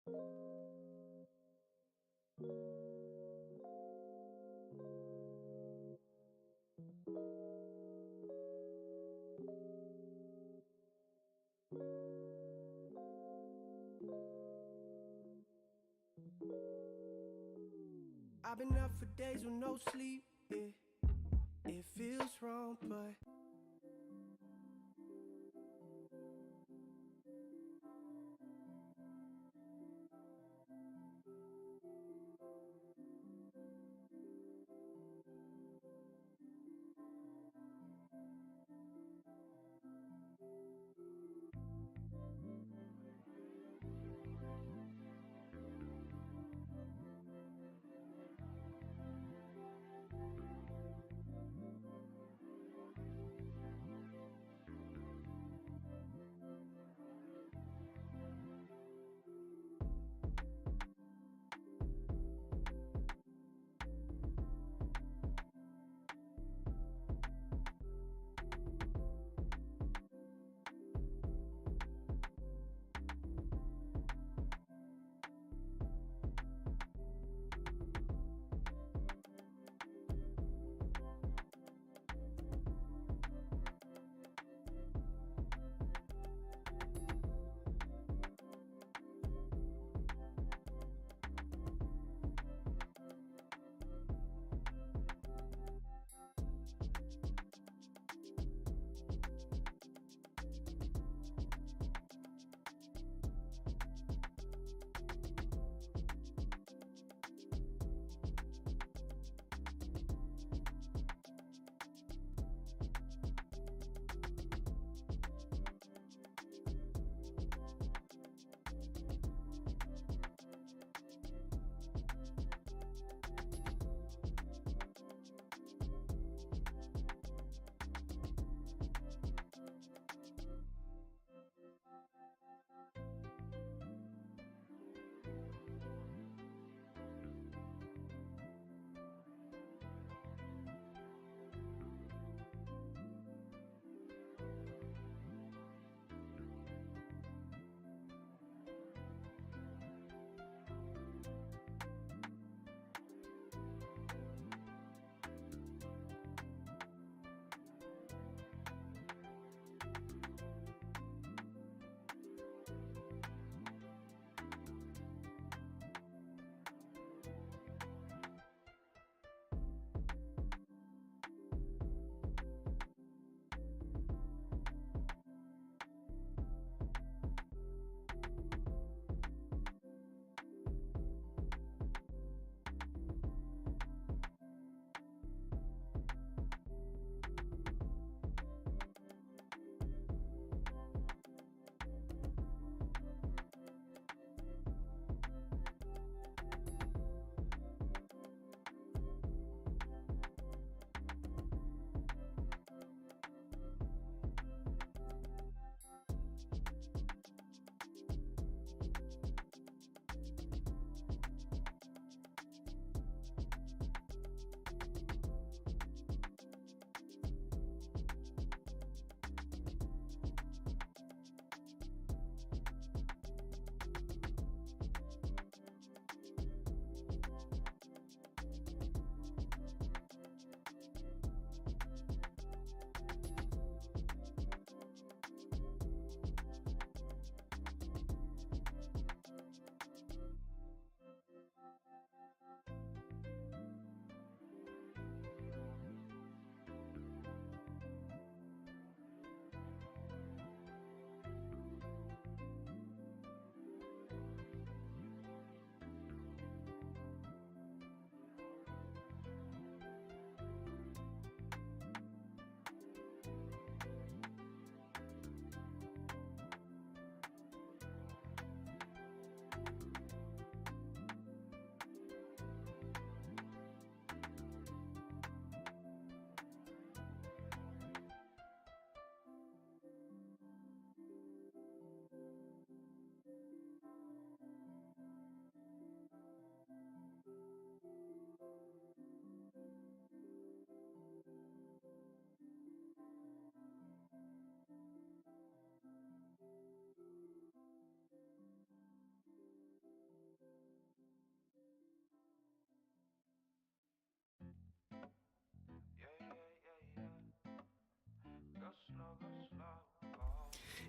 I've been up for days with no sleep, yeah. It feels wrong, but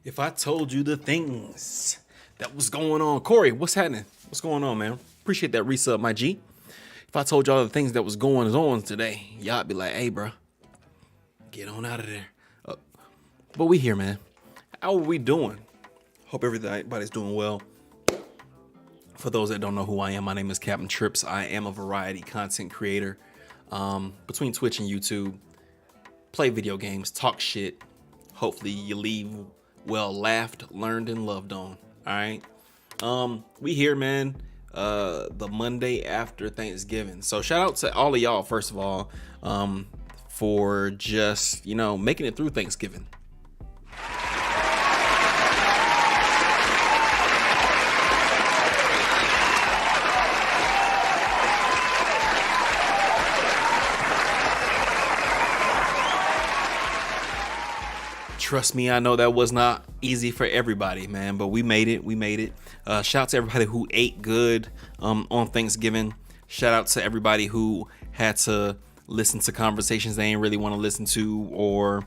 If I told you the things that was going on, Corey, what's happening? What's going on, man? Appreciate that resub, my G. If I told y'all the things that was going on today, y'all be like, hey, bro, get on out of there. But we here, man. How are we doing? Hope everybody's doing well. For those that don't know who I am, my name is Captain Trips. I am a variety content creator between Twitch and YouTube. Play video games, talk shit. Hopefully you leave well laughed, learned, and loved on. All right. We here, man. The Monday after Thanksgiving. So shout out to all of y'all, first of all, for just, making it through Thanksgiving. Trust me, I know that was not easy for everybody, man, but we made it. Shout out to everybody who ate good on Thanksgiving. Shout out to everybody who had to listen to conversations they ain't really want to listen to, or,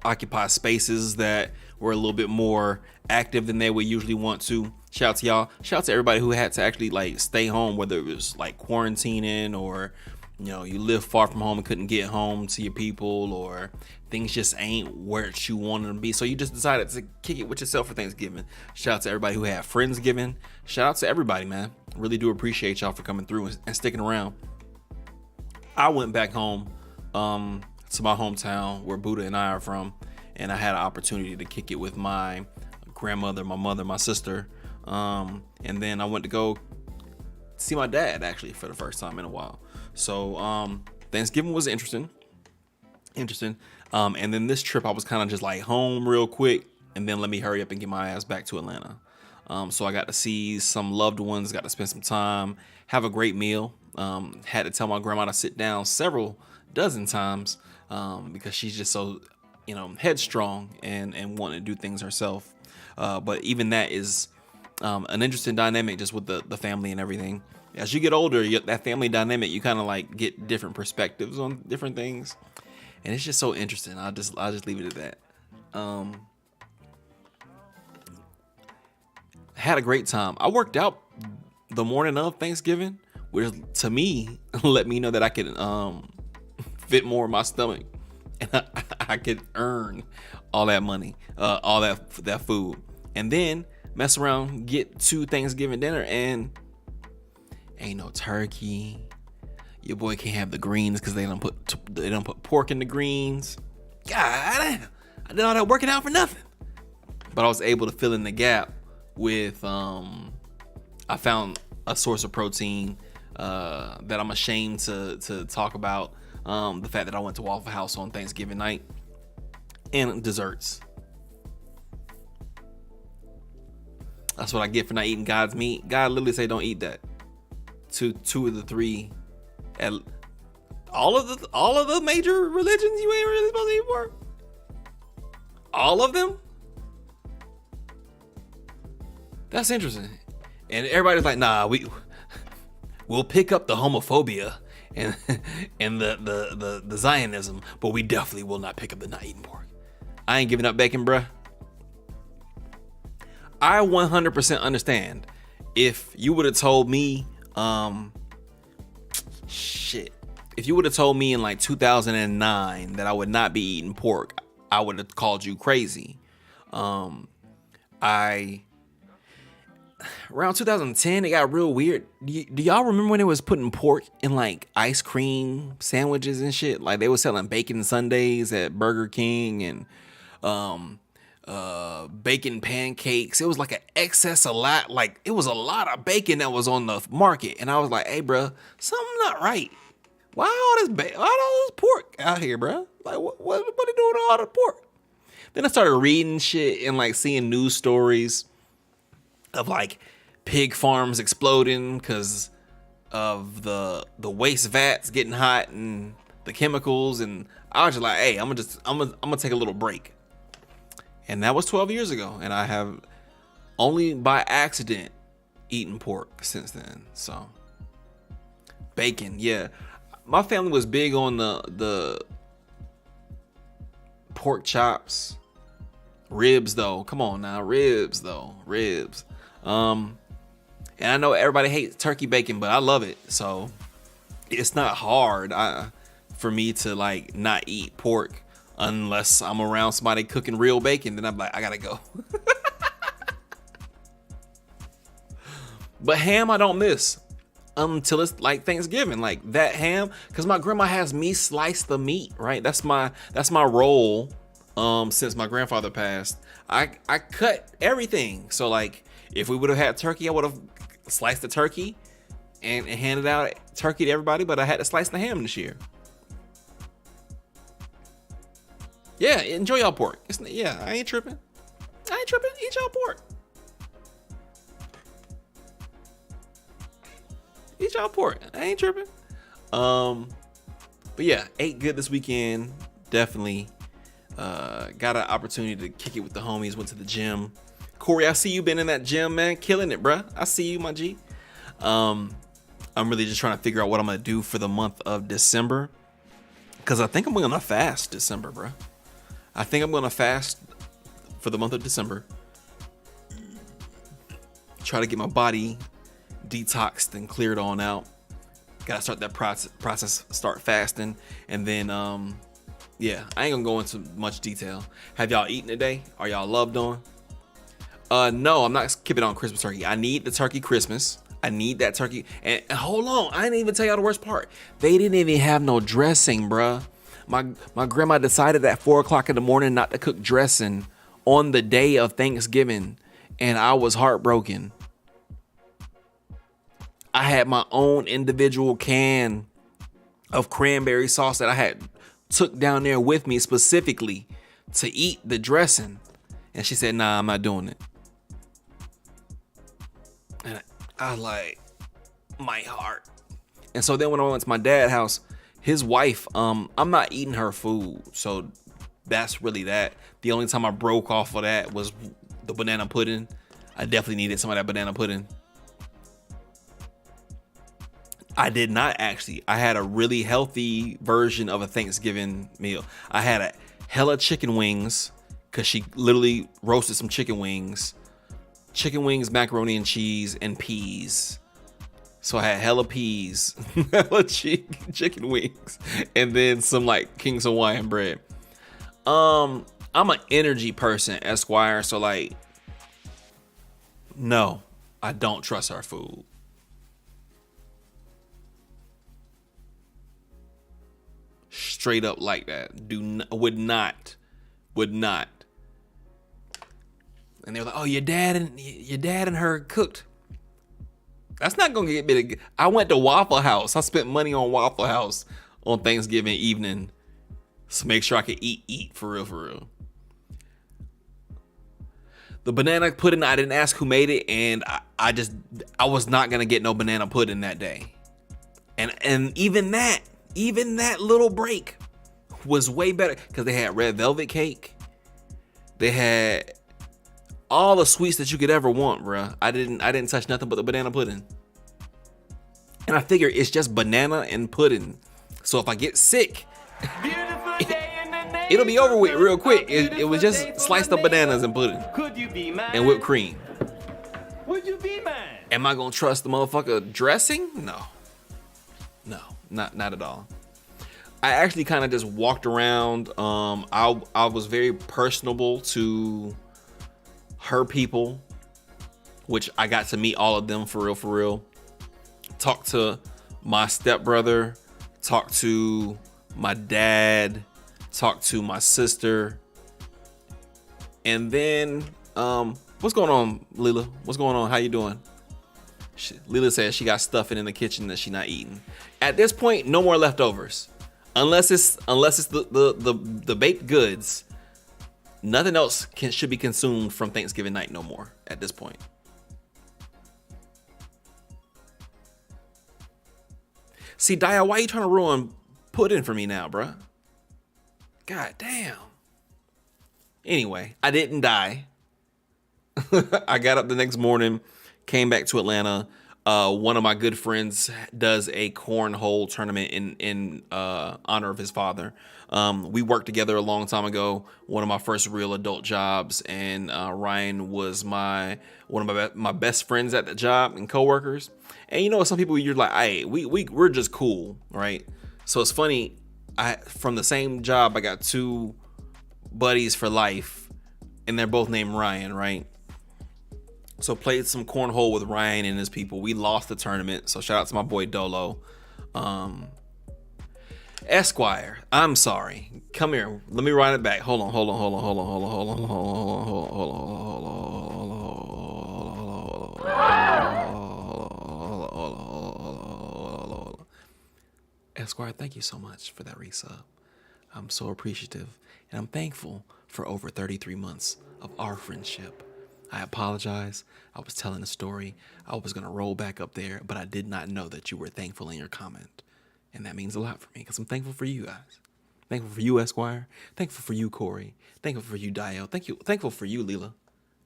occupy spaces that were a little bit more active than they would usually want to. Shout out to y'all. Shout out to everybody who had to actually stay home, whether it was quarantining or you live far from home and couldn't get home to your people, or things just ain't where you wanted them to be. So you just decided to kick it with yourself for Thanksgiving. Shout out to everybody who had Friendsgiving. Shout out to everybody, man. Really do appreciate y'all for coming through and sticking around. I went back home to my hometown where Buddha and I are from, and I had an opportunity to kick it with my grandmother, my mother, my sister. And then I went to go see my dad actually for the first time in a while. So Thanksgiving was interesting. And then this trip I was kind of just home real quick, and then let me hurry up and get my ass back to Atlanta. So I got to see some loved ones, got to spend some time, have a great meal. Had to tell my grandma to sit down several dozen times because she's just so headstrong and wanting to do things herself. But even that is an interesting dynamic just with the family and everything. As you get older, that family dynamic, you kind of get different perspectives on different things, and it's just so interesting. I'll just leave it at that. Had a great time. I worked out the morning of Thanksgiving, which to me let me know that I could fit more in my stomach, and I could earn all that money, all that food, and then mess around, get to Thanksgiving dinner, and ain't no turkey. Your boy can't have the greens because they don't put pork in the greens. God damn, I did all that working out for nothing. But I was able to fill in the gap with I found a source of protein that I'm ashamed to talk about. The fact that I went to Waffle House on Thanksgiving night, and desserts. That's what I get for not eating God's meat. God literally say don't eat that. Two of the three, all of the major religions you ain't really supposed to eat pork. All of them. That's interesting. And everybody's like, nah, we'll pick up the homophobia and the Zionism, but we definitely will not pick up the not eating pork. I ain't giving up bacon, bruh. I 100% understand if you would have told me, if you would have told me in 2009 that I would not be eating pork, I would have called you crazy. Around 2010, it got real weird. Do y'all remember when it was putting pork in ice cream sandwiches and shit? They were selling bacon sundaes at Burger King and bacon pancakes. It was an excess a lot. It was a lot of bacon that was on the market, and I was like, hey, bro, something not right. Why all this pork out here, bro? What are they doing with all the pork? Then I started reading shit and seeing news stories of pig farms exploding because of the waste vats getting hot and the chemicals, and I was just like, hey, I'm gonna take a little break. And that was 12 years ago, and I have only by accident eaten pork since then. So bacon, yeah. My family was big on the pork chops, Ribs though. Come on now. Ribs though. Ribs. And I know everybody hates turkey bacon, but I love it. So it's not hard for me to like not eat pork unless I'm around somebody cooking real bacon. Then I'm like, I gotta go. But ham I don't miss until it's like Thanksgiving, like that ham, because my grandma has me slice the meat, right? That's my role. Since my grandfather passed, I cut everything. So like if we would have had turkey, I would have sliced the turkey and handed out turkey to everybody, but I had to slice the ham this year. Yeah, enjoy y'all pork. I ain't tripping. Eat y'all pork. Eat y'all pork. I ain't tripping. But yeah, ate good this weekend. Definitely. Got an opportunity to kick it with the homies. Went to the gym. Corey, I see you been in that gym, man. Killing it, bruh. I see you, my G. I'm really just trying to figure out what I'm going to do for the month of December. Because I think I'm going to fast December, bruh. I think I'm going to fast for the month of December. Try to get my body detoxed and cleared on out. Gotta start that process, start fasting. And then, yeah, I ain't gonna go into much detail. Have y'all eaten today? Are y'all loved on? No, I'm not skipping on Christmas turkey. I need the turkey Christmas. I need that turkey. And hold on, I didn't even tell y'all the worst part. They didn't even have no dressing, bruh. My grandma decided at 4 o'clock in the morning not to cook dressing on the day of Thanksgiving. And I was heartbroken. I had my own individual can of cranberry sauce that I had took down there with me specifically to eat the dressing. And she said, nah, I'm not doing it. And I was like, my heart. And so then when I went to my dad's house, his wife, I'm not eating her food. So that's really that. The only time I broke off of that was the banana pudding. I definitely needed some of that banana pudding. I did not actually. I had a really healthy version of a Thanksgiving meal. I had a hella chicken wings because she literally roasted some chicken wings, macaroni and cheese, and peas. So I had hella peas, hella chicken wings, and then some like King's Hawaiian bread. I'm an energy person, Esquire. So like, no, I don't trust our food. Straight up like that. Would not. And they were like, "Oh, your dad and her cooked." That's not gonna get me. I went to Waffle House. I spent money on Waffle House on Thanksgiving evening to make sure I could eat for real. The banana pudding, I didn't ask who made it, and I was not gonna get no banana pudding that day. And even that little break was way better because they had red velvet cake. They had all the sweets that you could ever want, bruh. I didn't touch nothing but the banana pudding. And I figure it's just banana and pudding. So if I get sick, it'll be over with real quick. It was just sliced up bananas and pudding. Could you be mine? And whipped cream. Would you be mine? Am I gonna trust the motherfucker dressing? No, not at all. I actually kind of just walked around. I was very personable to her people, which I got to meet all of them for real. Talked to my stepbrother, talked to my dad, talked to my sister, and then what's going on, Lila? What's going on? How you doing? Lila says she got stuffing in the kitchen that she not eating. At this point, no more leftovers. Unless it's the baked goods, nothing else should be consumed from Thanksgiving night no more at this point. See, Daya, why you trying to ruin pudding for me now, bruh? God damn. Anyway, I didn't die. I got up the next morning, came back to Atlanta. One of my good friends does a cornhole tournament in honor of his father. We worked together a long time ago. One of my first real adult jobs, and Ryan was one of my best friends at the job and coworkers. And you know, some people you're like, hey, we're just cool, right? So it's funny. From the same job, I got two buddies for life, and they're both named Ryan, right? So played some cornhole with Ryan and his people. We lost the tournament. So shout out to my boy Dolo. Esquire, I'm sorry. Come here. Let me run it back. Hold on. Esquire, thank you so much for that resub. I'm so appreciative, and I'm thankful for over 33 months of our friendship. I apologize. I was telling a story. I was going to roll back up there, but I did not know that you were thankful in your comment. And that means a lot for me because I'm thankful for you guys. Thankful for you, Esquire. Thankful for you, Corey. Thankful for you, Dio. Thankful for you, Leela,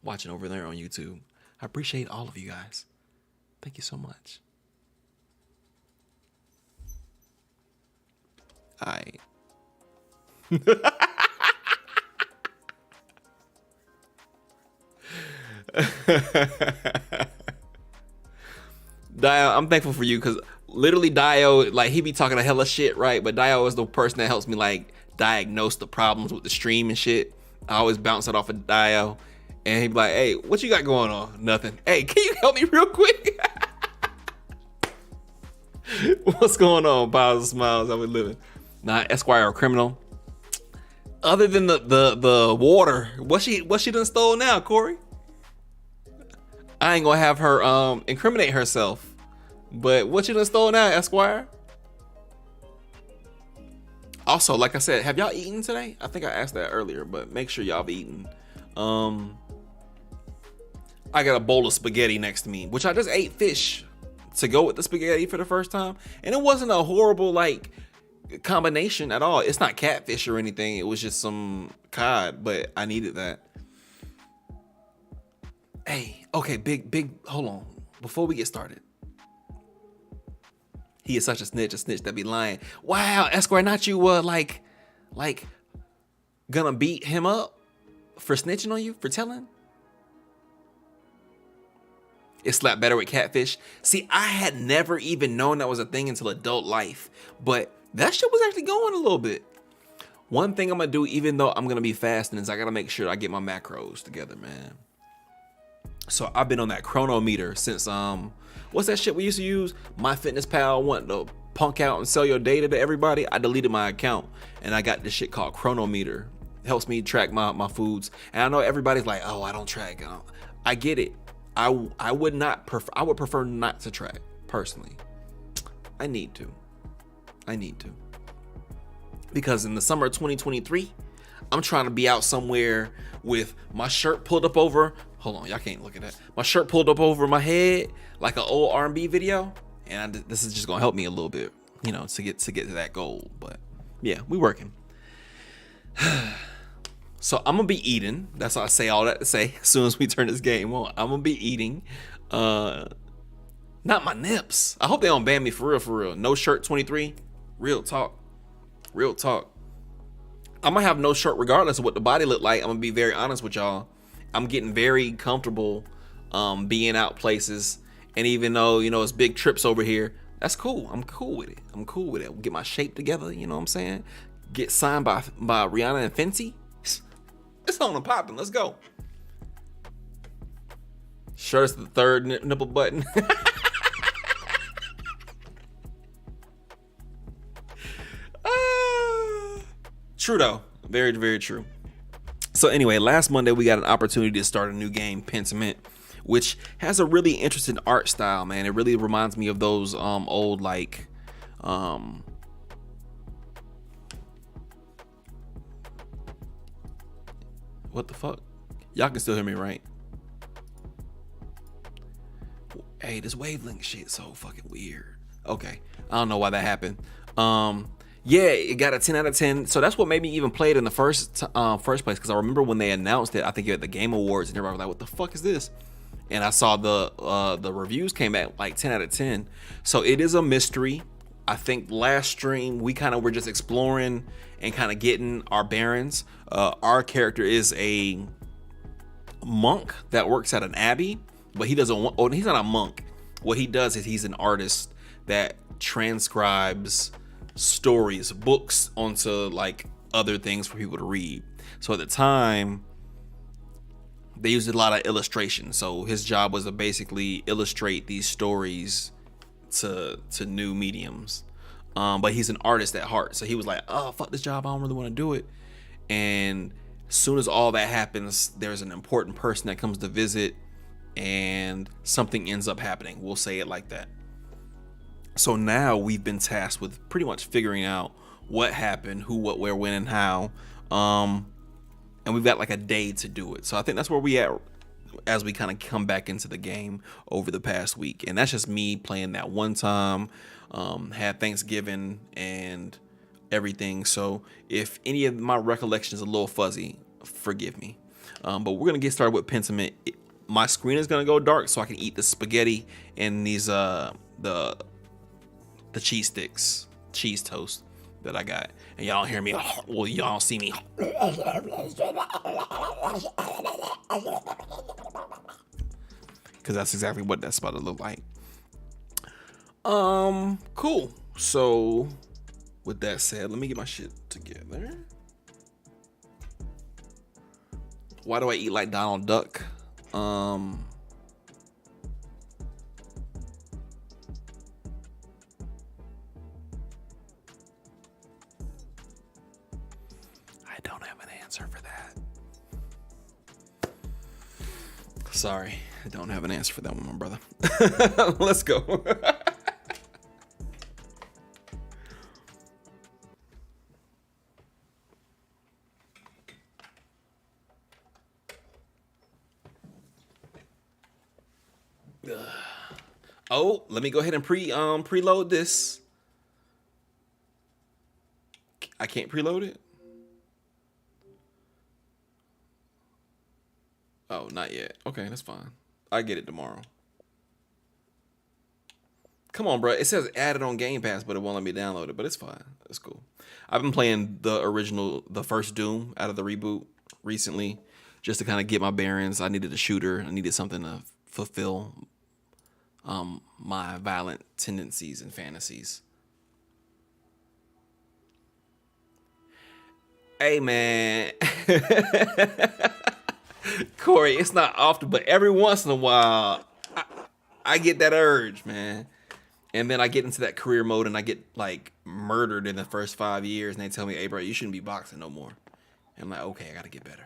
watching over there on YouTube. I appreciate all of you guys. Thank you so much. Dio, I'm thankful for you because literally Dio, like, he be talking a hella shit, right? But Dio is the person that helps me like diagnose the problems with the stream and shit. I always bounce it off of Dio, and he be like, "Hey, what you got going on?" Nothing. Hey, can you help me real quick? What's going on? Piles of smiles. How we living? Nah, Esquire, a criminal. Other than the water, what she done stole now, Corey? I ain't gonna have her incriminate herself. But what you done stole now, Esquire? Also, like I said, have y'all eaten today? I think I asked that earlier, but make sure y'all be eating. I got a bowl of spaghetti next to me, which I just ate fish to go with the spaghetti for the first time. And it wasn't a horrible like combination at all. It's not catfish or anything. It was just some cod, but I needed that. Hey, okay, big, hold on. Before we get started. He is such a snitch that be lying. Wow, Esquire, not you like gonna beat him up for snitching on you, for telling? It slapped better with catfish. See, I had never even known that was a thing until adult life, but that shit was actually going a little bit. One thing I'm gonna do, even though I'm gonna be fasting, is I gotta make sure I get my macros together, man. So I've been on that chronometer since what's that shit we used to use? MyFitnessPal wanting to punk out and sell your data to everybody. I deleted my account and I got this shit called chronometer. It helps me track my foods. And I know everybody's like, oh, I don't track. I get it. I would prefer not to track personally. I need to. Because in the summer of 2023, I'm trying to be out somewhere with my shirt pulled up over. Hold on, y'all can't look at that. My shirt pulled up over my head like an old R&B video, and this is just gonna help me a little bit, you know, to get to that goal. But yeah, we working. So I'm gonna be eating. That's why I say all that to say. As soon as we turn this game on, I'm gonna be eating. Not my nips. I hope they don't ban me for real. No shirt 23. Real talk. I'm gonna have no shirt regardless of what the body look like. I'm gonna be very honest with y'all. I'm getting very comfortable being out places, and even though, you know, it's big trips over here, that's cool. I'm cool with it. Get my shape together, you know what I'm saying? Get signed by Rihanna and Fenty. It's on and popping. Let's go. Shirt is the third nipple button. True though. Very, very true. So anyway, last Monday we got an opportunity to start a new game, Pentiment, which has a really interesting art style, man. It really reminds me of those old like what the fuck? Y'all can still hear me, right? Hey, this wavelength shit so fucking weird. Okay, I don't know why that happened. Yeah, it got a 10 out of 10. So that's what made me even play it in the first place. Because I remember when they announced it, I think at the Game Awards, and everybody was like, what the fuck is this? and I saw the reviews came back like 10 out of 10. So it is a mystery. I think last stream we kind of were just exploring and kind of getting our bearings. Our character is a monk that works at an abbey, but he doesn't want, oh, he's not a monk. What he does is he's an artist that transcribes stories, books onto like other things for people to read. So at the time, they used a lot of illustration. So his job was to basically illustrate these stories to new mediums. But he's an artist at heart. So he was like, oh, fuck this job. I don't really want to do it. And as soon as all that happens, there's an important person that comes to visit and something ends up happening. We'll say it like that. So now we've been tasked with pretty much figuring out what happened, who, what, where, when, and how. And we've got like a day to do it. So I think that's where we at as we kind of come back into the game over the past week. And that's just me playing that one time, had Thanksgiving and everything. So if any of my recollection is a little fuzzy, forgive me. But we're going to get started with Pentiment. My screen is going to go dark so I can eat the spaghetti and these, the cheese sticks, cheese toast that I got. And y'all don't hear me. Well, y'all don't see me. Because that's exactly what that's about to look like. Cool. So with that said, let me get my shit together. Why do I eat like Donald Duck? I don't have an answer for that. Sorry, I don't have an answer for that one, my brother. Let's go. Oh, let me go ahead and preload this. I can't preload it. Oh, not yet. Okay, that's fine. I get it tomorrow. Come on, bro. It says added on Game Pass, but it won't let me download it. But it's fine. It's cool. I've been playing the first Doom out of the reboot recently, just to kind of get my bearings. I needed a shooter. I needed something to fulfill my violent tendencies and fantasies. Hey, man. Corey, it's not often, but every once in a while, I get that urge, man. And then I get into that career mode and I get like murdered in the first 5 years. And they tell me, hey, bro, you shouldn't be boxing no more. And I'm like, okay, I got to get better.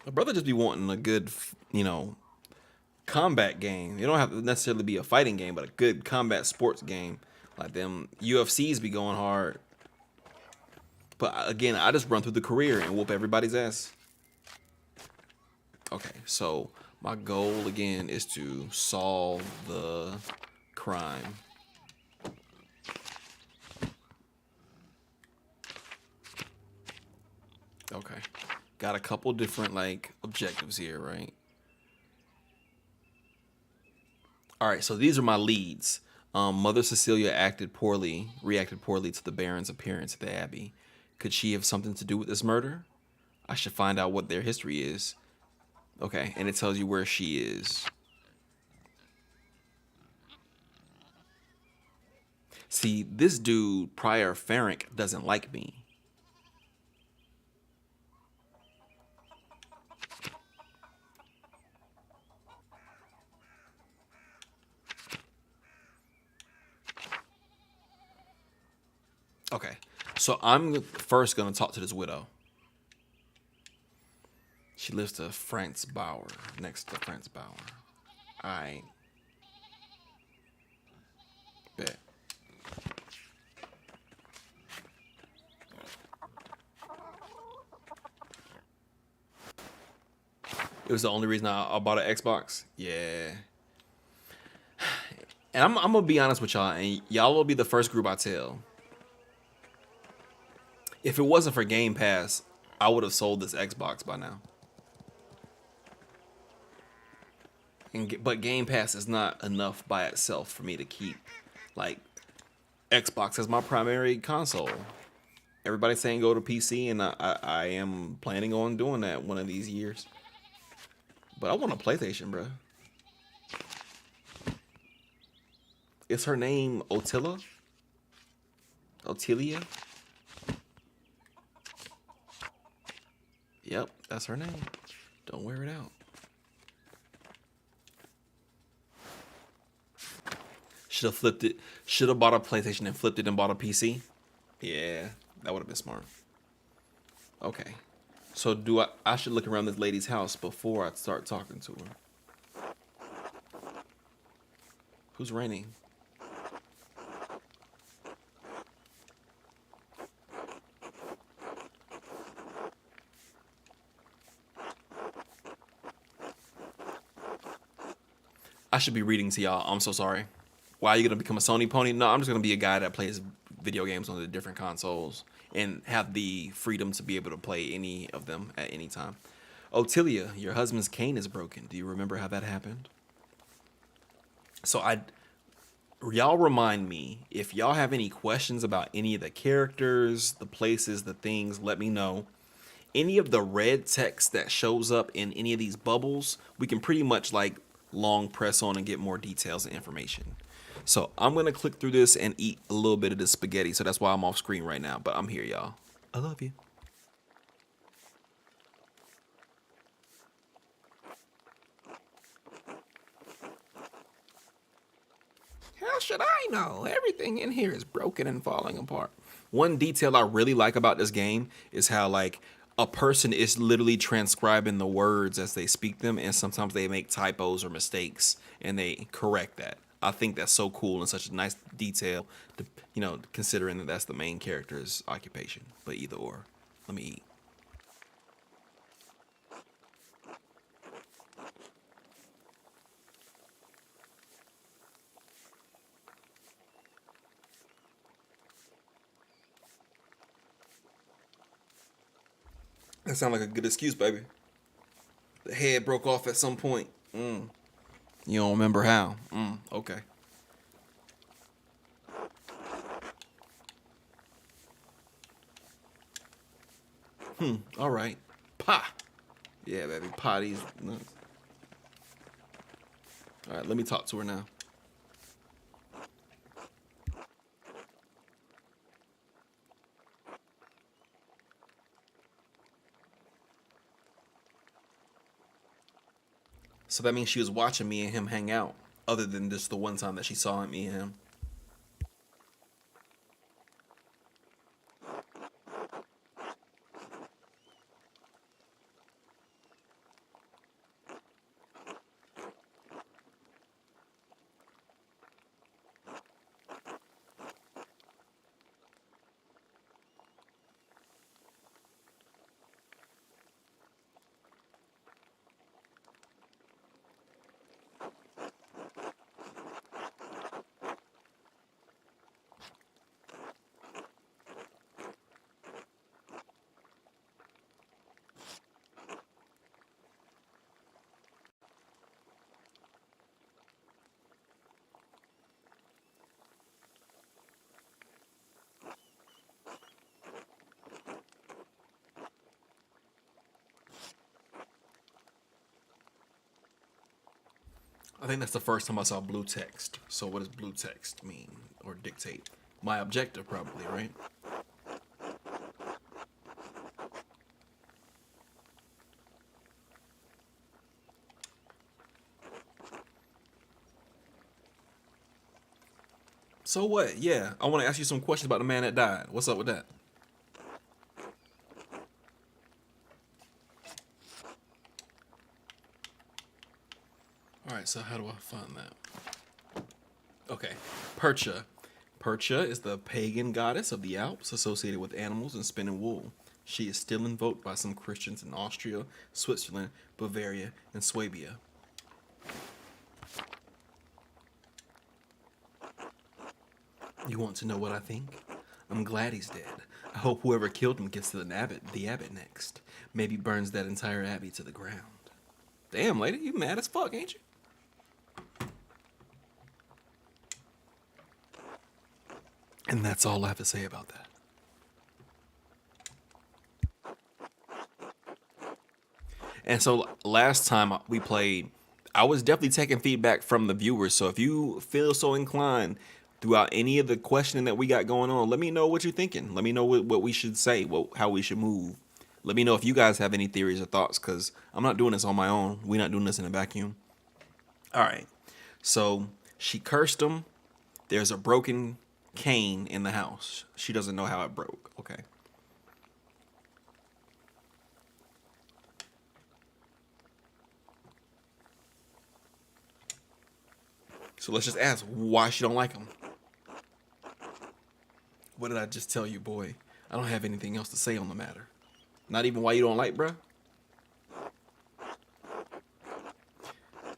My brother just be wanting a good, combat game. You don't have to necessarily be a fighting game, but a good combat sports game. Like them UFCs be going hard. But again, I just run through the career and whoop everybody's ass. Okay, so my goal again is to solve the crime. Okay, got a couple different like objectives here, right? All right, so these are my leads. Mother Cecilia reacted poorly to the Baron's appearance at the Abbey. Could she have something to do with this murder? I should find out what their history is. Okay, and it tells you where she is. See, this dude, Prior Ferenc, doesn't like me. Okay, so I'm first going to talk to this widow. She lives to France Bauer, next to France Bauer. All right. Bet. It was the only reason I bought an Xbox. Yeah. And I'm going to be honest with y'all, and y'all will be the first group I tell. If it wasn't for Game Pass, I would have sold this Xbox by now. But Game Pass is not enough by itself for me to keep like Xbox as my primary console. Everybody's saying go to PC, and I am planning on doing that one of these years. But I want a PlayStation, bro. Is her name Otilla? Otilia? Yep, that's her name. Don't wear it out. Should have flipped it. Should have bought a PlayStation and flipped it and bought a PC. Yeah, that would have been smart. Okay. So I should look around this lady's house before I start talking to her. Who's raining? I should be reading to y'all. I'm so sorry. Why are you gonna become a Sony pony? No, I'm just gonna be a guy that plays video games on the different consoles and have the freedom to be able to play any of them at any time. Otilia, your husband's cane is broken. Do you remember how that happened? So y'all remind me if y'all have any questions about any of the characters, the places, the things. Let me know. Any of the red text that shows up in any of these bubbles, we can pretty much like long press on and get more details and information. So I'm gonna click through this and eat a little bit of this spaghetti. So that's why I'm off screen right now. But I'm here, y'all. I love you. How should I know? Everything in here is broken and falling apart. One detail I really like about this game is how like a person is literally transcribing the words as they speak them, and sometimes they make typos or mistakes and they correct that. I think that's so cool and such a nice detail to, considering that that's the main character's occupation. But either or, let me eat. That sounds like a good excuse, baby. The head broke off at some point. You don't remember how. Okay. All right. Pa. Yeah, baby. Pa these nuts. All right, let me talk to her now. So that means she was watching me and him hang out, other than just the one time that she saw me and him. I think that's the first time I saw blue text. So what does blue text mean or dictate? My objective, probably, right? So what? Yeah, I want to ask you some questions about the man that died. What's up with that? All right, so how do I find that? Okay, Percha. Percha is the pagan goddess of the Alps associated with animals and spinning wool. She is still invoked by some Christians in Austria, Switzerland, Bavaria, and Swabia. You want to know what I think? I'm glad he's dead. I hope whoever killed him gets to the abbot next. Maybe burns that entire abbey to the ground. Damn, lady, you mad as fuck, ain't you? And that's all I have to say about that. And so last time we played, I was definitely taking feedback from the viewers. So if you feel so inclined throughout any of the questioning that we got going on, let me know what you're thinking. Let me know what we should say, how we should move. Let me know if you guys have any theories or thoughts, because I'm not doing this on my own. We're not doing this in a vacuum. All right. So she cursed him. There's a broken cane in the house. She doesn't know how it broke. Okay. So let's just ask why she don't like him. What did I just tell you, boy? I don't have anything else to say on the matter. Not even why you don't like, bruh.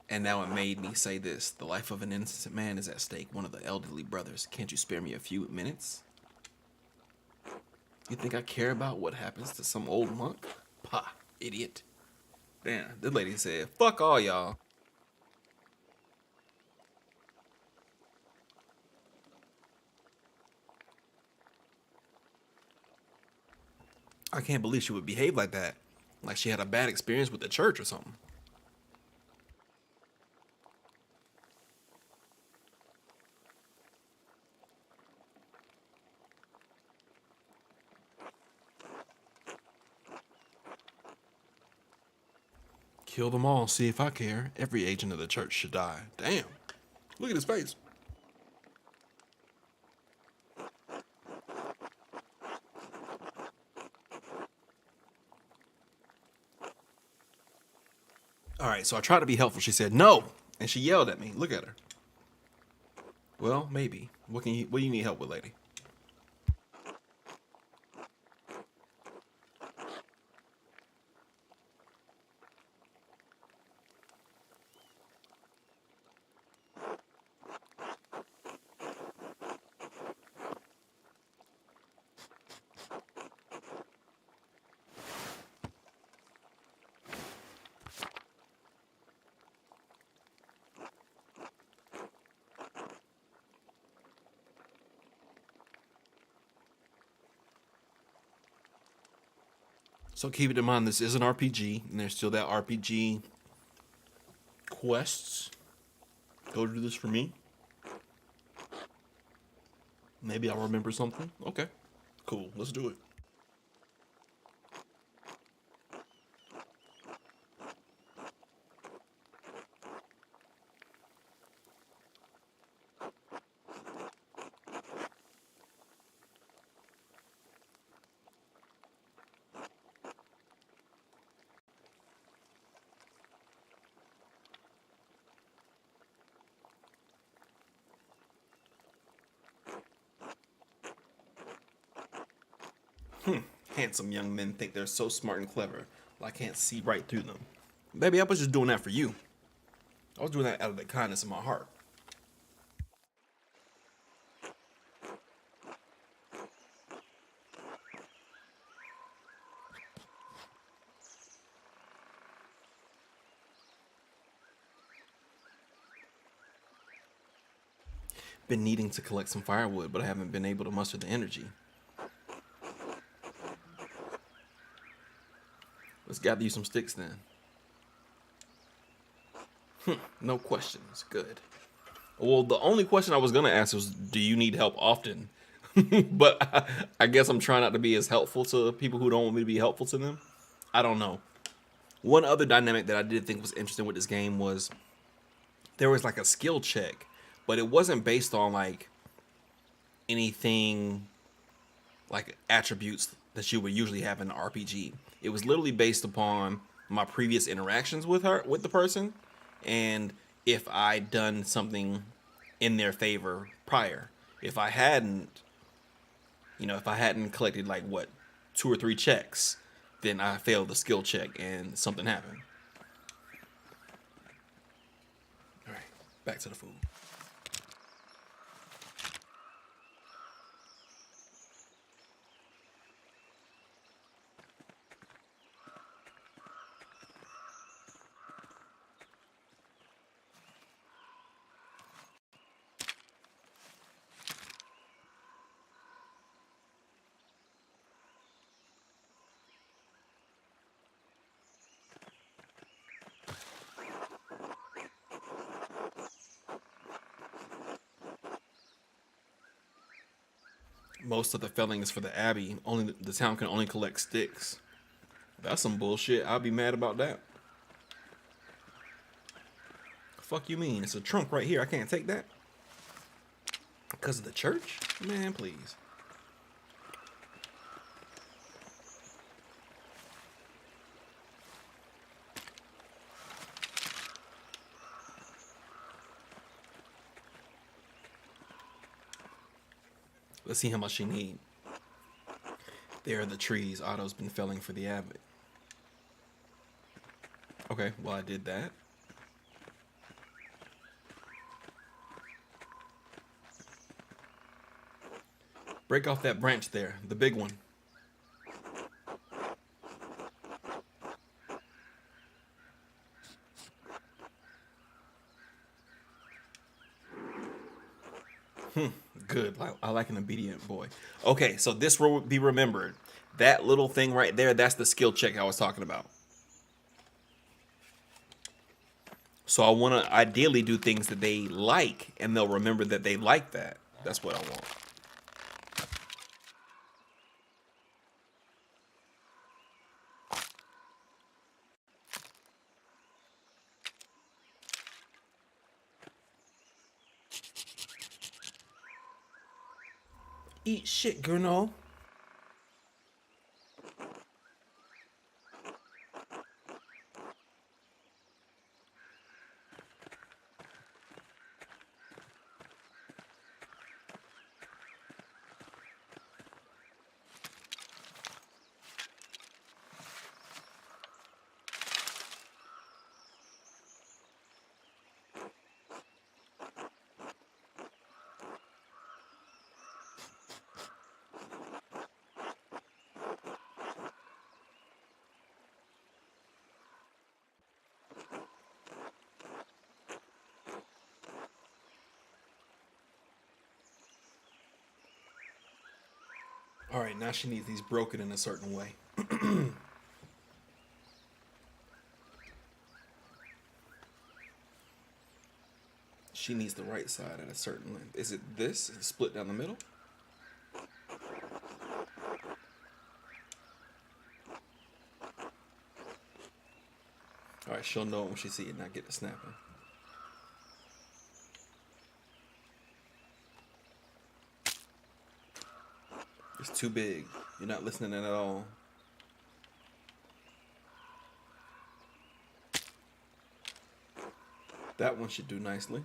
And now it made me say this. The life of an innocent man is at stake. One of the elderly brothers. Can't you spare me a few minutes? You think I care about what happens to some old monk? Pah, idiot. Damn, this lady said, fuck all y'all. I can't believe she would behave like that. Like she had a bad experience with the church or something. Kill them all, see if I care. Every agent of the church should die. Damn. Look at his face. All right, so I tried to be helpful. She said no, and she yelled at me. Look at her. Well, maybe. What do you need help with, lady? So keep it in mind, this is an RPG, and there's still that RPG quests. Go do this for me. Maybe I'll remember something. Okay, cool. Let's do it. Handsome young men think they're so smart and clever, but I can't see right through them. Baby, I was just doing that for you. I was doing that out of the kindness of my heart. Been needing to collect some firewood, but I haven't been able to muster the energy. Let's gather you some sticks then. No questions. Good. Well, the only question I was gonna ask was, do you need help often? But I guess I'm trying not to be as helpful to people who don't want me to be helpful to them. I don't know. One other dynamic that I did think was interesting with this game was there was like a skill check, but it wasn't based on like anything like attributes that you would usually have in an RPG. It was literally based upon my previous interactions with the person, and if I'd done something in their favor prior. If I hadn't, if I hadn't collected like what, 2 or 3 checks, then I failed the skill check and something happened. All right, back to the food. Most of the felling is for the abbey. Only the town can only collect sticks. That's some bullshit. I'll be mad about that. Fuck you mean? It's a trunk right here. I can't take that? Because of the church? Man, please. Let's see how much she need. There are the trees Otto's been felling for the abbot. Okay, well I did that. Break off that branch there, the big one. Good. I like an obedient boy. Okay, so this will be remembered. That little thing right there, that's the skill check I was talking about. So I want to ideally do things that they like, and they'll remember that they like that. That's what I want. Eat shit, Gurno. All right, now she needs these broken in a certain way. She needs the right side at a certain length. Is it this? Is it split down the middle? All right, she'll know when she see it, not get to snapping. It's too big. You're not listening at all. That one should do nicely.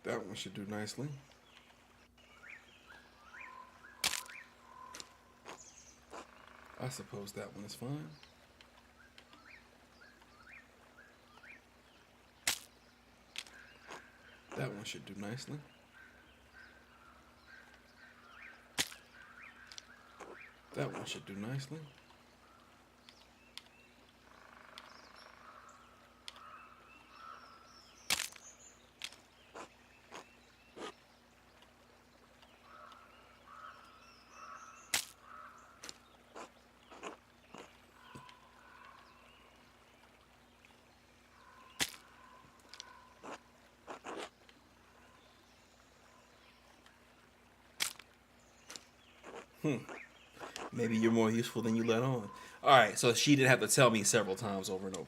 That one should do nicely. I suppose that one is fine. That one should do nicely. That one should do nicely. Maybe you're more useful than you let on. Alright, so she did have to tell me several times over and over.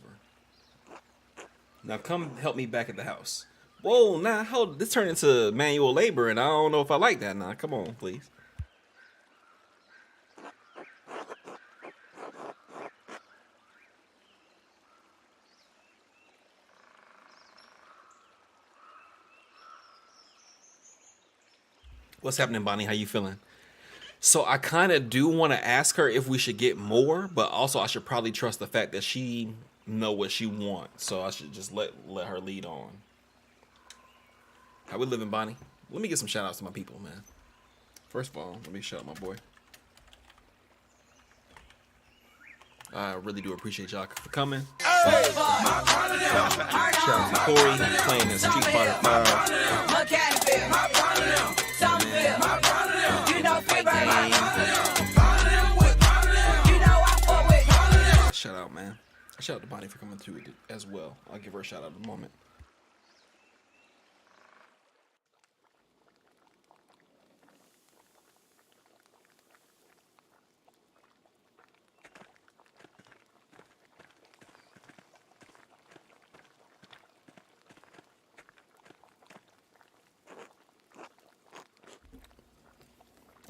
Now come help me back at the house. Whoa, now hold, this turned into manual labor and I don't know if I like that now. Come on, please. What's happening, Bonnie? How you feeling? So I kind of do want to ask her if we should get more, but also I should probably trust the fact that she know what she wants. So I should just let her lead on. How we living, Bonnie? Let me get some shout outs to my people, man. First of all, let me shout out my boy. I really do appreciate y'all for coming. Shout out to Corey playing his Street Fighter 5. Shout out, man. Shout out to Bonnie for coming through as well. I'll give her a shout out in a moment.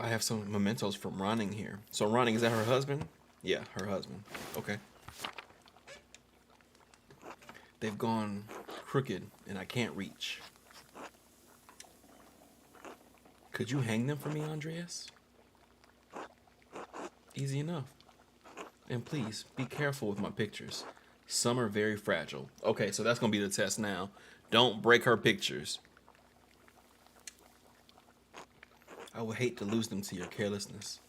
I have some mementos from Ronning here. So Ronning, is that her husband? Yeah, her husband. Okay. They've gone crooked and I can't reach. Could you hang them for me, Andreas? Easy enough. And please, be careful with my pictures. Some are very fragile. Okay, so that's going to be the test now. Don't break her pictures. I would hate to lose them to your carelessness.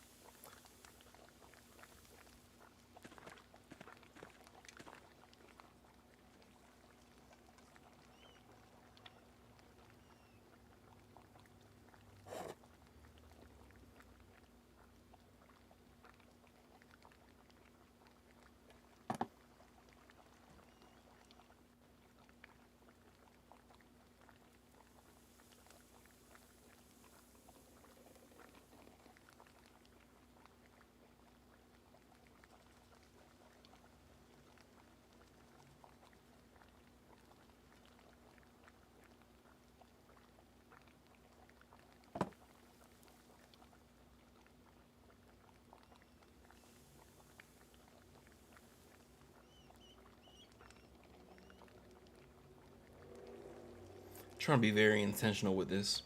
Trying to be very intentional with this.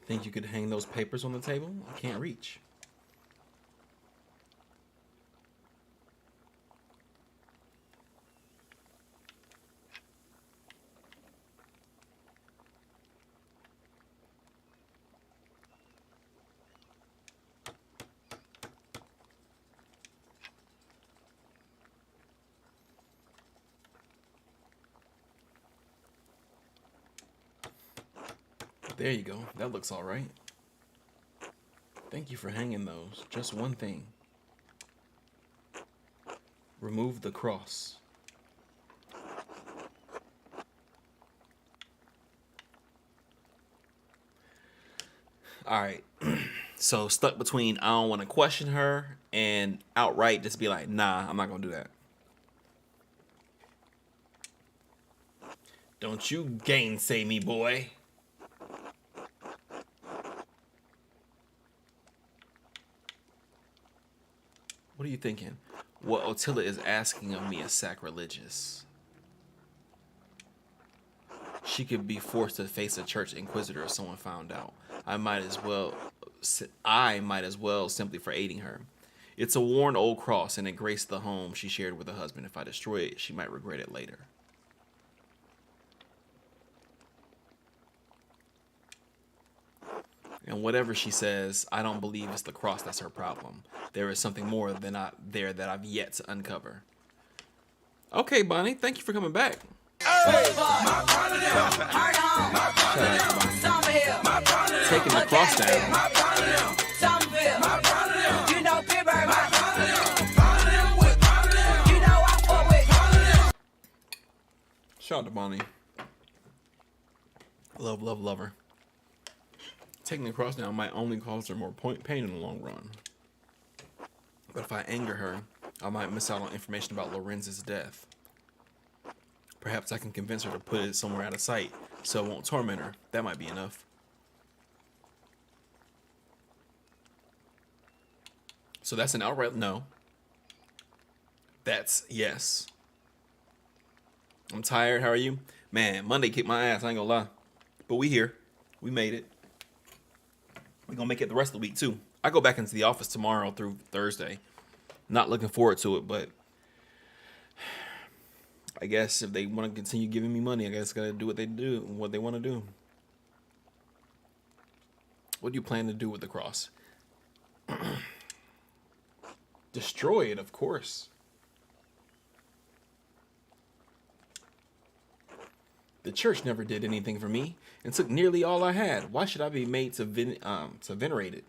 Think you could hang those papers on the table? I can't reach. There you go. That looks all right. Thank you for hanging those. Just one thing. Remove the cross. All right. So stuck between I don't want to question her and outright just be like, nah, I'm not going to do that. Don't you gainsay me, boy. What are you thinking? What Otilla is asking of me is sacrilegious. She could be forced to face a church inquisitor if someone found out. I might as well simply for aiding her. It's a worn old cross and it graced the home she shared with her husband. If I destroy it, she might regret it later. And whatever she says, I don't believe it's the cross that's her problem. There is something more than there that I've yet to uncover. Okay, Bonnie, thank you for coming back. Taking the cross down. Shout out to Bonnie. Love, love, love her. Taking the cross down might only cause her more pain in the long run. But if I anger her, I might miss out on information about Lorenz's death. Perhaps I can convince her to put it somewhere out of sight, so it won't torment her. That might be enough. So that's an outright no. That's yes. I'm tired. How are you? Man, Monday kicked my ass, I ain't gonna lie. But we here. We made it. We're gonna make it the rest of the week too. I go back into the office tomorrow through Thursday. Not looking forward to it, but I guess if they want to continue giving me money, I guess gotta do what they want to do. What do you plan to do with the cross? Destroy it, of course. The church never did anything for me and took nearly all I had. Why should I be made to venerate it?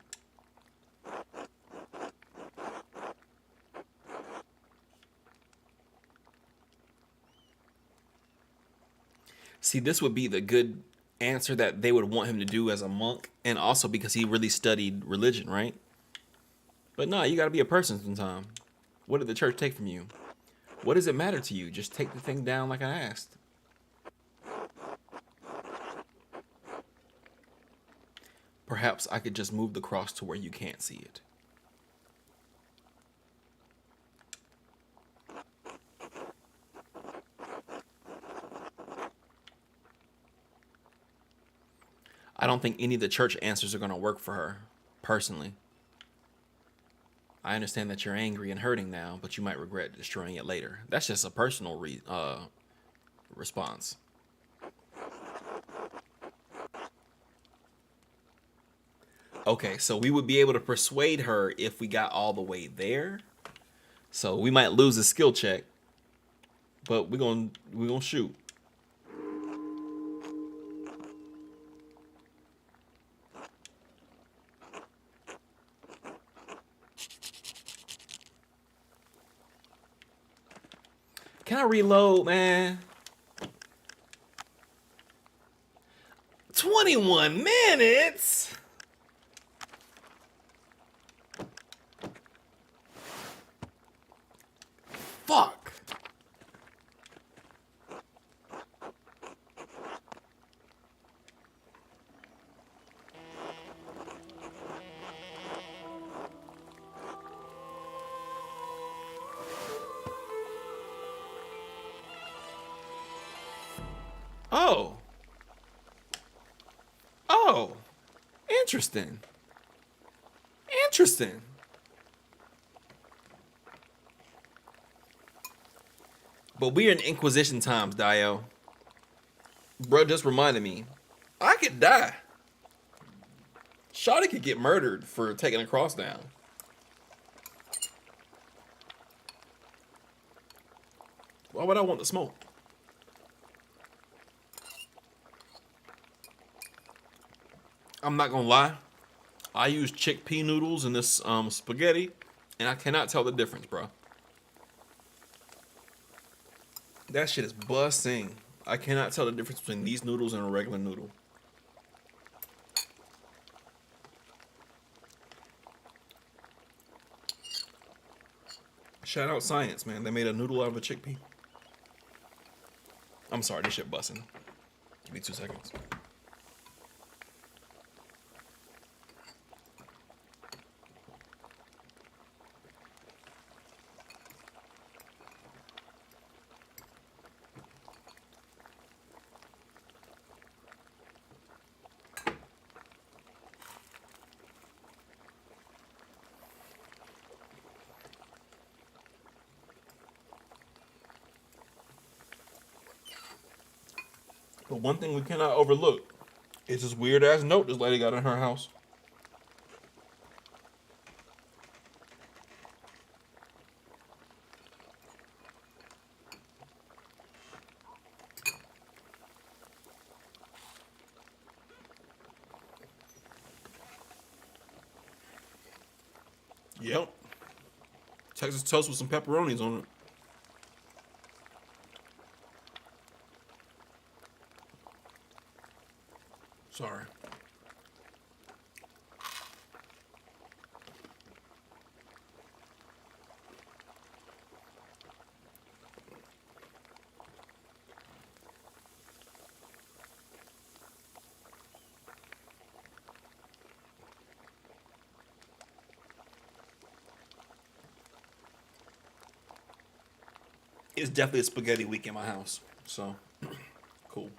See, this would be the good answer that they would want him to do as a monk, and also because he really studied religion, right? But no, you got to be a person sometime. What did the church take from you? What does it matter to you? Just take the thing down like I asked. Perhaps I could just move the cross to where you can't see it. I don't think any of the church answers are going to work for her, personally. I understand that you're angry and hurting now, but you might regret destroying it later. That's just a personal response. Okay, so we would be able to persuade her if we got all the way there. So we might lose a skill check, but we're gonna shoot. Can I reload, man? 21 minutes? Fuck. Oh. Oh. Interesting. Interesting. But we're in Inquisition times, Dio. Bro just reminded me. I could die. Shawty could get murdered for taking a cross down. Why would I want to smoke? I'm not gonna lie. I use chickpea noodles in this spaghetti, and I cannot tell the difference, bro. That shit is busting. I cannot tell the difference between these noodles and a regular noodle. Shout out science, man. They made a noodle out of a chickpea. I'm sorry, this shit busting. Give me 2 seconds. But one thing we cannot overlook is this weird ass note this lady got in her house. Yep. Texas toast with some pepperonis on it. Sorry. It's definitely a spaghetti week in my house. So, cool.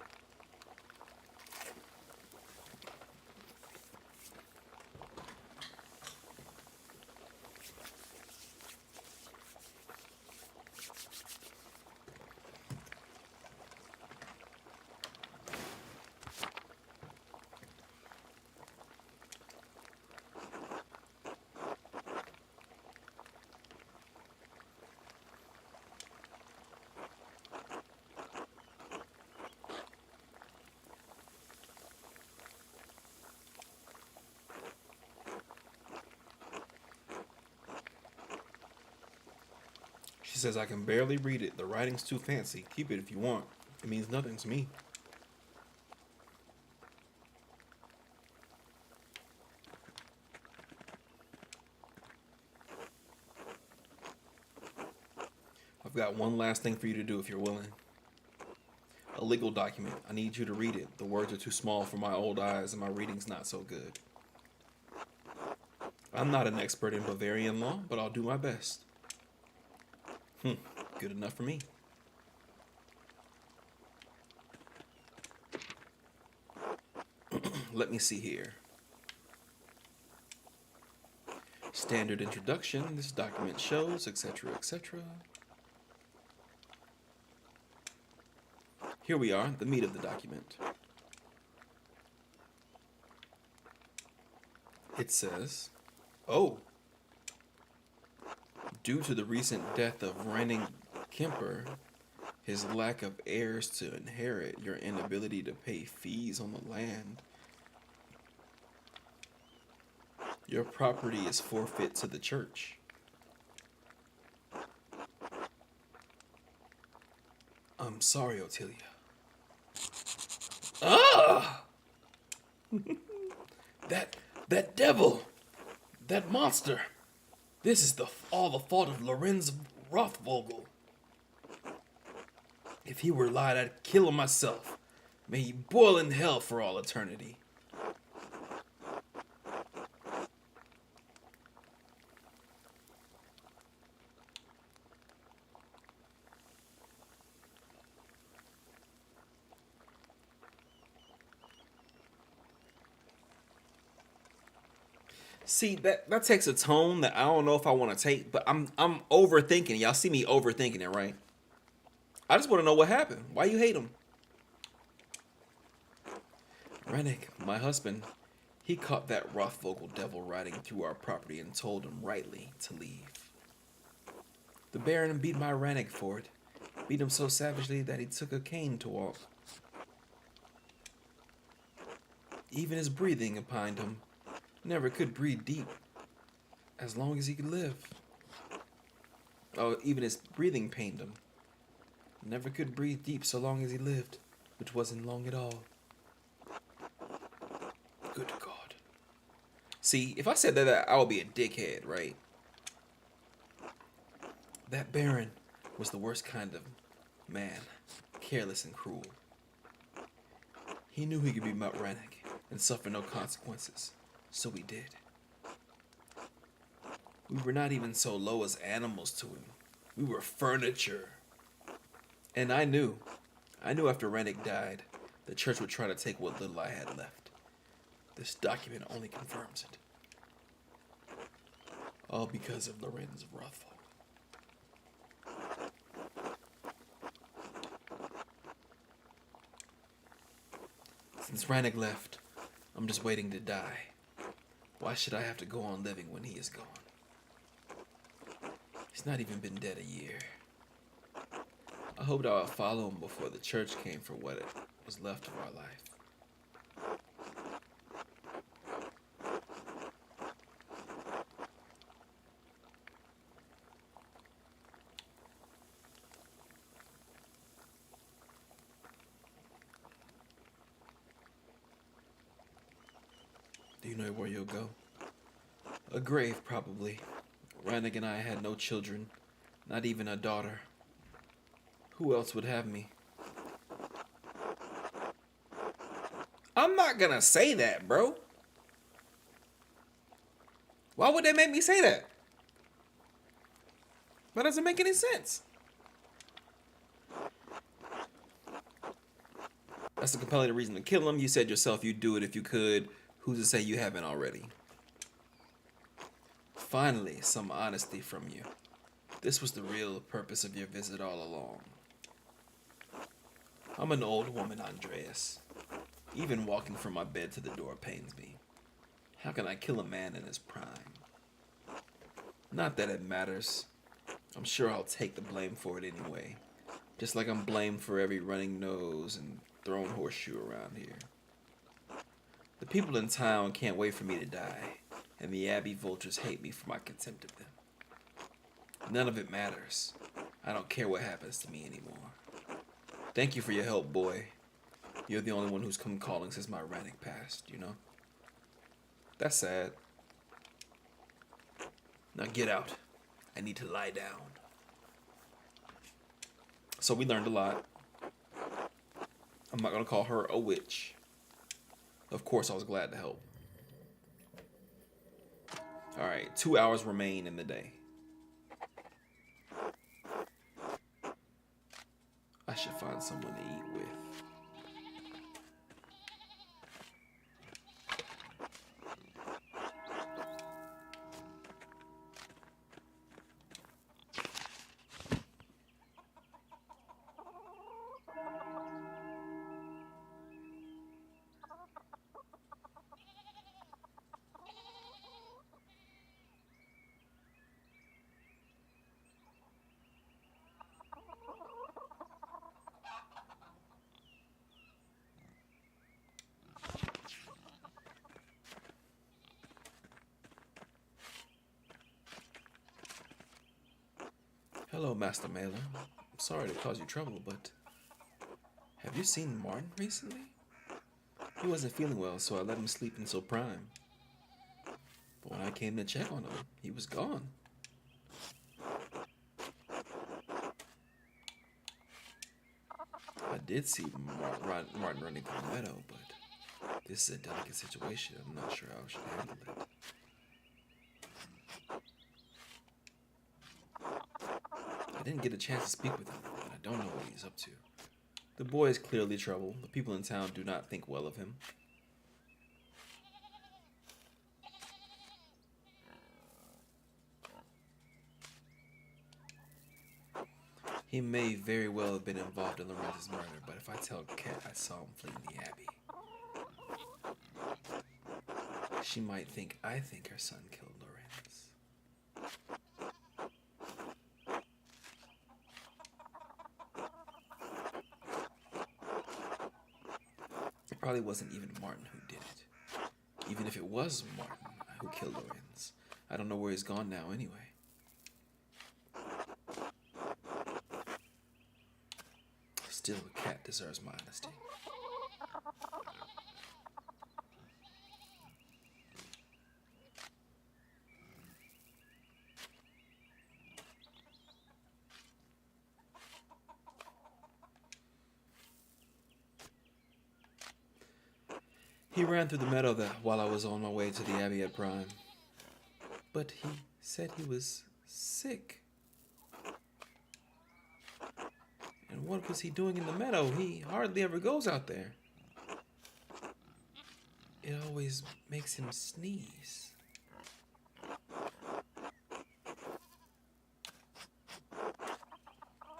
She says, I can barely read it. The writing's too fancy. Keep it if you want. It means nothing to me. I've got one last thing for you to do if you're willing. A legal document. I need you to read it. The words are too small for my old eyes and my reading's not so good. I'm not an expert in Bavarian law, but I'll do my best. Good enough for me. Let me see here. Standard introduction. This document shows, etc., etc. Here we are, the meat of the document. It says, oh, due to the recent death of Renning Kemper, his lack of heirs to inherit, your inability to pay fees on the land, your property is forfeit to the church. I'm sorry, Ottilia. Ah! That devil! That monster! This is all the fault of Lorenz Rothvogel. If he were alive, I'd kill him myself. May he boil in hell for all eternity. See, that takes a tone that I don't know if I want to take, but I'm overthinking. Y'all see me overthinking it, right? I just want to know what happened. Why you hate him? Rennick, my husband, he caught that Rothvogel devil riding through our property and told him rightly to leave. The Baron beat my Rennick for it. Beat him so savagely that he took a cane to walk. Even his breathing opined him. Never could breathe deep as long as he could live. Oh, even his breathing pained him. Never could breathe deep so long as he lived, which wasn't long at all. Good God. See, if I said that, I would be a dickhead, right? That Baron was the worst kind of man, careless and cruel. He knew he could be Rennick and suffer no consequences. So we did. We were not even so low as animals to him. We were furniture. And I knew after Rennick died, the church would try to take what little I had left. This document only confirms it. All because of Lorenz Rothvogel. Since Rennick left, I'm just waiting to die. Why should I have to go on living when he is gone? He's not even been dead a year. I hoped I would follow him before the church came for what it was left of our life. Do you know where you'll go? A grave, probably. Rennick and I had no children, not even a daughter. Who else would have me? I'm not gonna say that, bro. Why would they make me say that? That doesn't make any sense. That's a compelling reason to kill him. You said yourself you'd do it if you could. Who's to say you haven't already? Finally, some honesty from you. This was the real purpose of your visit all along. I'm an old woman, Andreas. Even walking from my bed to the door pains me. How can I kill a man in his prime? Not that it matters. I'm sure I'll take the blame for it anyway. Just like I'm blamed for every running nose and thrown horseshoe around here. The people in town can't wait for me to die, and the Abbey vultures hate me for my contempt of them. None of it matters. I don't care what happens to me anymore. Thank you for your help, boy. You're the only one who's come calling since my Rennick passed, you know? That's sad. Now get out. I need to lie down. So we learned a lot. I'm not going to call her a witch. Of course, I was glad to help. All right, 2 hours remain in the day. I should find someone to eat with. Hello, Master Mailer. I'm sorry to cause you trouble, but have you seen Martin recently? He wasn't feeling well, so I let him sleep until prime. But when I came to check on him, he was gone. I did see Martin running through the meadow, but this is a delicate situation. I'm not sure how I should handle it. I didn't get a chance to speak with him, and I don't know what he's up to. The boy is clearly trouble. The people in town do not think well of him. He may very well have been involved in Lorenzo's murder, but if I tell Kat I saw him fleeing the Abbey, she might think I think her son killed Lorenz. It probably wasn't even Martin who did it. Even if it was Martin who killed Lorenz, I don't know where he's gone now anyway. Still, a cat deserves my honesty. He ran through the meadow while I was on my way to the Abbey at prime. But he said he was sick. And what was he doing in the meadow? He hardly ever goes out there. It always makes him sneeze.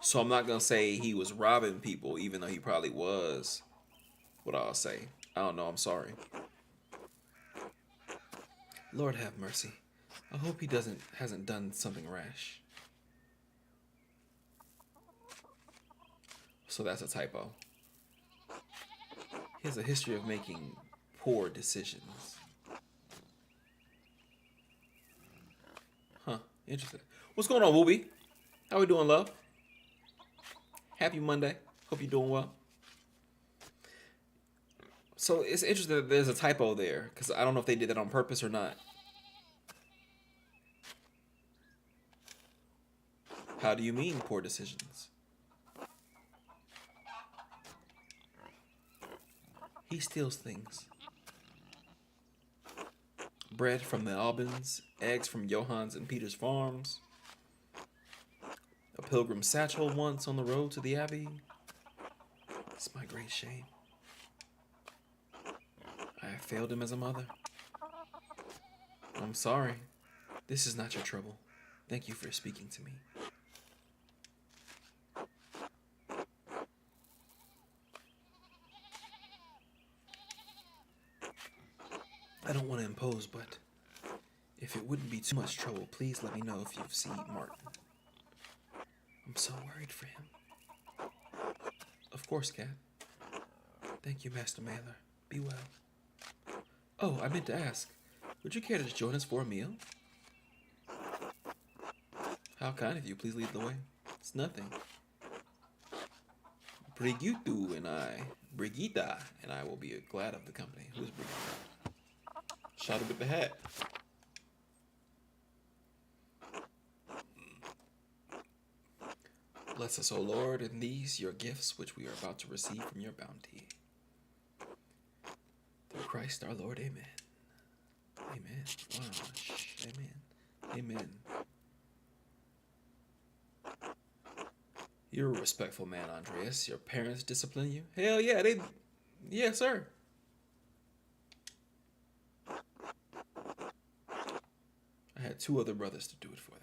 So I'm not going to say he was robbing people, even though he probably was. What I'll say. I don't know, I'm sorry. Lord have mercy. I hope he hasn't done something rash. So that's a typo. He has a history of making poor decisions. Huh, interesting. What's going on, Wooby? How we doing, love? Happy Monday. Hope you're doing well. So it's interesting that there's a typo there, because I don't know if they did that on purpose or not. How do you mean poor decisions? He steals things. Bread from the Albans, eggs from Johann's and Peter's farms, a pilgrim satchel once on the road to the Abbey. It's my great shame. I have failed him as a mother. I'm sorry. This is not your trouble. Thank you for speaking to me. I don't want to impose, but if it wouldn't be too much trouble, please let me know if you've seen Martin. I'm so worried for him. Of course, Cat. Thank you, Master Mailer. Be well. Oh, I meant to ask. Would you care to join us for a meal? How kind of you. Please lead the way. It's nothing. Brigitta and I will be glad of the company. Who's Brigitta? Shouted with the hat. Bless us, O Lord, in these your gifts which we are about to receive from your bounty. Through Christ our Lord, amen. Amen. Wow. Shh. Amen. Amen. You're a respectful man, Andreas. Your parents discipline you? Hell yeah, they... Yes, sir. I had 2 other brothers to do it for them.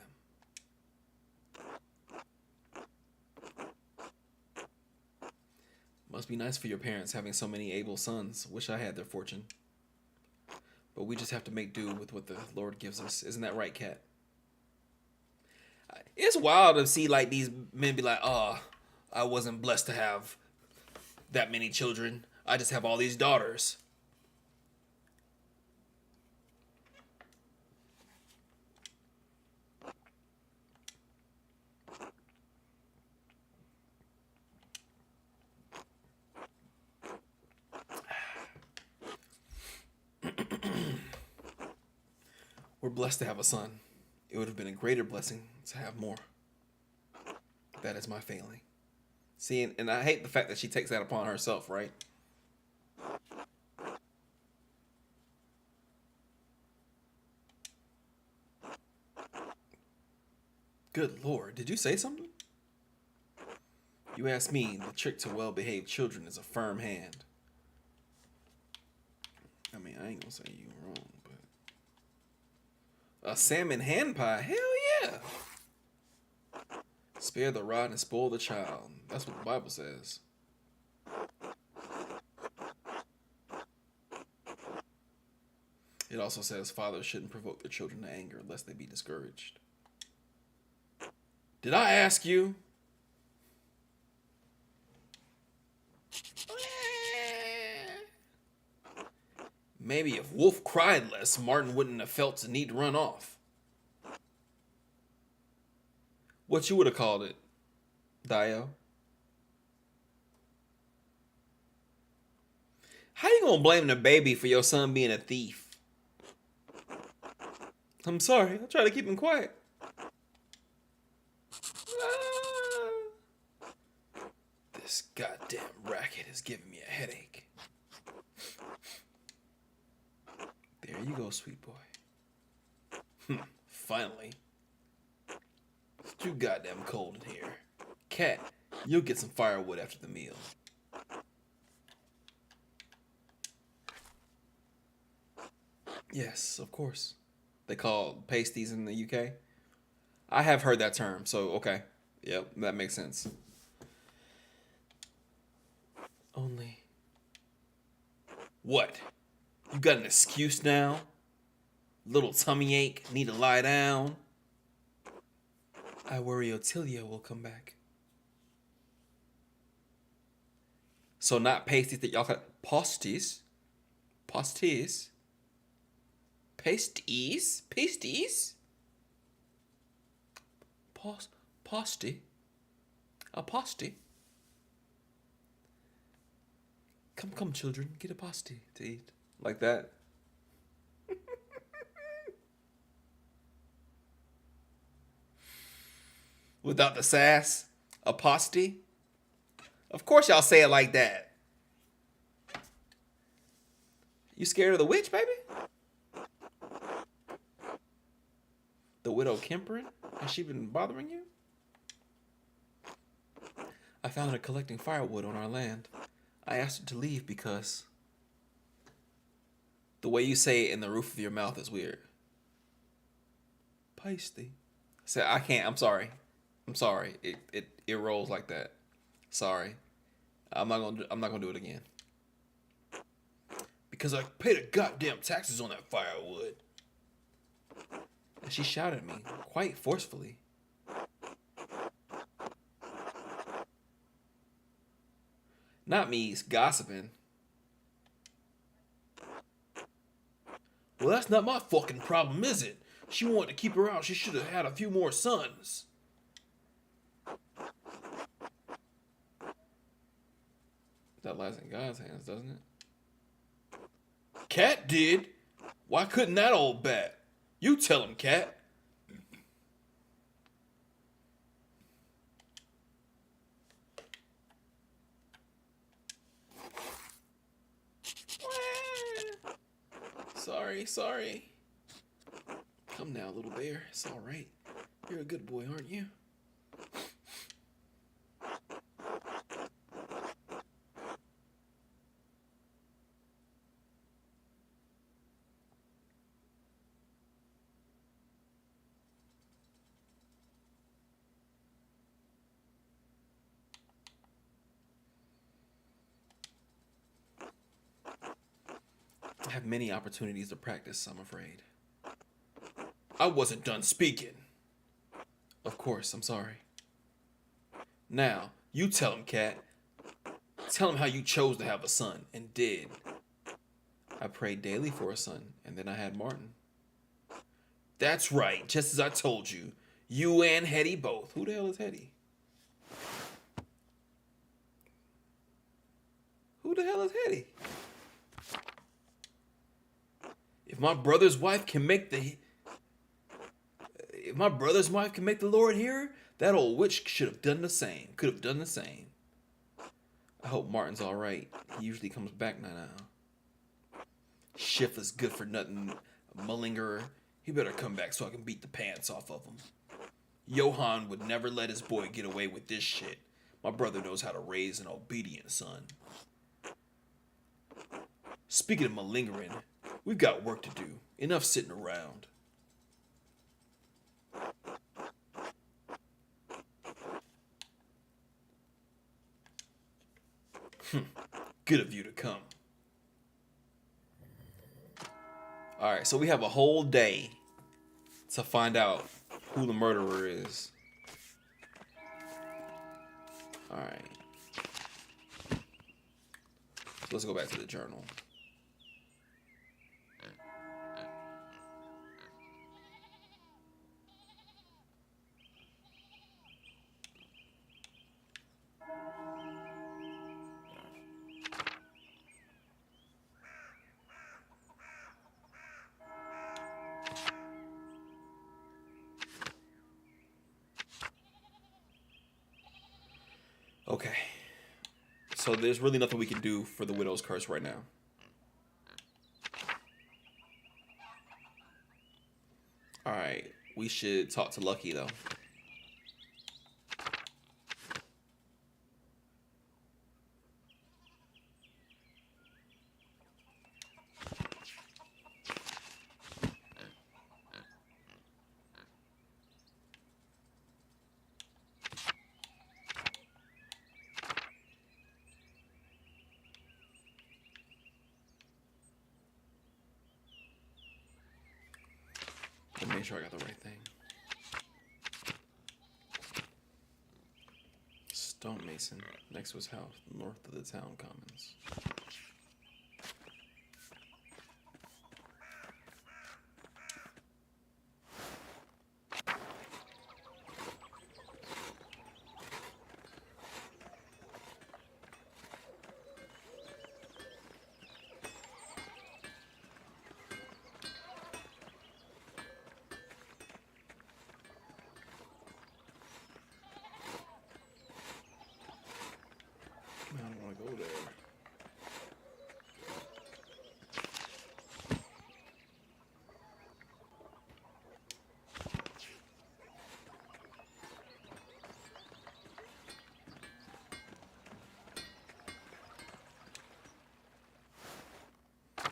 Must be nice for your parents having so many able sons. Wish I had their fortune. But we just have to make do with what the Lord gives us. Isn't that right, Kat? It's wild to see like these men be like, oh, I wasn't blessed to have that many children. I just have all these daughters. We're blessed to have a son. It would have been a greater blessing to have more. That is my failing. See, and I hate the fact that she takes that upon herself, right? Good Lord, did you say something? You asked me, the trick to well-behaved children is a firm hand. I mean, I ain't gonna say you wrong, but... A salmon hand pie? Hell yeah! Spare the rod and spoil the child. That's what the Bible says. It also says fathers shouldn't provoke their children to anger lest they be discouraged. Did I ask you? Maybe if Wolf cried less, Martin wouldn't have felt the need to run off. What you would have called it, Dio? How you gonna blame the baby for your son being a thief? I'm sorry, I'll try to keep him quiet. This goddamn racket is giving me a headache. There you go, sweet boy. Finally. It's too goddamn cold in here. Cat, you'll get some firewood after the meal. Yes, of course. They call pasties in the UK. I have heard that term, so okay. Yep, that makes sense. Only... What? You got an excuse now? Little tummy ache, need to lie down? I worry Ottilia will come back. So not pasties that y'all got... Pasties? Pasties? Pasties? Pasties? Pasty? A pasty? Come, children, get a pasty to eat. Like that. Without the sass? A pasty? Of course y'all say it like that. You scared of the witch, baby? The widow Kemperin? Has she been bothering you? I found her collecting firewood on our land. I asked her to leave because... The way you say it in the roof of your mouth is weird. Pasty. Say I can't. I'm sorry. I'm sorry. It rolls like that. Sorry. I'm not gonna do it again. Because I pay the goddamn taxes on that firewood. And she shouted at me quite forcefully. Not me gossiping. Well, that's not my fucking problem, is it? She wanted to keep her out. She should have had a few more sons. That lies in God's hands, doesn't it? Cat did. Why couldn't that old bat? You tell him, Cat. Sorry. Come now, little bear. It's all right. You're a good boy, aren't you? I have many opportunities to practice, I'm afraid. I wasn't done speaking. Of course, I'm sorry. Now, you tell him, Cat. Tell him how you chose to have a son, and did. I prayed daily for a son, and then I had Martin. That's right, just as I told you. You and Hetty both. Who the hell is Hetty? Who the hell is Hetty? If my brother's wife can make the Lord hear, that old witch should have done the same. Could have done the same. I hope Martin's all right. He usually comes back now. Shiftless, good for nothing, malingerer. He better come back so I can beat the pants off of him. Johann would never let his boy get away with this shit. My brother knows how to raise an obedient son. Speaking of malingering, we've got work to do. Enough sitting around. Good of you to come. Alright, so we have a whole day to find out who the murderer is. Alright. So let's go back to the journal. Okay. So there's really nothing we can do for the widow's curse right now. Alright. We should talk to Lucky though. Let me make sure I got the right thing. Stonemason, next to his house, north of the town commons. I don't want to go there.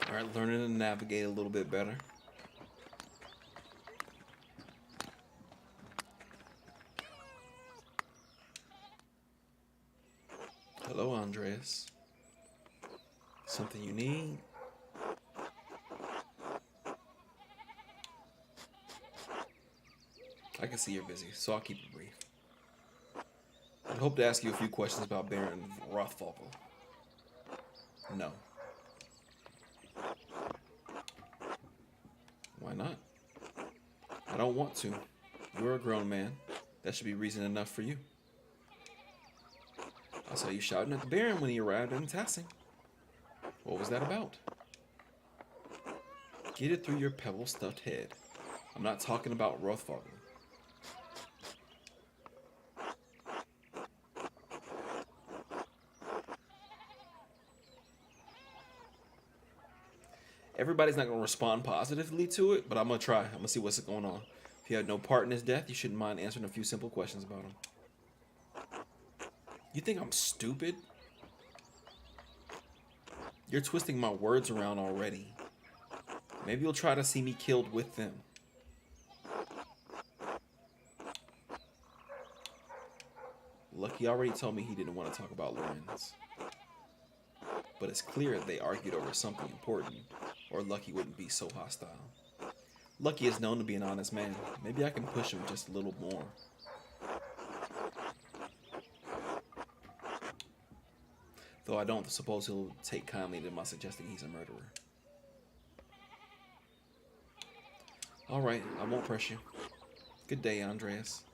All right, learning to navigate a little bit better. Hello, Andreas. Something you need? I can see you're busy, so I'll keep it brief. I hope to ask you a few questions about Baron Rothvogel. No. Why not? I don't want to. You're a grown man. That should be reason enough for you. I saw you shouting at the Baron when he arrived in Tassing. What was that about? Get it through your pebble-stuffed head. I'm not talking about Rothvogel. Everybody's not going to respond positively to it, but I'm going to try. I'm going to see what's going on. If you had no part in his death, you shouldn't mind answering a few simple questions about him. You think I'm stupid? You're twisting my words around already. Maybe you'll try to see me killed with them. Lucky already told me he didn't want to talk about Lorenz. But it's clear they argued over something important, or Lucky wouldn't be so hostile. Lucky is known to be an honest man. Maybe I can push him just a little more. Though I don't suppose he'll take kindly to my suggesting he's a murderer. Alright, I won't press you. Good day, Andreas.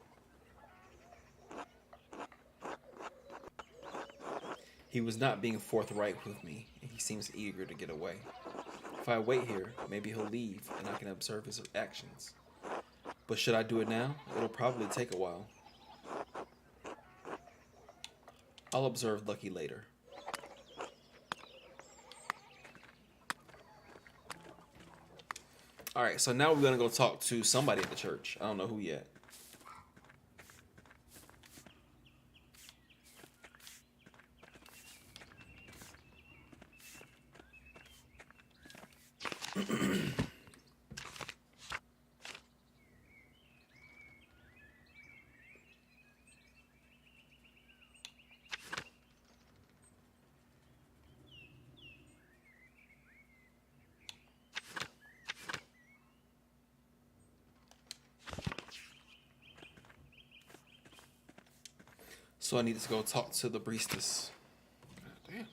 He was not being forthright with me, and he seems eager to get away. If I wait here, maybe he'll leave, and I can observe his actions. But should I do it now? It'll probably take a while. I'll observe Lucky later. Alright, so now we're going to go talk to somebody at the church. I don't know who yet. So I need to go talk to the priestess. God damn.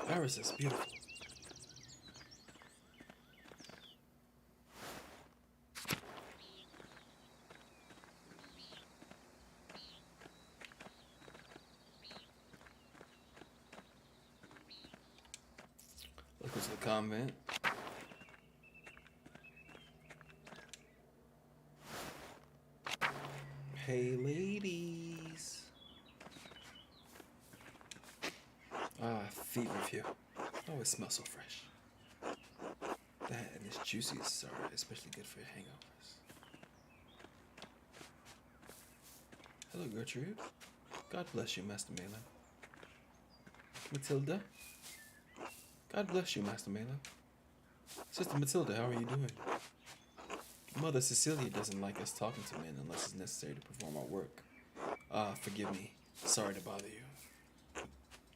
Iris is beautiful. Let's go to the convent. Hey, ladies. Feet review. Oh, it smells so fresh. That and this juicy is especially good for hangovers. Hello, Gertrude. God bless you, Master Malin. Matilda. God bless you, Master Malin. Sister Matilda, how are you doing? Mother Cecilia doesn't like us talking to men unless it's necessary to perform our work. Forgive me. Sorry to bother you.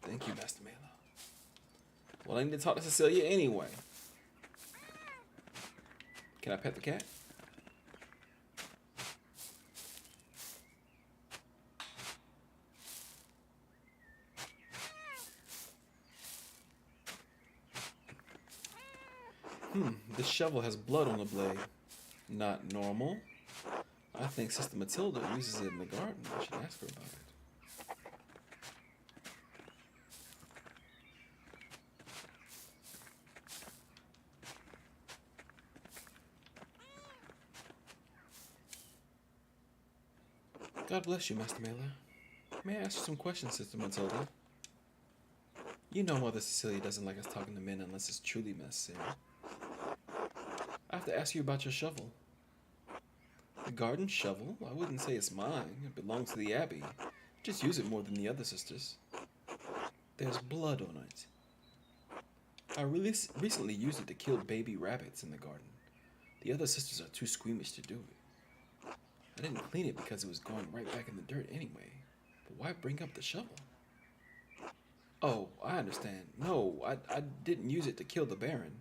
Thank you, Master Malin. Well, I need to talk to Cecilia anyway. Can I pet the cat? This shovel has blood on the blade. Not normal. I think Sister Matilda uses it in the garden. I should ask her about it. God bless you, Master Mailer. May I ask you some questions, Sister Matilda? You know Mother Cecilia doesn't like us talking to men unless it's truly necessary. I have to ask you about your shovel. The garden shovel? I wouldn't say it's mine. It belongs to the Abbey. Just use it more than the other sisters. There's blood on it. I recently used it to kill baby rabbits in the garden. The other sisters are too squeamish to do it. I didn't clean it because it was going right back in the dirt anyway. But why bring up the shovel? Oh, I understand. No, I didn't use it to kill the Baron.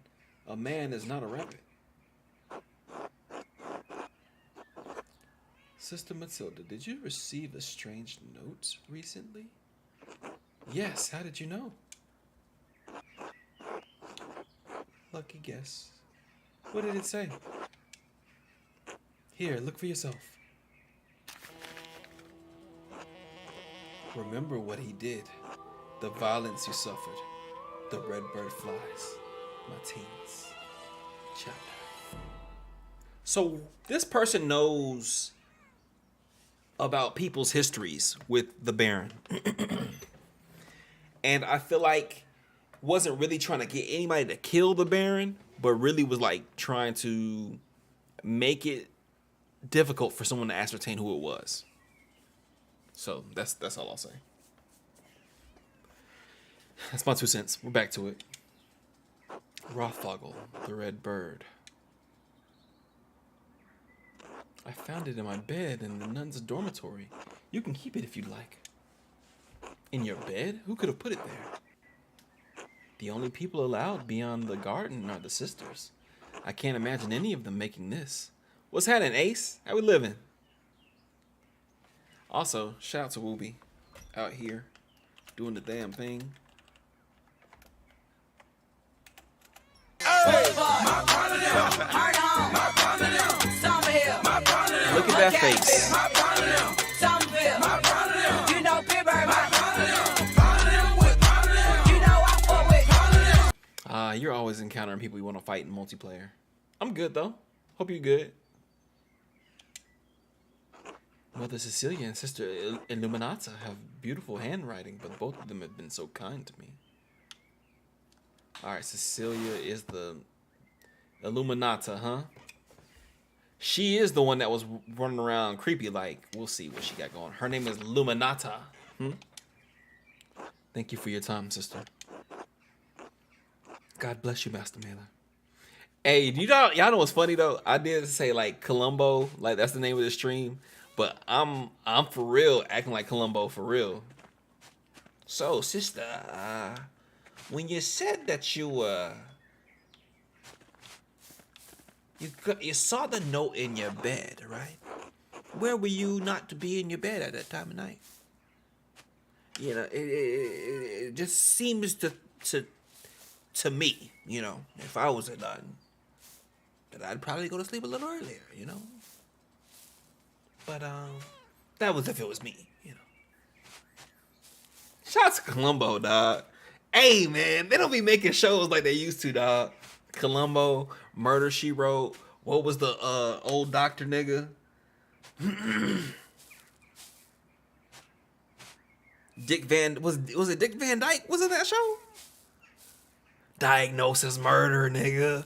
A man is not a rabbit. Sister Matilda, did you receive a strange note recently? Yes, how did you know? Lucky guess. What did it say? Here, look for yourself. Remember what he did, the violence you suffered, the red bird flies, Martinez. Chapter. So this person knows about people's histories with the Baron. And I feel like wasn't really trying to get anybody to kill the Baron, but really was like trying to make it difficult for someone to ascertain who it was. So that's all I'll say. That's my 2 cents. We're back to it. Rothfogel, the red bird. I found it in my bed in the nun's dormitory. You can keep it if you'd like. In your bed? Who could have put it there? The only people allowed beyond the garden are the sisters. I can't imagine any of them making this. What's happening, Ace? How we living? Also, shout out to Wooby out here doing the damn thing. Look at that face. You're always encountering people you want to fight in multiplayer. I'm good though. Hope you're good. Mother Cecilia and Sister Illuminata have beautiful handwriting, but both of them have been so kind to me. Alright, Cecilia is the Illuminata, huh? She is the one that was running around creepy like. We'll see what she got going. Her name is Luminata. Thank you for your time, sister. God bless you, Master Mailer. Hey, y'all know what's funny though? I did say like Columbo, like that's the name of the stream, but I'm for real acting like Columbo for real. So, sister, when you said that you saw the note in your bed, right? Where were you not to be in your bed at that time of night? You know, it just seems to me, you know, if I was a nun, that I'd probably go to sleep a little earlier, you know. But that was if it was me, you know. Shout out to Columbo, dog. Hey man, they don't be making shows like they used to, dog. Columbo, Murder She Wrote. What was the old doctor nigga? Dick Van was it Dick Van Dyke? Was it that show? Diagnosis Murder, nigga.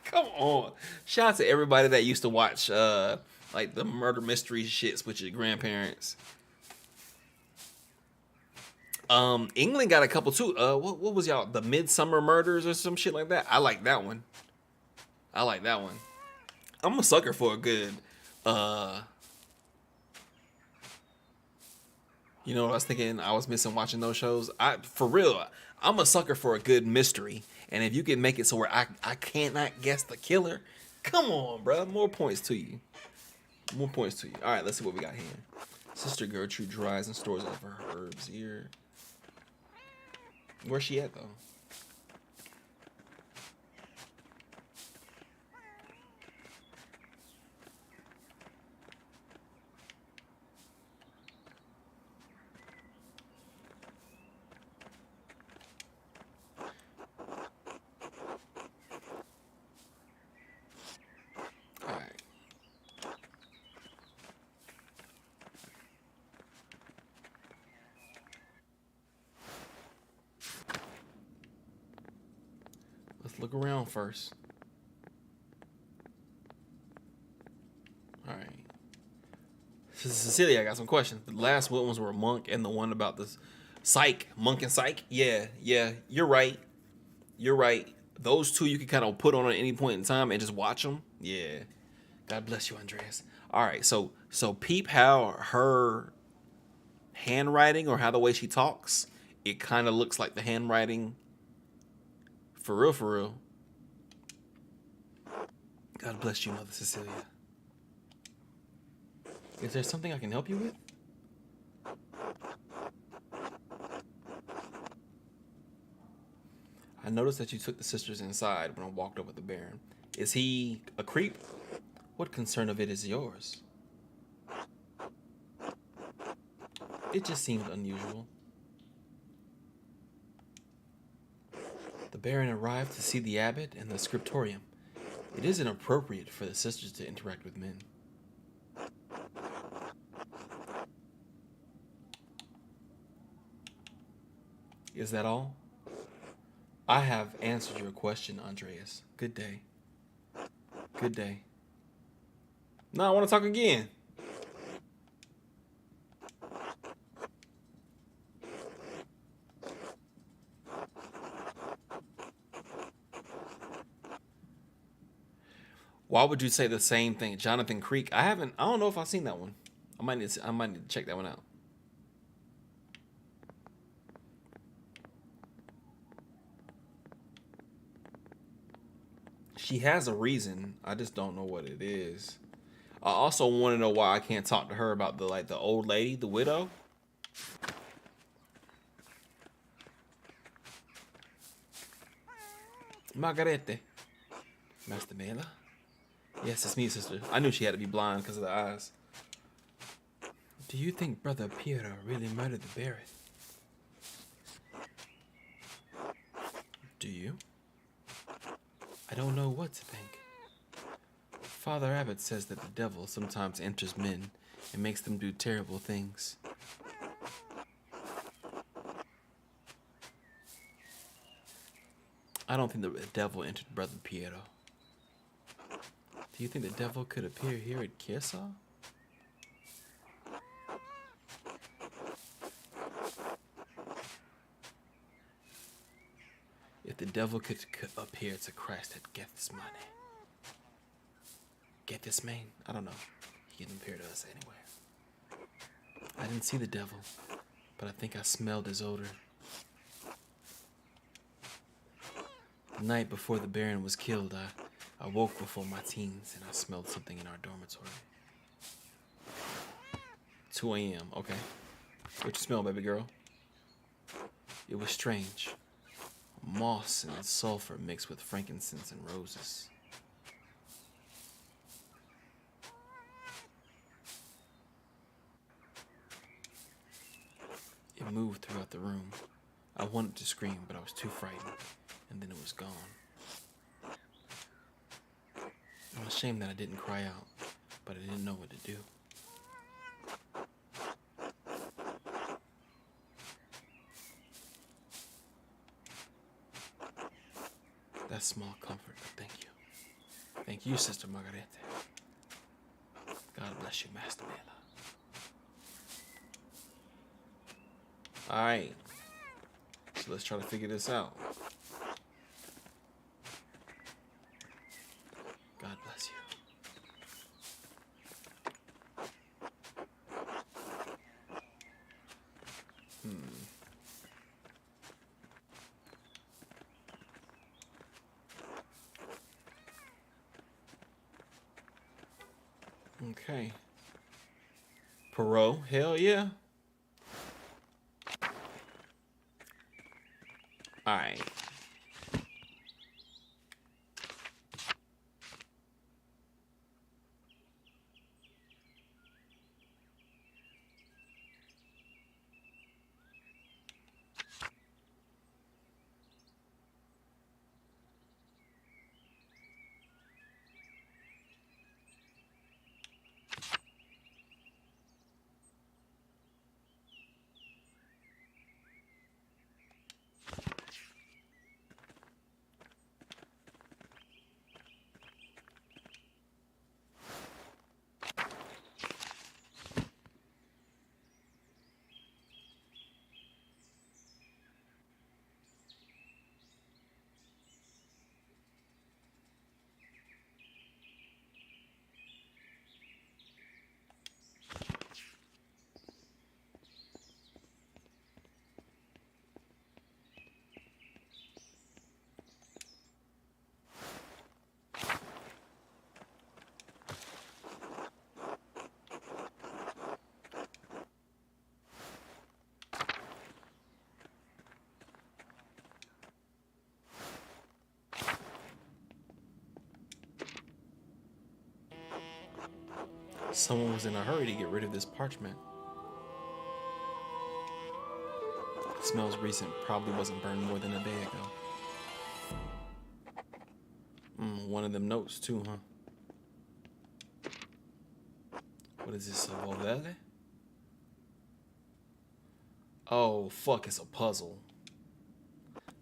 Come on. Shout out to everybody that used to watch like the murder mystery shits with your grandparents. England got a couple too. What was y'all? The Midsummer Murders or some shit like that. I like that one. I'm a sucker for a good you know what I was thinking I was missing watching those shows? For real, I'm a sucker for a good mystery. And if you can make it so where I cannot guess the killer, come on, bro. More points to you. All right, let's see what we got here. Sister Gertrude dries and stores up her herbs here. Where's she at, though? Let's look around first. All right. Cecilia, I got some questions. The last ones were Monk and the one about this Psych. Monk and Psych. Yeah, you're right. Those two you can kind of put on at any point in time and just watch them. Yeah. God bless you, Andreas. All right, so peep how her handwriting or how the way she talks, it kind of looks like the handwriting. For real. God bless you, Mother Cecilia. Is there something I can help you with? I noticed that you took the sisters inside when I walked up with the Baron. Is he a creep? What concern of it is yours? It just seemed unusual. The Baron arrived to see the abbot and the scriptorium. It isn't appropriate for the sisters to interact with men. Is that all? I have answered your question, Andreas. Good day. Good day. No, I want to talk again. Why would you say the same thing? Jonathan Creek. I don't know if I've seen that one. I might need to check that one out. She has a reason. I just don't know what it is. I also want to know why I can't talk to her about the old lady, the widow. Margarete. Master Mela. Yes, it's me, sister. I knew she had to be blind because of the eyes. Do you think Brother Piero really murdered the Baron? Do you? I don't know what to think. Father Abbot says that the devil sometimes enters men and makes them do terrible things. I don't think the devil entered Brother Piero. Do you think the devil could appear here at Chiesa? If the devil could appear to Christ at Gethsemane. Gethsemane? I don't know. He can appear to us anywhere. I didn't see the devil, but I think I smelled his odor. The night before the Baron was killed, I woke before my teens and I smelled something in our dormitory. 2 a.m. Okay. What you smell, baby girl? It was strange. Moss and sulfur mixed with frankincense and roses. It moved throughout the room. I wanted to scream, but I was too frightened, and then it was gone. I'm ashamed that I didn't cry out, but I didn't know what to do. That's small comfort, but thank you. Thank you, Sister Margarete. God bless you, Master Mela. Alright. So let's try to figure this out. God bless you. Okay. Perot, hell yeah. Alright. Someone was in a hurry to get rid of this parchment. It smells recent. Probably wasn't burned more than a day ago. One of them notes too, huh? What is this, a Volvele? Oh, fuck, it's a puzzle.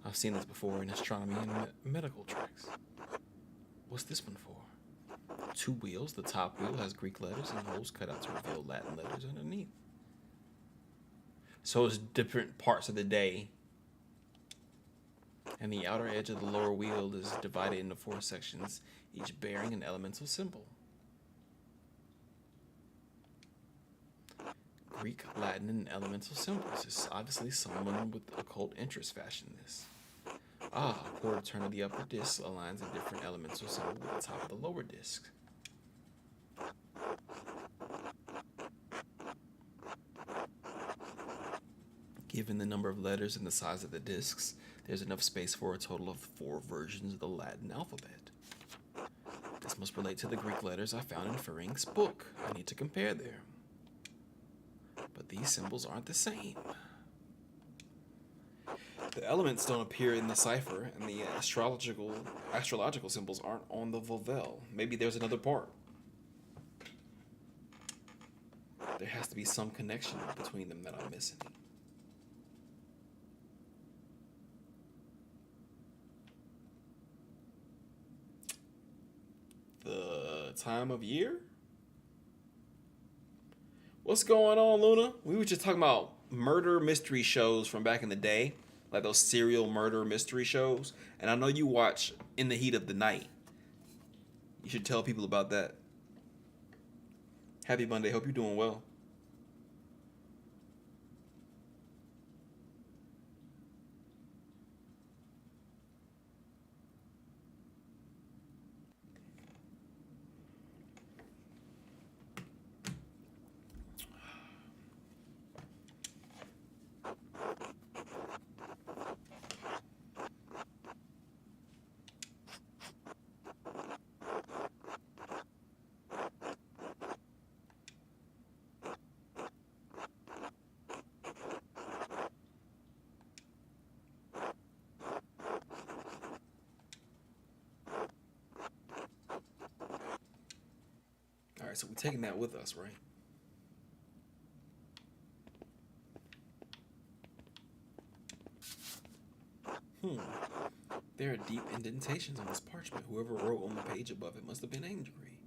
I've seen this before in astronomy and medical tracks. What's this one for? 2 wheels. The top wheel has Greek letters and holes cut out to reveal Latin letters underneath. So it's different parts of the day. And the outer edge of the lower wheel is divided into 4 sections, each bearing an elemental symbol. Greek, Latin, and elemental symbols. It's obviously someone with occult interest fashioned this. A quarter turn of the upper disc aligns a different elemental symbol with the top of the lower disc. Given the number of letters and the size of the discs, there's enough space for a total of 4 versions of the Latin alphabet. This must relate to the Greek letters I found in Ferenc's book. I need to compare them. But these symbols aren't the same. The elements don't appear in the cipher, and the astrological symbols aren't on the Volvele. Maybe there's another part. There has to be some connection between them that I'm missing. The time of year? What's going on, Luna? We were just talking about murder mystery shows from back in the day, like those serial murder mystery shows. And I know you watch In the Heat of the Night. You should tell people about that. Happy Monday. Hope you're doing well. Alright, so we're taking that with us, right? There are deep indentations on this parchment. Whoever wrote on the page above it must have been angry.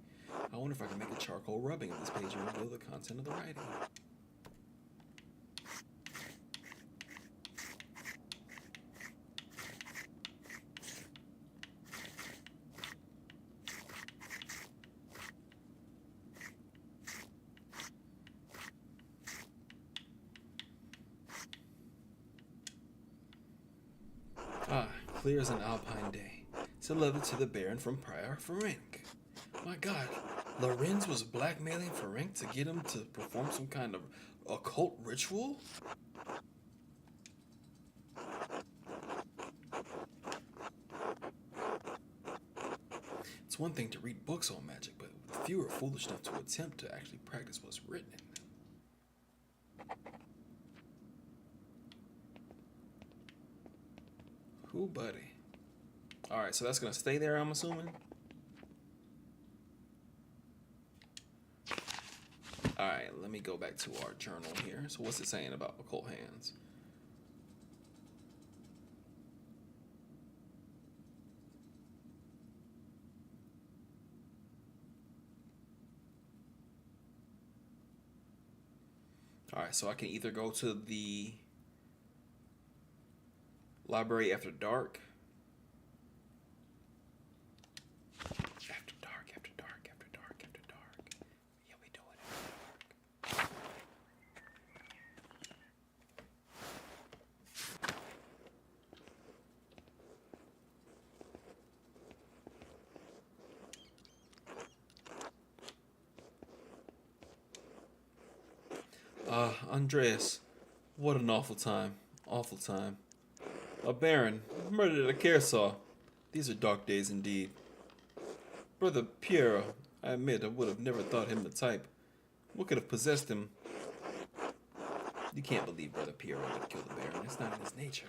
I wonder if I can make a charcoal rubbing of this page and reveal the content of the writing. Clear as an alpine day. It's a letter to the Baron from Prior Ferenc. My God, Lorenz was blackmailing Ferenc to get him to perform some kind of occult ritual? It's one thing to read books on magic, but few are foolish enough to attempt to actually practice what's written in them. Cool, buddy. Alright, so that's going to stay there, I'm assuming. Alright, let me go back to our journal here. So what's it saying about occult hands? Alright, so I can either go to the library after dark. After dark. Yeah, we do it after dark. Andreas, what an awful time. Awful time. A baron, murdered at a Kershaw. These are dark days indeed. Brother Piero, I admit I would have never thought him the type. What could have possessed him? You can't believe Brother Pierre would kill the Baron. It's not in his nature.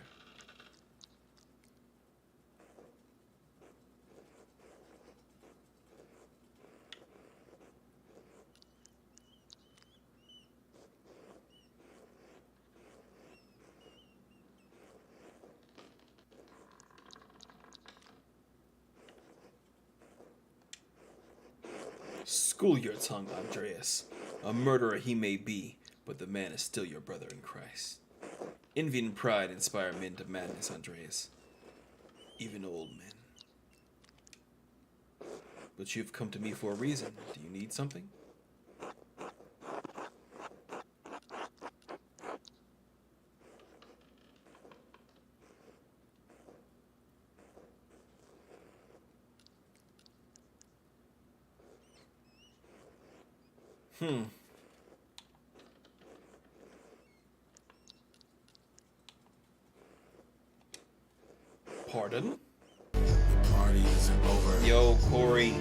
School your tongue, Andreas. A murderer he may be, but the man is still your brother in Christ. Envy and pride inspire men to madness, Andreas. Even old men. But you've come to me for a reason. Do you need something? Pardon? Party isn't over. Yo, Corey. You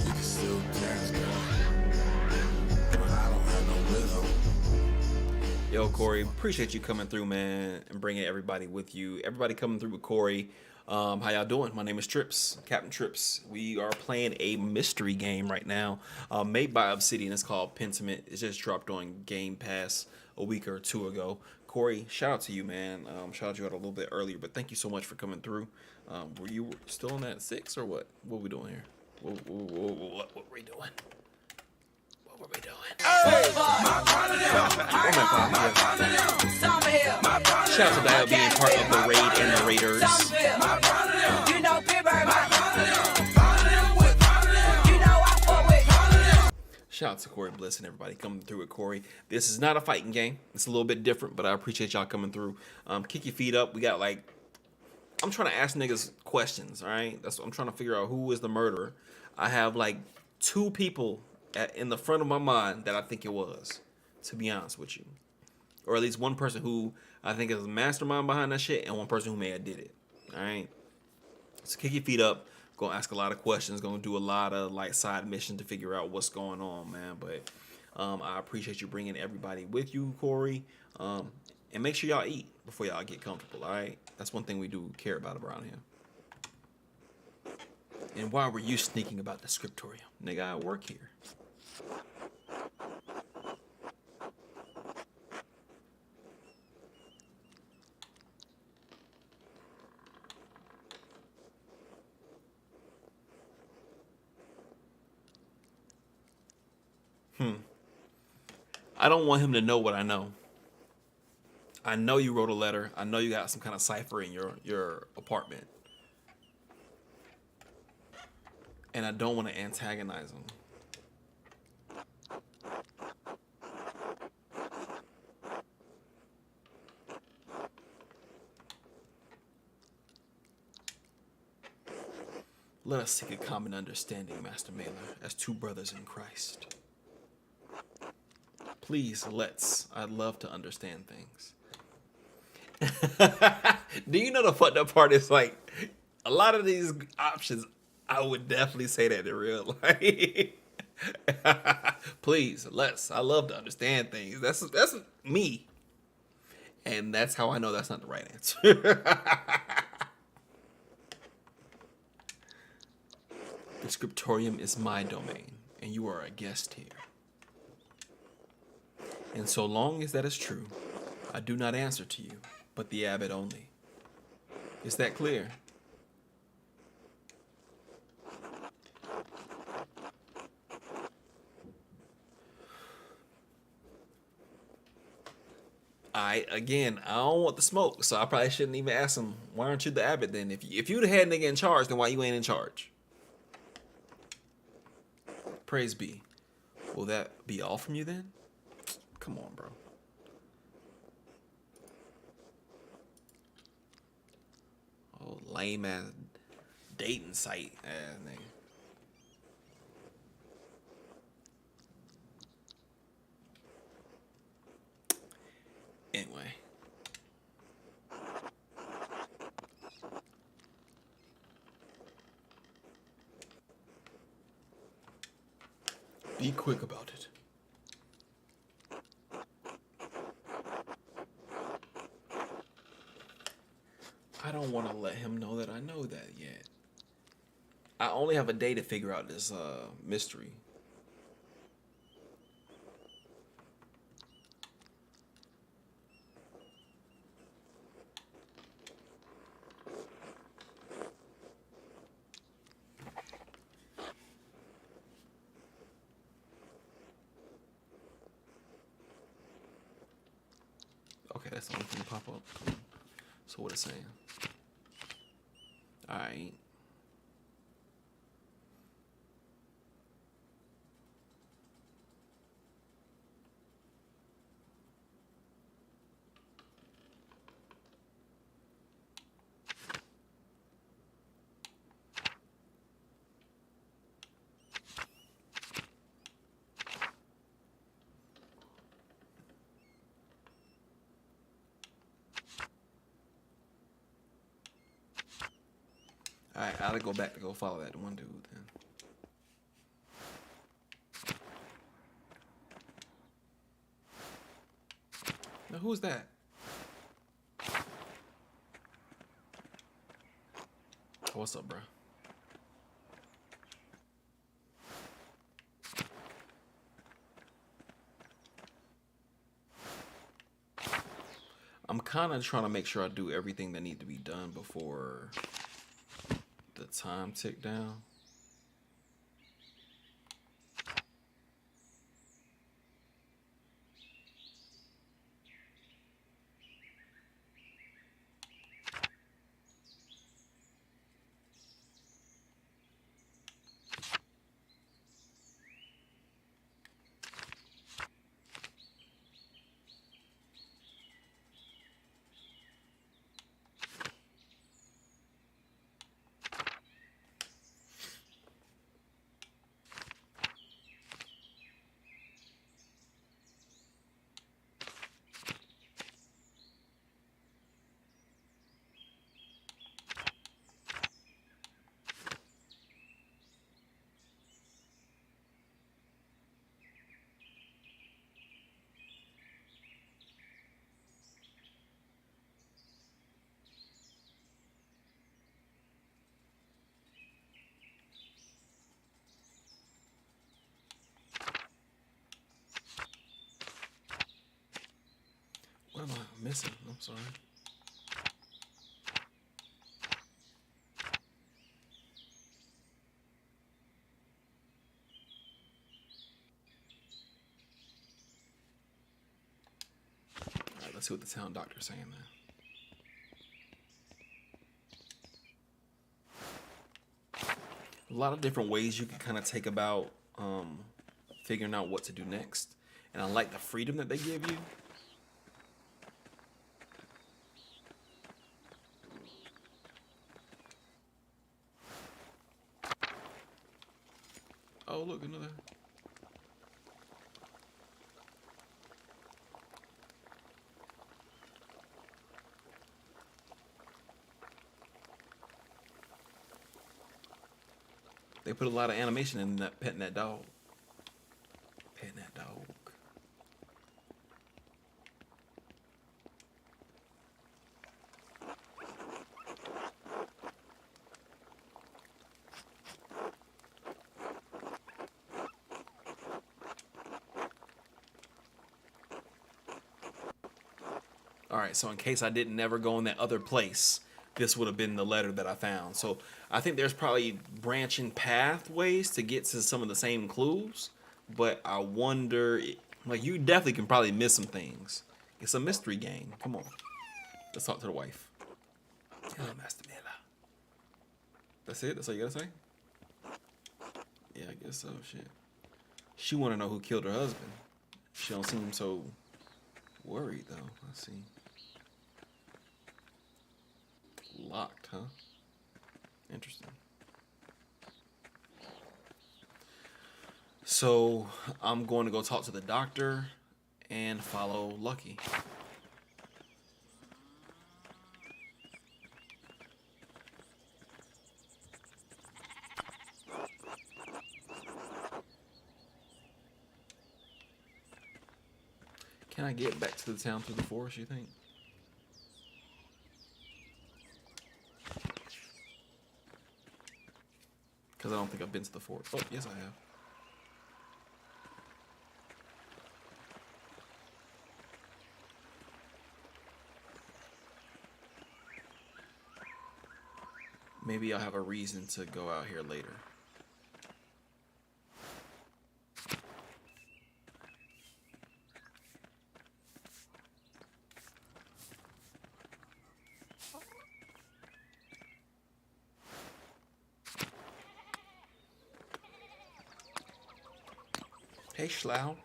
can still dance, girl. But I don't have no rhythm. Yo, Corey, appreciate you coming through, man, and bringing everybody with you. Everybody coming through with Corey. How y'all doing? My name is Trips, Captain Trips. We are playing a mystery game right now, made by Obsidian. It's called Pentiment. It just dropped on Game Pass a week or two ago. Corey, shout out to you, man. Shout out you out a little bit earlier, but thank you so much for coming through. Were you still on that 6 or what? What are we doing here? What were we doing? What were we doing? Shout out to Dial being part of the raid and the raiders. Shout out to Corey Bliss and everybody coming through with Corey. This is not a fighting game. It's a little bit different, but I appreciate y'all coming through. Kick your feet up. We got I'm trying to ask niggas questions, all right? That's what I'm trying to figure out who is the murderer. I have 2 people in the front of my mind that I think it was, to be honest with you. Or at least one person who I think is the mastermind behind that shit and one person who may have did it, all right? So kick your feet up. Gonna ask a lot of questions. Gonna do a lot of side missions to figure out what's going on, man. But I appreciate you bringing everybody with you, Corey. And make sure y'all eat before y'all get comfortable, all right? That's one thing we do care about around here. And why were you sneaking about the scriptorium? Nigga, I work here. I don't want him to know what I know. I know you wrote a letter. I know you got some kind of cipher in your apartment. And I don't want to antagonize him. Let us seek a common understanding, Master Mailer, as 2 brothers in Christ. Please, let's. I'd love to understand things. Do you know the fucked up part is a lot of these options, I would definitely say that in real life. Please, let's. I love to understand things. That's me. And that's how I know that's not the right answer. The scriptorium is my domain, and you are a guest here. And so long as that is true, I do not answer to you, but the abbot only. Is that clear? I don't want the smoke, so I probably shouldn't even ask him, why aren't you the abbot then? If you the head nigga in charge, then why you ain't in charge? Praise be. Will that be all from you then? Come on, bro. Oh, lame ass dating site ass nigga. Anyway. Be quick about it. don't want to let him know that I know that yet. I only have a day to figure out this mystery. Okay, that's the only thing to pop up. So what it's saying. Alright. Alright, I gotta go back to go follow that one dude then. Now who's that? Oh, what's up, bro? I'm kind of trying to make sure I do everything that needs to be done before the time tick down. What am I missing? I'm sorry. Alright, let's see what the town doctor's saying now. A lot of different ways you can kind of take about figuring out what to do next. And I like the freedom that they give you. Oh, look, another. They put a lot of animation in that petting that dog. Petting that dog. All right, so in case I didn't never go in that other place, this would have been the letter that I found. So I think there's probably branching pathways to get to some of the same clues, but I wonder, like, you definitely can probably miss some things. It's a mystery game. Come on, let's talk to the wife. Hello, Master Miller. That's it? That's all you gotta say? Yeah, I guess so. Shit. She want to know who killed her husband. She don't seem so worried though. Let's see. Locked, huh? Interesting. So I'm going to go talk to the doctor and follow Lucky. Can I get back to the town through the forest, you think? don't think I've been to the fort. Oh, yes, I have. Maybe I'll have a reason to go out here later. Hey, Schlau.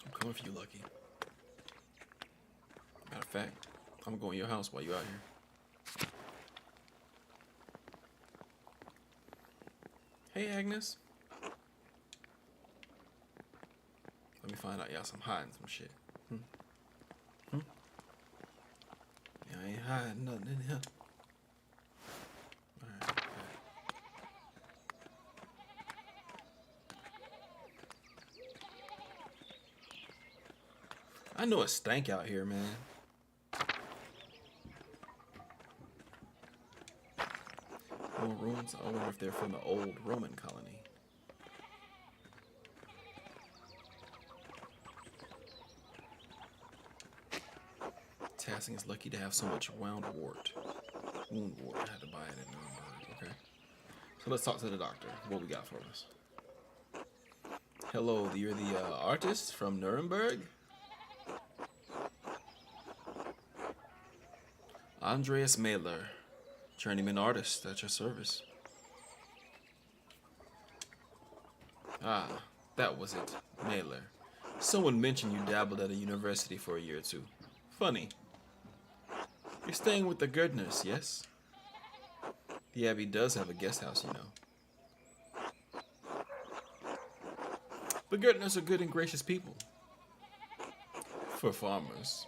I'm coming for you, Lucky. Matter of fact, I'm going to your house while you out here. Hey, Agnes. Let me find out y'all some hiding some shit. I ain't hiding nothing in here. Alright. I know it stank out here, man. More ruins? I wonder if they're from the old Roman colony. Tassing is lucky to have so much wound wart. Wound wart. I had to buy it in Nuremberg. Okay. So let's talk to the doctor. What we got for us? Hello, you're the artist from Nuremberg? Andreas Mahler, journeyman artist at your service. Ah, that was it. Mahler. Someone mentioned you dabbled at a university for a year or two. Funny. You're staying with the Gerdners, yes? The Abbey does have a guest house, you know. The Gerdners are good and gracious people. For farmers.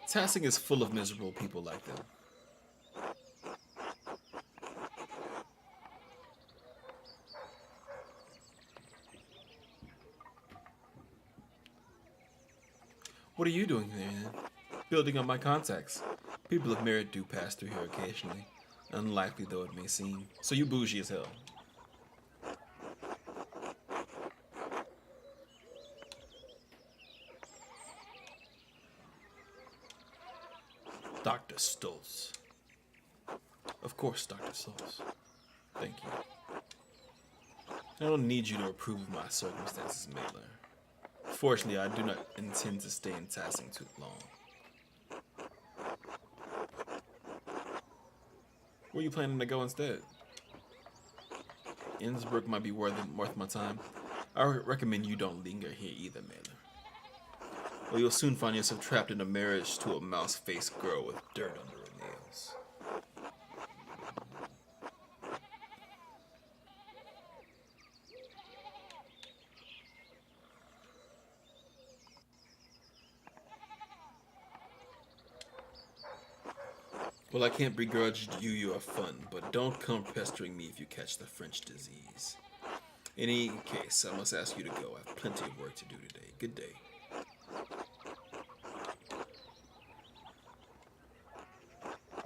Tassing is full of miserable people like them. What are you doing there, then? Building up my contacts. People of merit do pass through here occasionally. Unlikely though it may seem. So you bougie as hell. Dr. Stoltz. Of course, Dr. Stoltz. Thank you. I don't need you to approve of my circumstances, Mahler. Fortunately, I do not intend to stay in Tassing too long. Where are you planning to go instead? Innsbruck might be worth my time. I recommend you don't linger here either, Mahler. Or you'll soon find yourself trapped in a marriage to a mouse-faced girl with dirt under her nails. Well, I can't begrudge you your fun, but don't come pestering me if you catch the French disease. In any case, I must ask you to go. I have plenty of work to do today. Good day.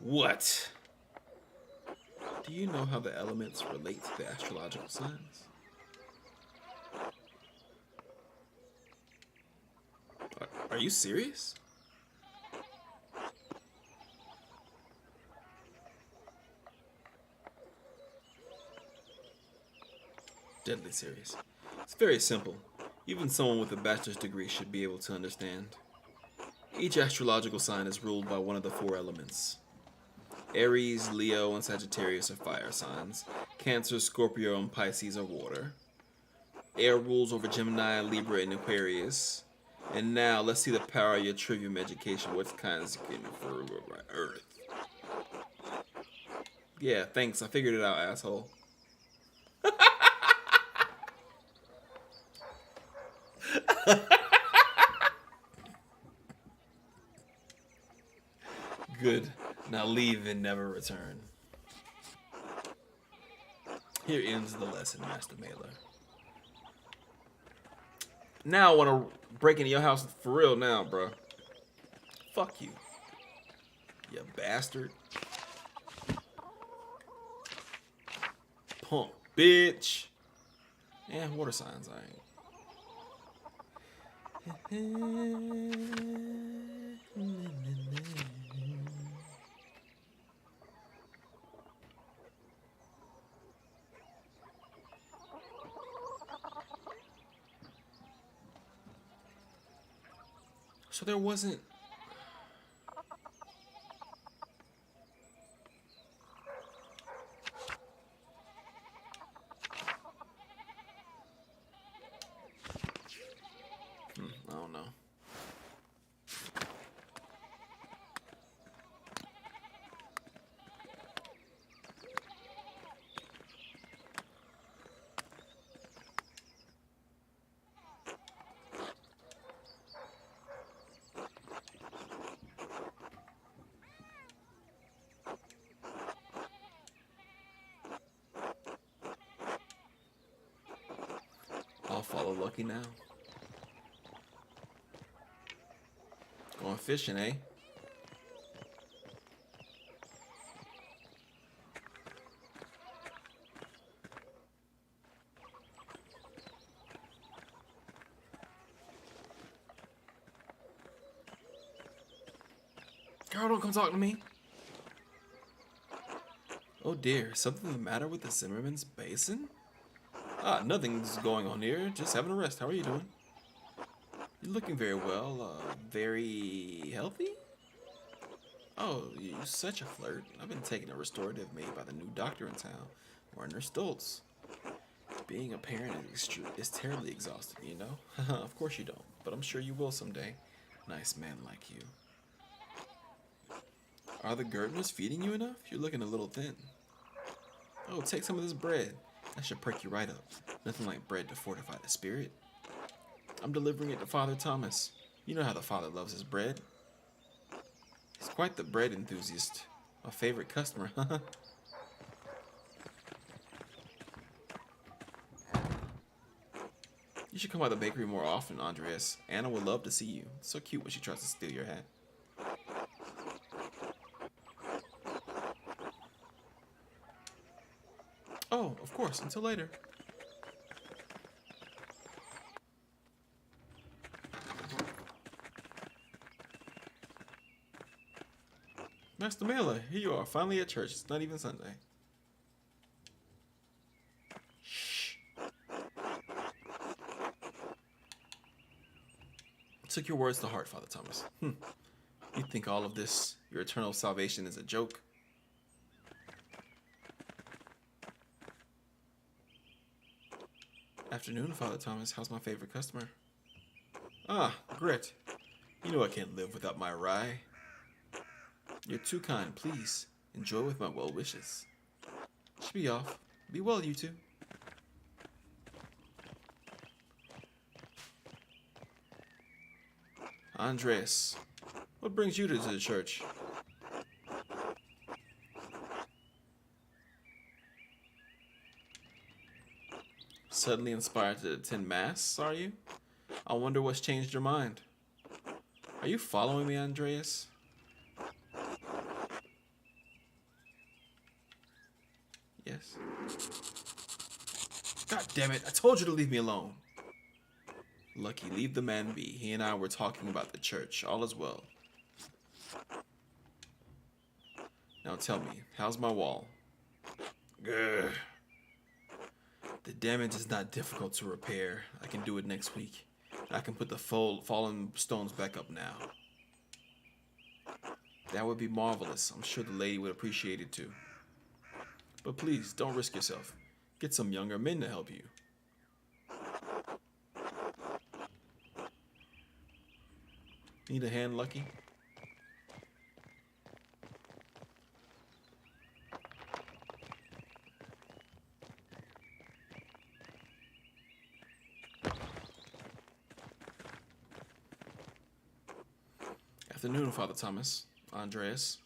What? Do you know how the elements relate to the astrological signs? Are you serious? Deadly serious. It's very simple. Even someone with a bachelor's degree should be able to understand. Each astrological sign is ruled by one of the four elements. Aries, Leo, and Sagittarius are fire signs. Cancer, Scorpio, and Pisces are water. Air rules over Gemini, Libra, and Aquarius. And now, let's see the power of your trivium education. What kinds can refer by Earth? Yeah, thanks. I figured it out, asshole. Good. Now leave and never return. Here ends the lesson, Master Mahler. Now I want to break into your house for real now, bro. Fuck you. You bastard. Punk, bitch. And water signs, I ain't. So there wasn't. I don't know. I'll follow Lucky now. Going fishing, eh? Girl, don't come talk to me. Oh dear, something the matter with the Zimmerman's basin? Ah, nothing's going on here. Just having a rest. How are you doing? You're looking very well. Very healthy? Oh, you're such a flirt. I've been taking a restorative made by the new doctor in town, Werner Stoltz. Being a parent is terribly exhausting, you know? Of course you don't, but I'm sure you will someday. Nice man like you. Are the Gurtners feeding you enough? You're looking a little thin. Oh, take some of this bread. That should perk you right up. Nothing like bread to fortify the spirit. I'm delivering it to Father Thomas. You know how the father loves his bread. He's quite the bread enthusiast. My favorite customer, You should come by the bakery more often, Andreas. Anna would love to see you. It's so cute when she tries to steal your hat. Oh, of course. Until later. Master Mela, here you are, finally at church. It's not even Sunday. Shh. Took your words to heart, Father Thomas. You think all of this, your eternal salvation, is a joke? Afternoon, Father Thomas. How's my favorite customer? Ah, Grit. You know I can't live without my rye. You're too kind. Please, enjoy with my well wishes. Should be off. Be well, you two. Andres, what brings you to the church? Suddenly inspired to attend Mass, are you? I wonder what's changed your mind. Are you following me, Andreas? Yes. God damn it, I told you to leave me alone. Lucky, leave the man be. He and I were talking about the church. All is well. Now tell me, how's my wall? Grr. The damage is not difficult to repair. I can do it next week. I can put the fallen stones back up now. That would be marvelous. I'm sure the lady would appreciate it too. But please, don't risk yourself. Get some younger men to help you. Need a hand, Lucky? Afternoon, Father Thomas. Andreas.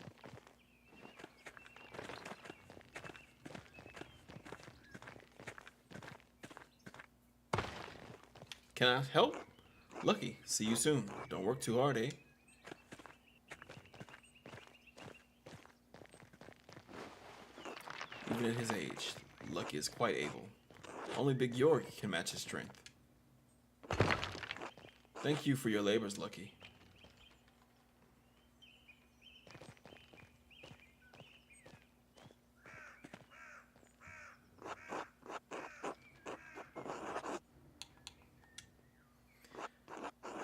Can I help? Lucky, see you soon. Don't work too hard, eh? Even at his age, Lucky is quite able. Only Big York can match his strength. Thank you for your labors, Lucky.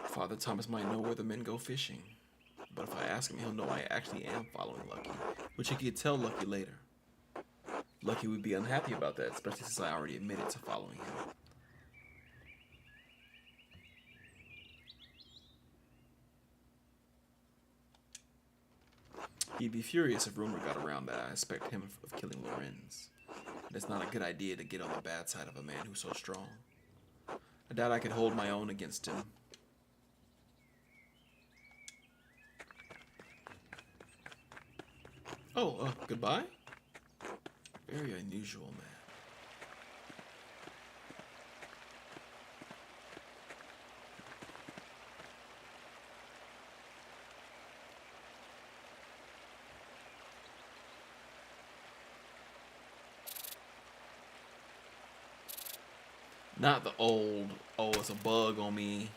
Father Thomas might know where the men go fishing, but if I ask him, he'll know I actually am following Lucky, which he could tell Lucky later. Lucky would be unhappy about that, especially since I already admitted to following him. He'd be furious if rumor got around that I suspect him of killing Lorenz. And it's not a good idea to get on the bad side of a man who's so strong. I doubt I could hold my own against him. Oh, goodbye? Very unusual, man. Not the old, oh, it's a bug on me.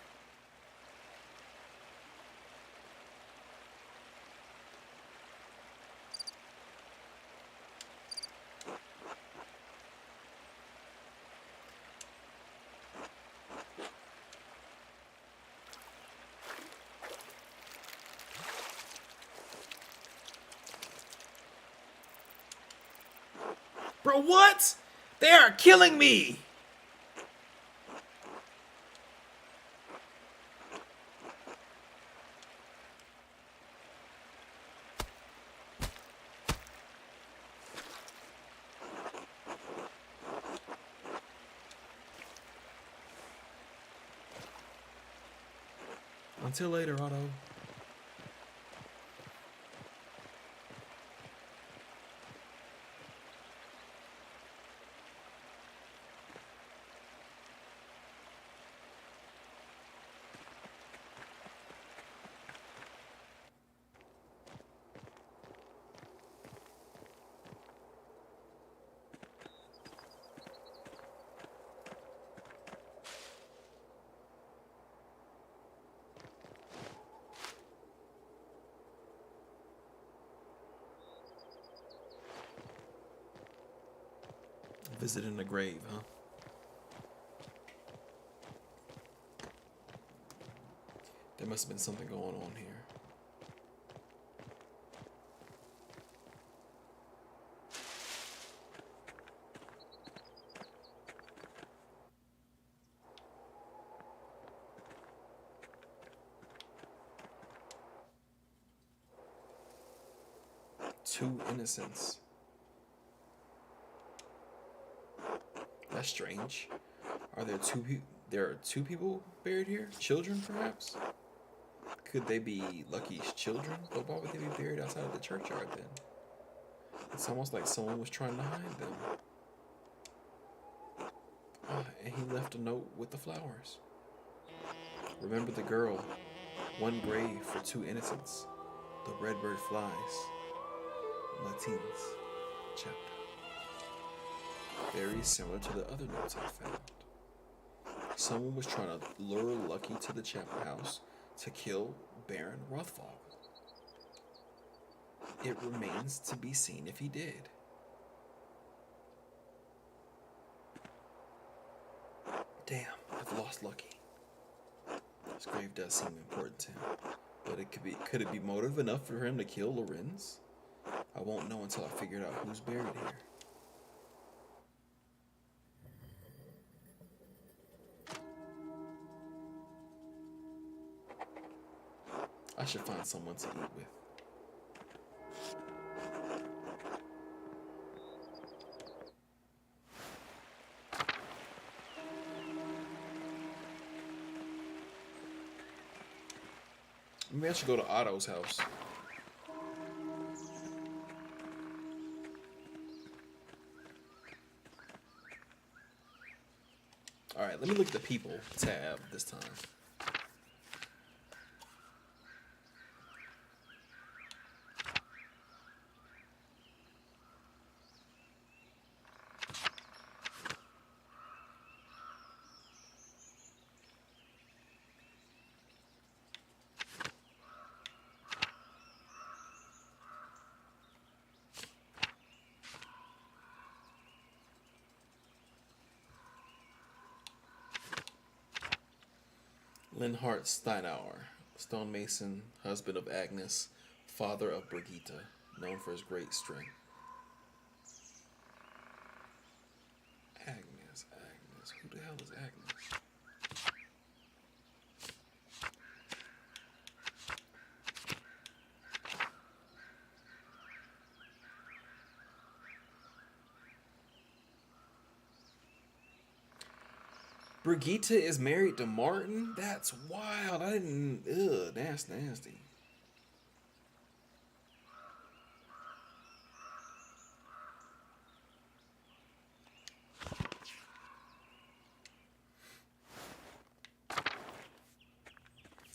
Bro, what? They are killing me! Until later, Otto. Visiting the grave, huh? There must have been something going on here. Two innocents. That's strange. Are there there are two people buried here? Children, perhaps? Could they be Lucky's children? But why would they be buried outside of the churchyard then? It's almost like someone was trying to hide them. And he left a note with the flowers. Remember the girl. One grave for two innocents. The redbird flies. Latins. Chapter. Very similar to the other notes I found. Someone was trying to lure Lucky to the chapel house to kill Baron Rothfog. It remains to be seen if he did. Damn, I've lost Lucky. This grave does seem important to him, but could it be motive enough for him to kill Lorenz? I won't know until I figure out who's buried here. I should find someone to eat with. Maybe I should go to Otto's house. Alright, let me look at the people tab this time. Linhart Steinauer, stonemason, husband of Agnes, father of Brigitte, known for his great strength. Agnes. Who the hell is Agnes? Brigitte is married to Martin? That's wild. I didn't. Ugh, that's nasty.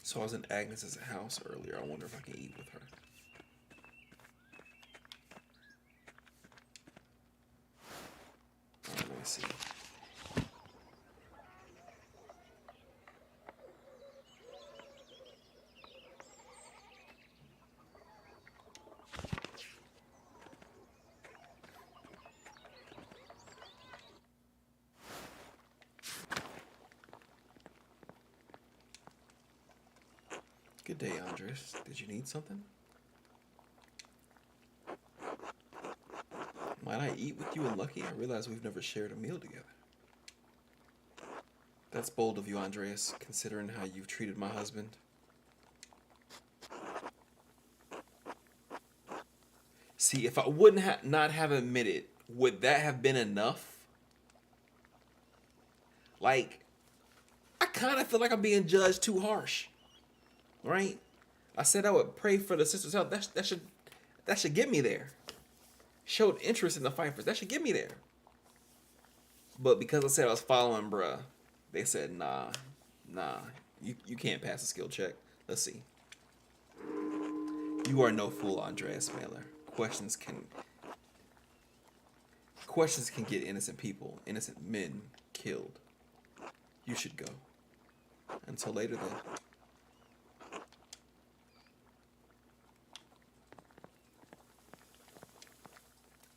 So I was in Agnes's house earlier. I wonder if I can eat with her. Alright, let me see. Good day, Andres. Did you need something? Might I eat with you and Lucky? I realize we've never shared a meal together. That's bold of you, Andreas, considering how you've treated my husband. See, if I wouldn't not have admitted, would that have been enough? Like, I kind of feel like I'm being judged too harsh. Right? I said I would pray for the sister's health. That should get me there. Showed interest in the fight first. That should get me there. But because I said I was following bruh, they said nah. You can't pass a skill check. Let's see. You are no fool, Andreas Mailer. Questions can get innocent people, innocent men killed. You should go. Until later then.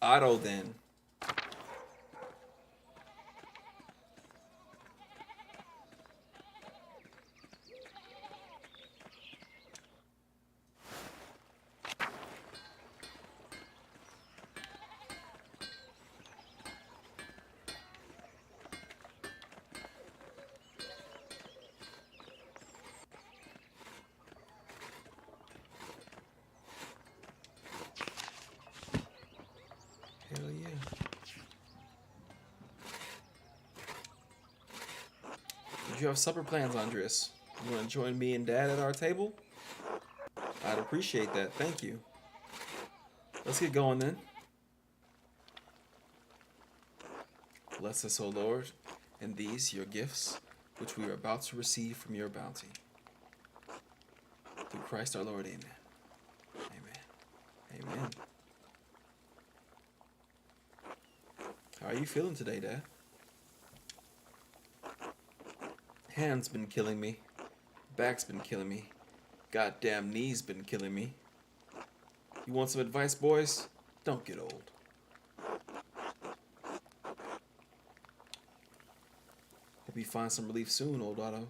Otto then. Hell yeah. Did you have supper plans, Andres? You want to join me and Dad at our table? I'd appreciate that. Thank you. Let's get going then. Bless us, O Lord, and these your gifts, which we are about to receive from your bounty. Through Christ our Lord, amen. Amen. Amen. How are you feeling today, Dad? Hand's been killing me. Back's been killing me. Goddamn knees been killing me. You want some advice, boys? Don't get old. Hope you find some relief soon, old Otto.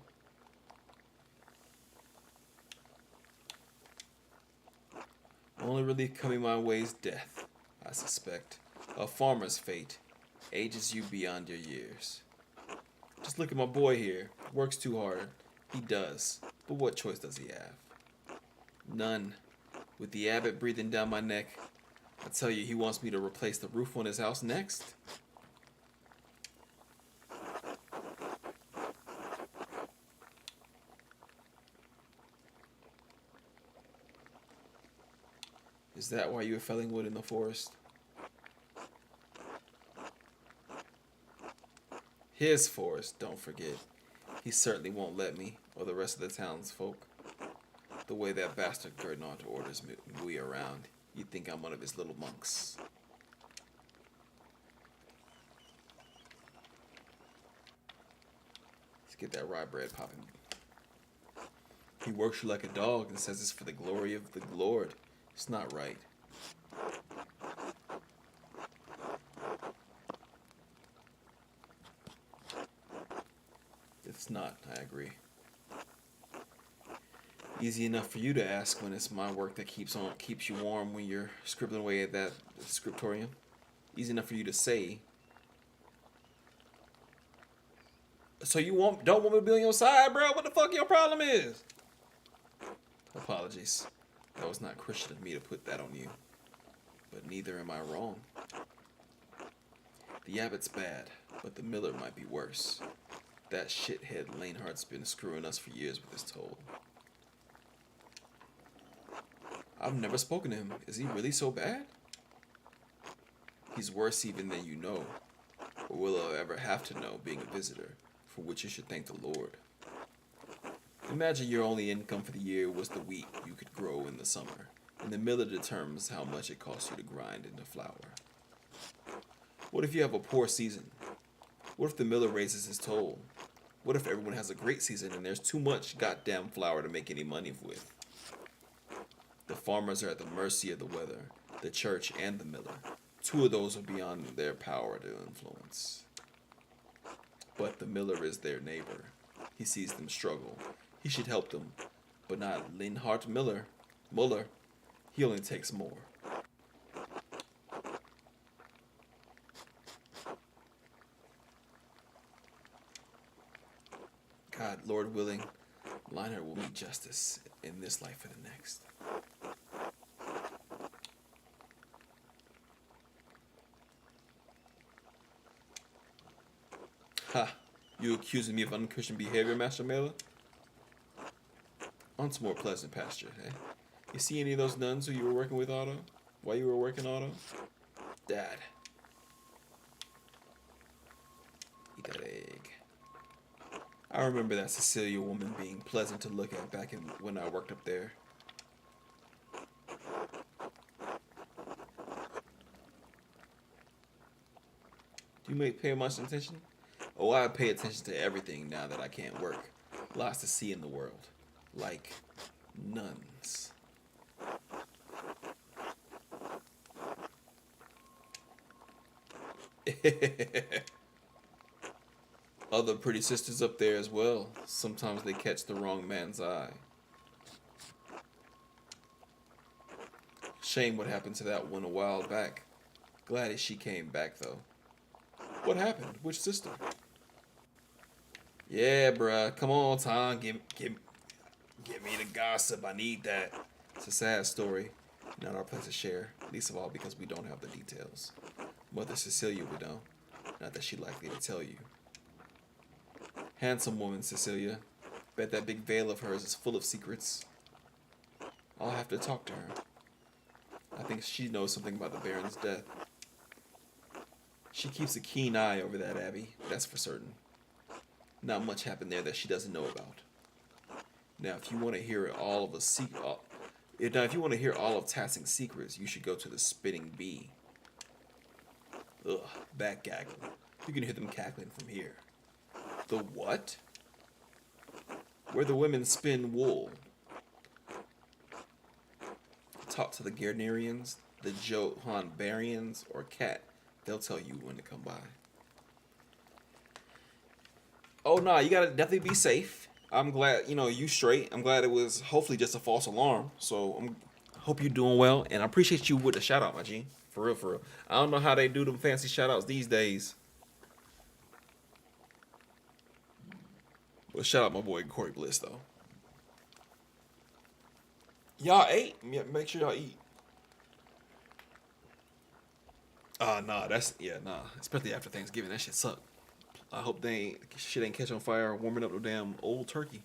Only relief coming my way is death, I suspect. A farmer's fate. Ages you beyond your years. Just look at my boy here. Works too hard. He does. But what choice does he have? None. With the abbot breathing down my neck, I tell you, he wants me to replace the roof on his house next. Is that why you were felling wood in the forest? His forest, don't forget. He certainly won't let me, or the rest of the townsfolk. The way that bastard Gernot orders me around, you'd think I'm one of his little monks. Let's get that rye bread popping. He works you like a dog and says it's for the glory of the Lord. It's not right. It's not, I agree. Easy enough for you to ask when it's my work that keeps you warm when you're scribbling away at that scriptorium. Easy enough for you to say. So you don't want me to be on your side, bro? What the fuck your problem is? Apologies. That was not Christian of me to put that on you. But neither am I wrong. The abbot's bad, but the miller might be worse. That shithead Lanehart's been screwing us for years with his toll. I've never spoken to him. Is he really so bad? He's worse even than you know, or will I ever have to know being a visitor, for which you should thank the Lord. Imagine your only income for the year was the wheat you could grow in the summer, and the miller determines how much it costs you to grind into flour. What if you have a poor season? What if the miller raises his toll? What if everyone has a great season and there's too much goddamn flour to make any money with? The farmers are at the mercy of the weather, the church, and the miller. Two of those are beyond their power to influence. But the miller is their neighbor. He sees them struggle. He should help them, but not Linhart Muller. He only takes more. God, Lord willing, Liner will meet justice in this life or the next. Ha! You accusing me of unchristian behavior, Master Mailer? On to more pleasant pasture, eh? You see any of those nuns who you were working with, Otto? While you were working, Otto? Dad. Eat that egg. I remember that Cecilia woman being pleasant to look at back when I worked up there. Do you pay much attention? Oh, I pay attention to everything now that I can't work. Lots to see in the world. Like nuns. Other pretty sisters up there as well. Sometimes they catch the wrong man's eye. Shame what happened to that one a while back. Glad she came back though. What happened? Which sister? Yeah, bruh. Come on, Tom. Give me the gossip. I need that. It's a sad story. Not our place to share. Least of all because we don't have the details. Mother Cecilia would know. Not that she'd likely to tell you. Handsome woman, Cecilia. Bet that big veil of hers is full of secrets. I'll have to talk to her. I think she knows something about the Baron's death. She keeps a keen eye over that abbey, that's for certain. Not much happened there that she doesn't know about. Now, if you want to hear all of Tassing's secrets, you should go to the Spinning Bee. Ugh, back gaggle. You can hear them cackling from here. The what? Where the women spin wool. Talk to the Gardnerians, the Johannbarians, or Cat. They'll tell you when to come by. Oh, nah, you gotta definitely be safe. I'm glad, you straight. I'm glad it was hopefully just a false alarm. So hope you're doing well. And I appreciate you with the shout out, my G. For real, for real. I don't know how they do them fancy shout outs these days. But shout out my boy Corey Bliss, though. Y'all ate? Make sure y'all eat. Nah. Especially after Thanksgiving, that shit suck. I hope shit ain't catch on fire warming up the damn old turkey.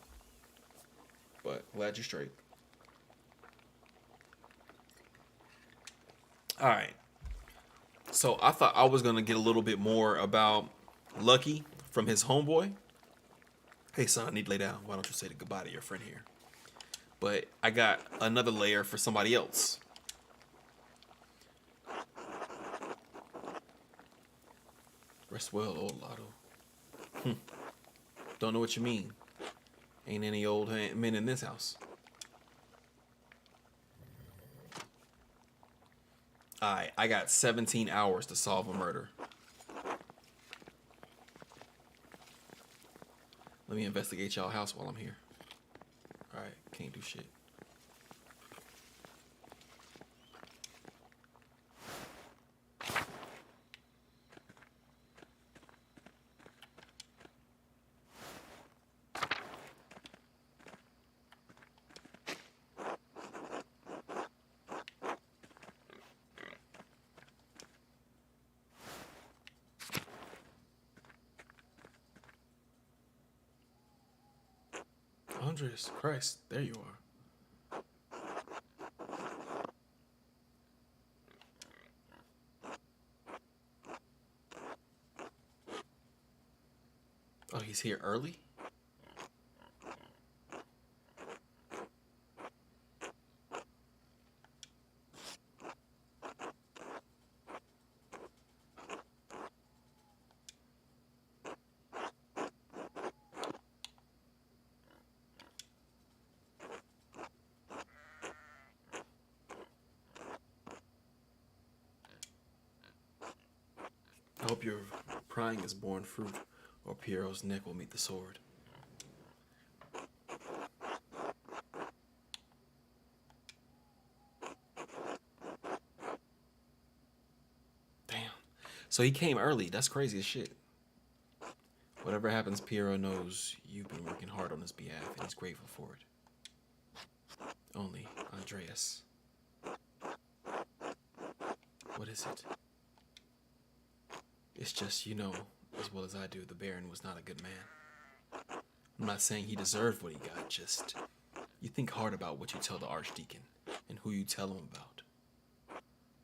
But glad you're straight. Alright. So I thought I was gonna get a little bit more about Lucky from his homeboy. Hey son, I need to lay down. Why don't you say goodbye to your friend here? But I got another layer for somebody else. Rest well, old Lotto. Don't know what you mean. Ain't any old men in this house. Alright, I got 17 hours to solve a murder. Let me investigate y'all house while I'm here. Alright, can't do shit. Andres, Christ, there you are. Oh, he's here early? I hope your prying is borne fruit, or Piero's neck will meet the sword. Damn. So he came early. That's crazy as shit. Whatever happens, Piero knows you've been working hard on his behalf, and he's grateful for it. Only, Andreas. What is it? It's just, you know, as well as I do, the Baron was not a good man. I'm not saying he deserved what he got, just you think hard about what you tell the Archdeacon and who you tell him about.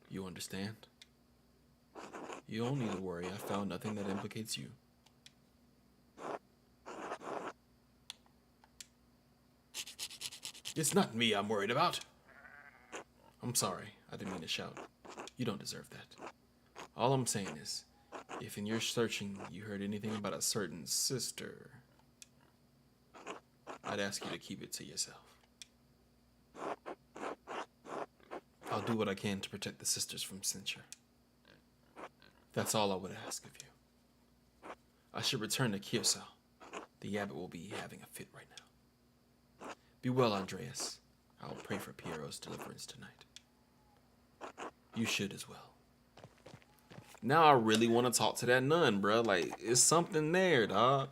You understand? You don't need to worry. I found nothing that implicates you. It's not me I'm worried about. I'm sorry. I didn't mean to shout. You don't deserve that. All I'm saying is, if in your searching you heard anything about a certain sister, I'd ask you to keep it to yourself. I'll do what I can to protect the sisters from censure. That's all I would ask of you. I should return to Kiersau. The abbot will be having a fit right now. Be well, Andreas. I'll pray for Piero's deliverance tonight. You should as well. Now I really want to talk to that nun, bruh. Like, it's something there, dog.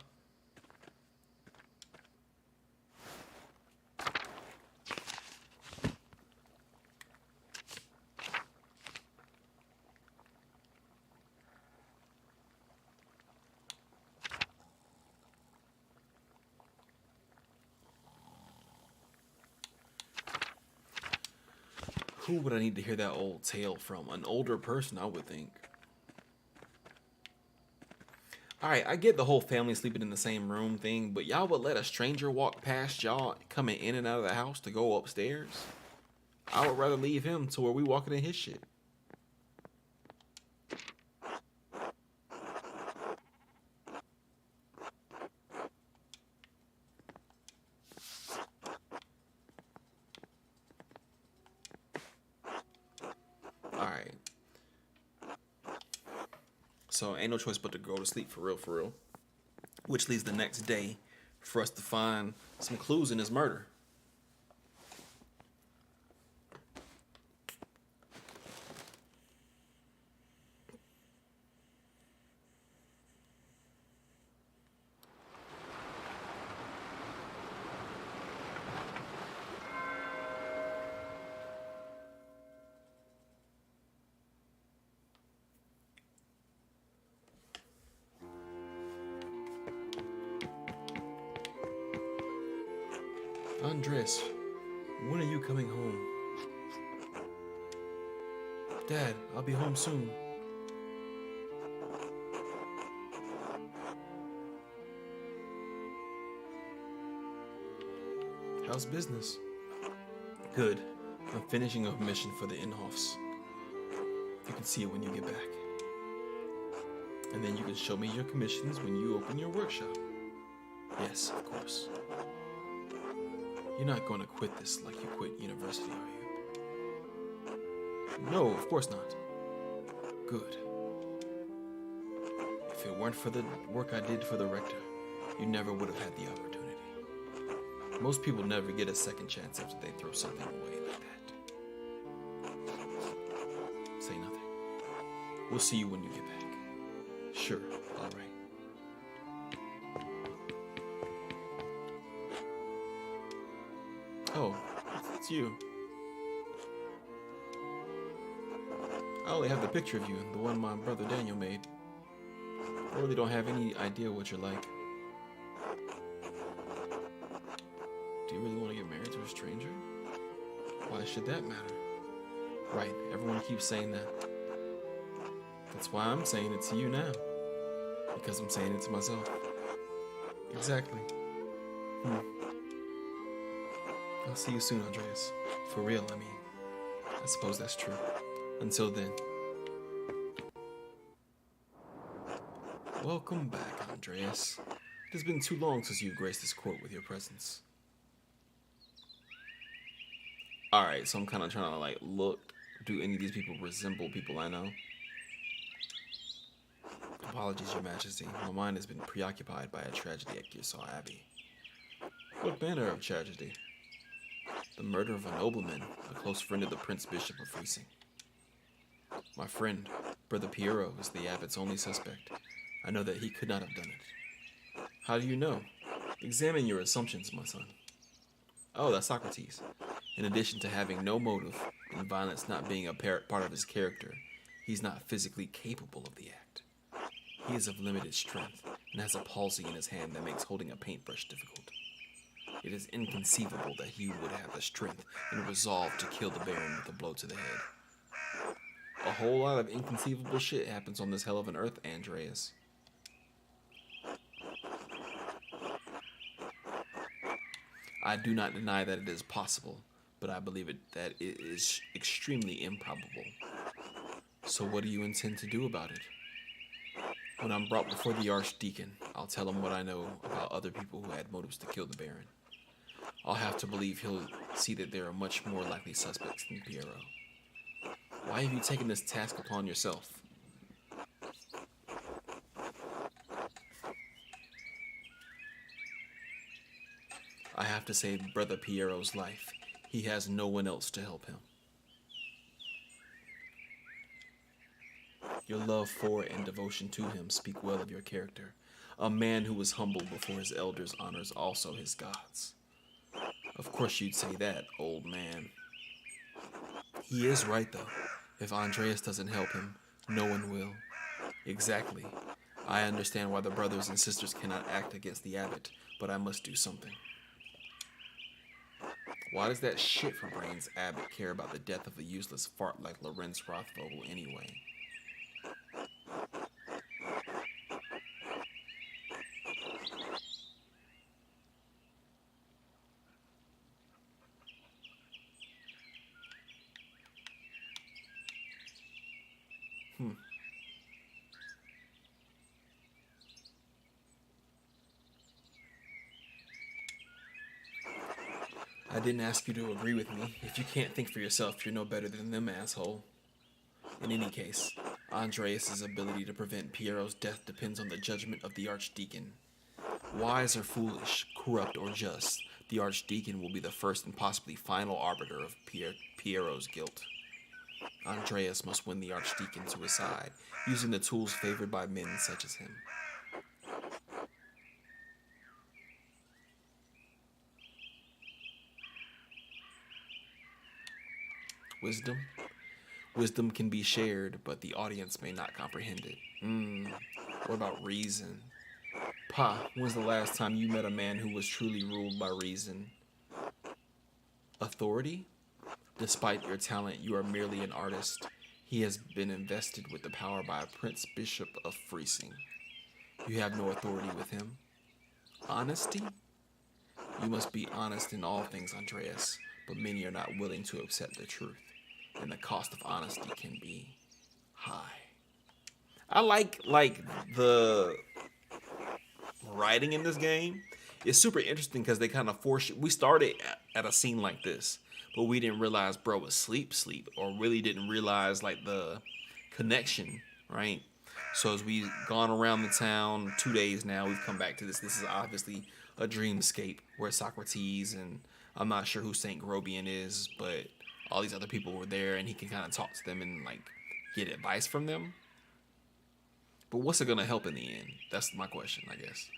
Who would I need to hear that old tale from? An older person, I would think. Alright, I get the whole family sleeping in the same room thing, but y'all would let a stranger walk past y'all coming in and out of the house to go upstairs? I would rather leave him to where we walking in his shit. Alright. So ain't no choice but to go to sleep for real. Which leaves the next day for us to find some clues in his murder. Andres, when are you coming home? Dad, I'll be home soon. How's business? Good. I'm finishing a mission for the Inhofs. You can see it when you get back. And then you can show me your commissions when you open your workshop. Yes, of course. You're not going to quit this like you quit university, are you? No, of course not. Good. If it weren't for the work I did for the rector, you never would have had the opportunity. Most people never get a second chance after they throw something away like that. Say nothing. We'll see you when you get back. Sure, all right. Oh, it's you. I only have the picture of you, the one my brother Daniel made. I really don't have any idea what you're like. Do you really want to get married to a stranger? Why should that matter? Right, everyone keeps saying that. That's why I'm saying it to you now. Because I'm saying it to myself. Exactly. I'll see you soon, Andreas. For real, I mean. I suppose that's true. Until then. Welcome back, Andreas. It has been too long since you've graced this court with your presence. Alright, so I'm kind of trying to like look. Do any of these people resemble people I know? Apologies, Your Majesty. My mind has been preoccupied by a tragedy at Kearsarge Abbey. What manner of tragedy? The murder of a nobleman, a close friend of the Prince Bishop of Freising. My friend, Brother Piero, is the abbot's only suspect. I know that he could not have done it. How do you know? Examine your assumptions, my son. Oh, that's Socrates. In addition to having no motive and violence not being a part of his character, he's not physically capable of the act. He is of limited strength and has a palsy in his hand that makes holding a paintbrush difficult. It is inconceivable that he would have the strength and resolve to kill the Baron with a blow to the head. A whole lot of inconceivable shit happens on this hell of an earth, Andreas. I do not deny that it is possible, but I believe that it is extremely improbable. So what do you intend to do about it? When I'm brought before the Archdeacon, I'll tell him what I know about other people who had motives to kill the Baron. I'll have to believe he'll see that there are much more likely suspects than Piero. Why have you taken this task upon yourself? I have to save Brother Piero's life. He has no one else to help him. Your love for and devotion to him speak well of your character. A man who was humble before his elders honors also his gods. Of course you'd say that, old man. He is right, though. If Andreas doesn't help him, no one will. Exactly. I understand why the brothers and sisters cannot act against the abbot, but I must do something. Why does that shit for brains abbot care about the death of a useless fart like Lorenz Rothvogel anyway? I didn't ask you to agree with me. If you can't think for yourself, you're no better than them, asshole. In any case, Andreas' ability to prevent Piero's death depends on the judgment of the Archdeacon. Wise or foolish, corrupt or just, the Archdeacon will be the first and possibly final arbiter of Piero's guilt. Andreas must win the Archdeacon to his side, using the tools favored by men such as him. Wisdom? Wisdom can be shared, but the audience may not comprehend it. What about reason? Pa, when's the last time you met a man who was truly ruled by reason? Authority? Despite your talent, you are merely an artist. He has been invested with the power by a Prince Bishop of Freising. You have no authority with him. Honesty? You must be honest in all things, Andreas, but many are not willing to accept the truth, and the cost of honesty can be high. I like the writing in this game. It's super interesting because they kind of force you. We started at a scene like this, but we didn't realize bro was sleep, or really didn't realize like the connection, right? So as we've gone around the town 2 days now, we've come back to this. This is obviously a dreamscape where Socrates and I'm not sure who Saint Grobian is, but all these other people were there, and he can kind of talk to them and like get advice from them. But what's it gonna help in the end? That's my question, I guess.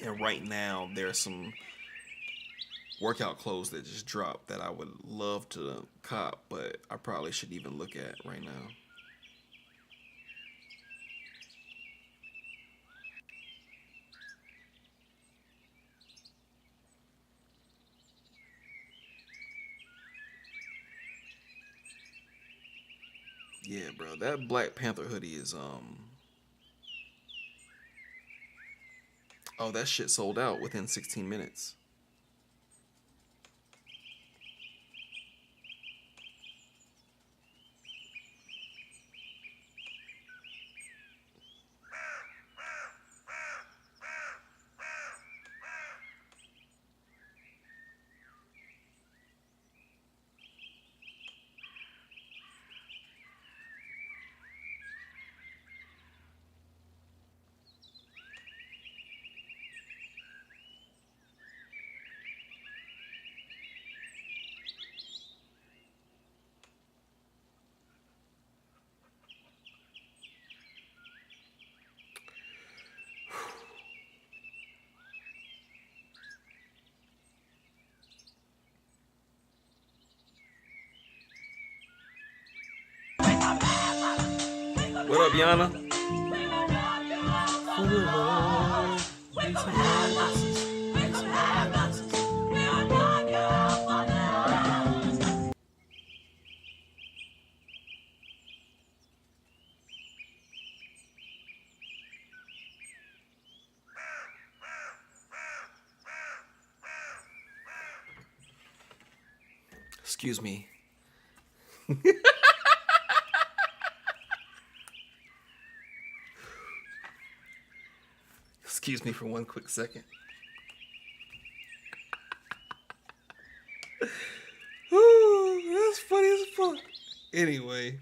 And right now, there's some workout clothes that just dropped that I would love to cop, but I probably should even look at right now. Yeah, bro, that Black Panther hoodie is oh, that shit sold out within 16 minutes. What up, Yana? Excuse me. Excuse me for one quick second. Ooh, that's funny as fuck. Anyway.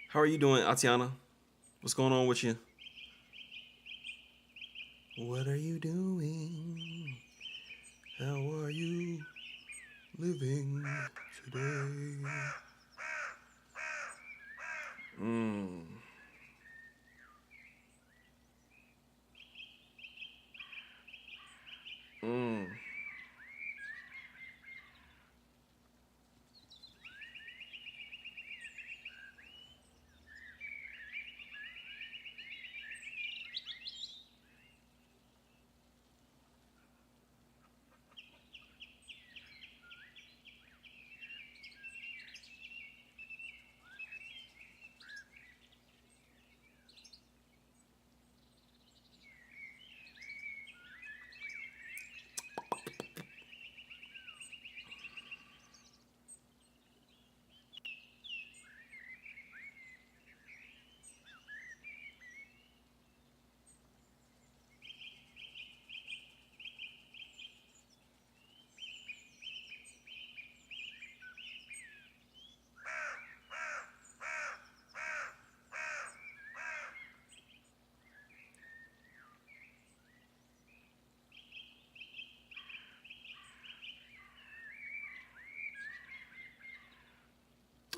How are you doing, Atiana? What's going on with you? What are you doing? How are you living today? Mm. Mm.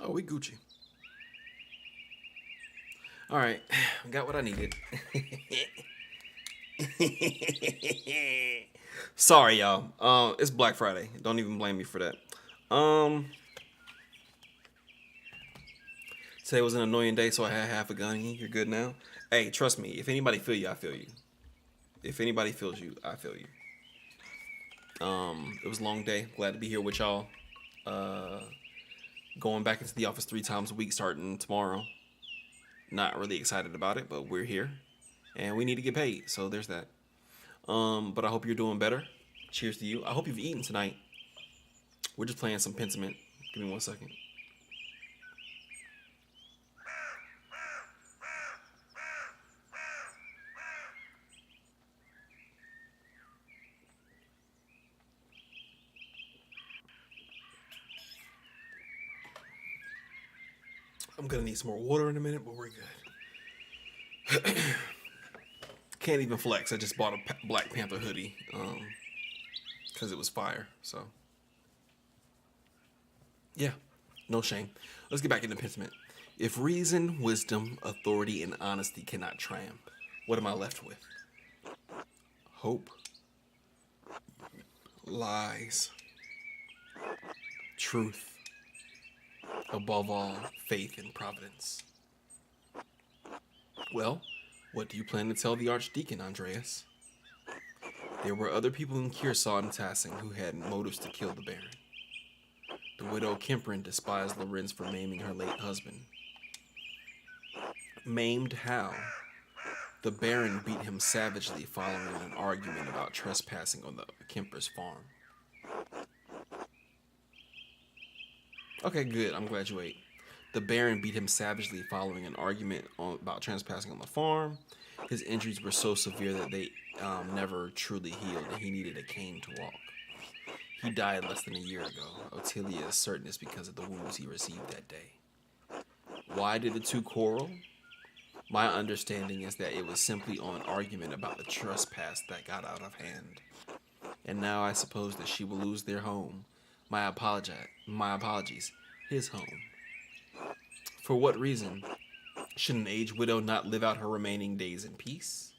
Oh, we Gucci. All right, got what I needed. Sorry, y'all. It's Black Friday. Don't even blame me for that. Today was an annoying day, so I had half a gun. You're good now. Hey, trust me. If anybody feel you, I feel you. If anybody feels you, I feel you. It was a long day. Glad to be here with y'all. Going back into the office 3 times a week starting tomorrow. Not really excited about it, but we're here. And we need to get paid, so there's that. But I hope you're doing better. Cheers to you. I hope you've eaten tonight. We're just playing some Pentiment. Give me 1 second. I'm gonna need some more water in a minute, but we're good. Can't even flex. I just bought a Black Panther hoodie because it was fire. So yeah, no shame. Let's get back into Pentiment. If reason, wisdom, authority, and honesty cannot triumph, what am I left with? Hope, lies, truth, above all, faith and providence. Well, what do you plan to tell the Archdeacon, Andreas? There were other people in Kearsarge and Tassing who had motives to kill the Baron. The widow Kemperin despised Lorenz for maiming her late husband. Maimed how? The Baron beat him savagely following an argument about trespassing on the Kemper's farm. Okay, good. I'm glad you ate. The Baron beat him savagely following an argument about trespassing on the farm. His injuries were so severe that they never truly healed, and he needed a cane to walk. He died less than a year ago. Ottilia is certain it's because of the wounds he received that day. Why did the two quarrel? My understanding is that it was simply on an argument about the trespass that got out of hand. And now I suppose that she will lose their home. My apologies. His home. For what reason? Should an aged widow not live out her remaining days in peace?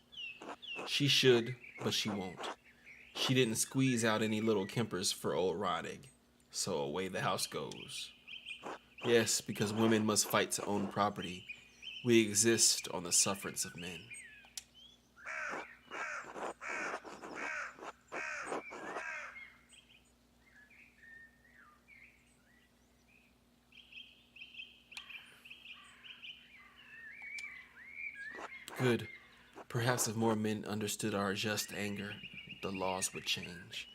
She should, but she won't. She didn't squeeze out any little Kempers for old Roddig, so away the house goes. Yes, because women must fight to own property. We exist on the sufferance of men. Good. Perhaps if more men understood our just anger, the laws would change.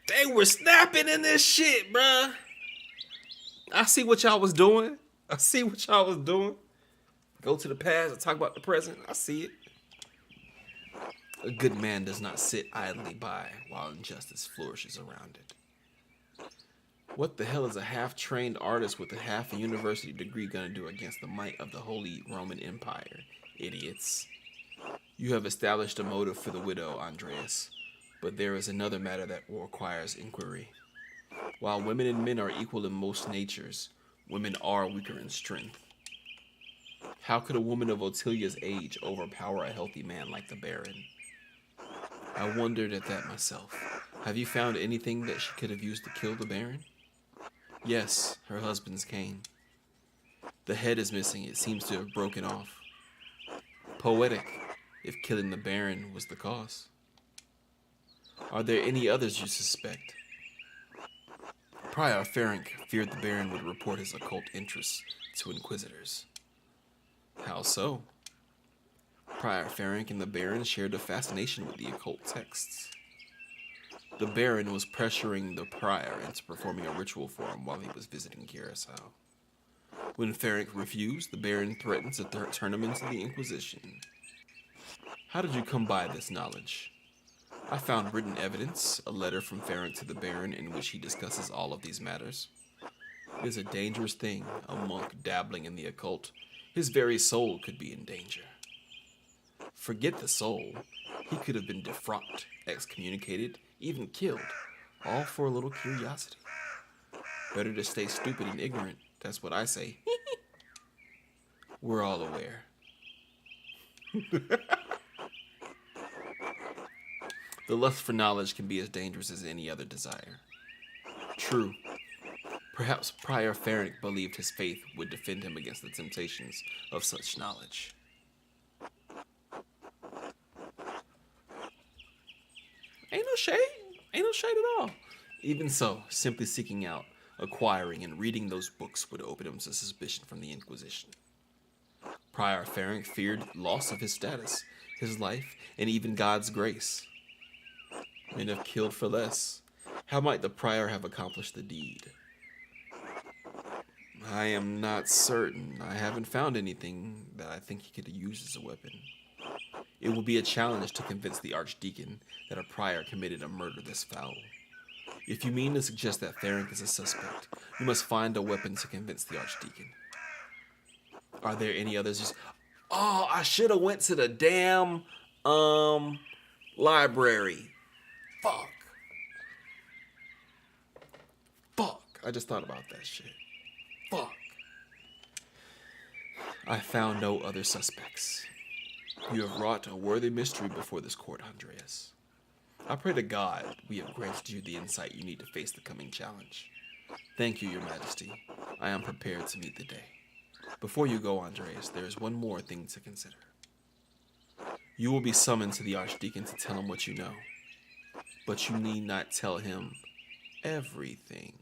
They were snapping in this shit, bruh. I see what y'all was doing. Go to the past and talk about the present. I see it. A good man does not sit idly by while injustice flourishes around it. What the hell is a half-trained artist with a half-a-university degree gonna do against the might of the Holy Roman Empire? Idiots. You have established a motive for the widow, Andreas, but there is another matter that requires inquiry. While women and men are equal in most natures, women are weaker in strength. How could a woman of Ottilia's age overpower a healthy man like the Baron? I wondered at that myself. Have you found anything that she could have used to kill the Baron? Yes, her husband's cane. The head is missing. It seems to have broken off. Poetic, if killing the Baron was the cause. Are there any others you suspect? Prior Ferenc feared the Baron would report his occult interests to inquisitors. How so? Prior Ferenc and the Baron shared a fascination with the occult texts. The Baron was pressuring the Prior into performing a ritual for him while he was visiting Curacao. When Ferenc refused, the Baron threatened to turn him into the Inquisition. How did you come by this knowledge? I found written evidence, a letter from Ferenc to the Baron in which he discusses all of these matters. It is a dangerous thing, a monk dabbling in the occult. His very soul could be in danger. Forget the soul. He could have been defrocked, excommunicated, even killed, all for a little curiosity. Better to stay stupid and ignorant, that's what I say. We're all aware. The lust for knowledge can be as dangerous as any other desire. True. Perhaps Prior Ferenc believed his faith would defend him against the temptations of such knowledge. Ain't no shade at all. Even so, simply seeking out, acquiring, and reading those books would open him to suspicion from the Inquisition. Prior Ferenc feared loss of his status, his life, and even God's grace. Men have killed for less. How might the prior have accomplished the deed? I am not certain. I haven't found anything that I think he could use as a weapon. It will be a challenge to convince the archdeacon that a prior committed a murder this foul. If you mean to suggest that Ferenc is a suspect, you must find a weapon to convince the archdeacon. Are there any others? Oh, I should have went to the damn library. Fuck. I just thought about that shit. Fuck. I found no other suspects. You have wrought a worthy mystery before this court, Andreas. I pray to God we have granted you the insight you need to face the coming challenge. Thank you, Your Majesty. I am prepared to meet the day. Before you go, Andreas, there is one more thing to consider. You will be summoned to the Archdeacon to tell him what you know. But you need not tell him everything.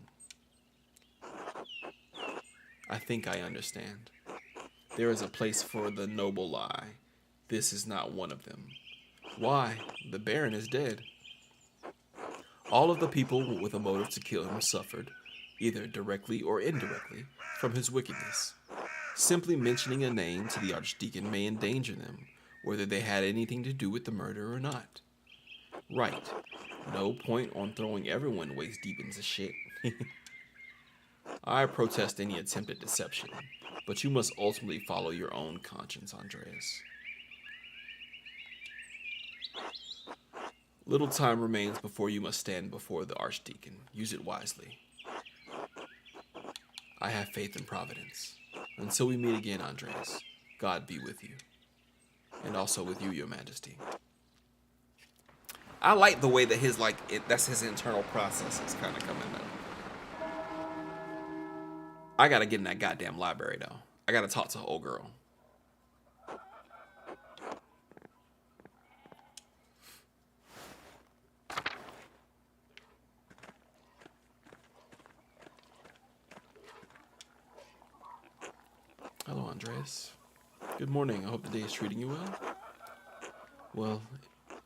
I think I understand. There is a place for the noble lie. This is not one of them. Why? The Baron is dead. All of the people with a motive to kill him suffered, either directly or indirectly, from his wickedness. Simply mentioning a name to the Archdeacon may endanger them, whether they had anything to do with the murder or not. Right. No point on throwing everyone waist deep into shit. I protest any attempt at deception, but you must ultimately follow your own conscience, Andreas. Little time remains before you must stand before the Archdeacon. Use it wisely. I have faith in Providence. Until we meet again, Andreas, God be with you. And also with you, Your Majesty. I like the way that that's his internal process is kind of coming up. I gotta get in that goddamn library, though. I gotta talk to the old girl. Hello, Andreas. Good morning. I hope the day is treating you well.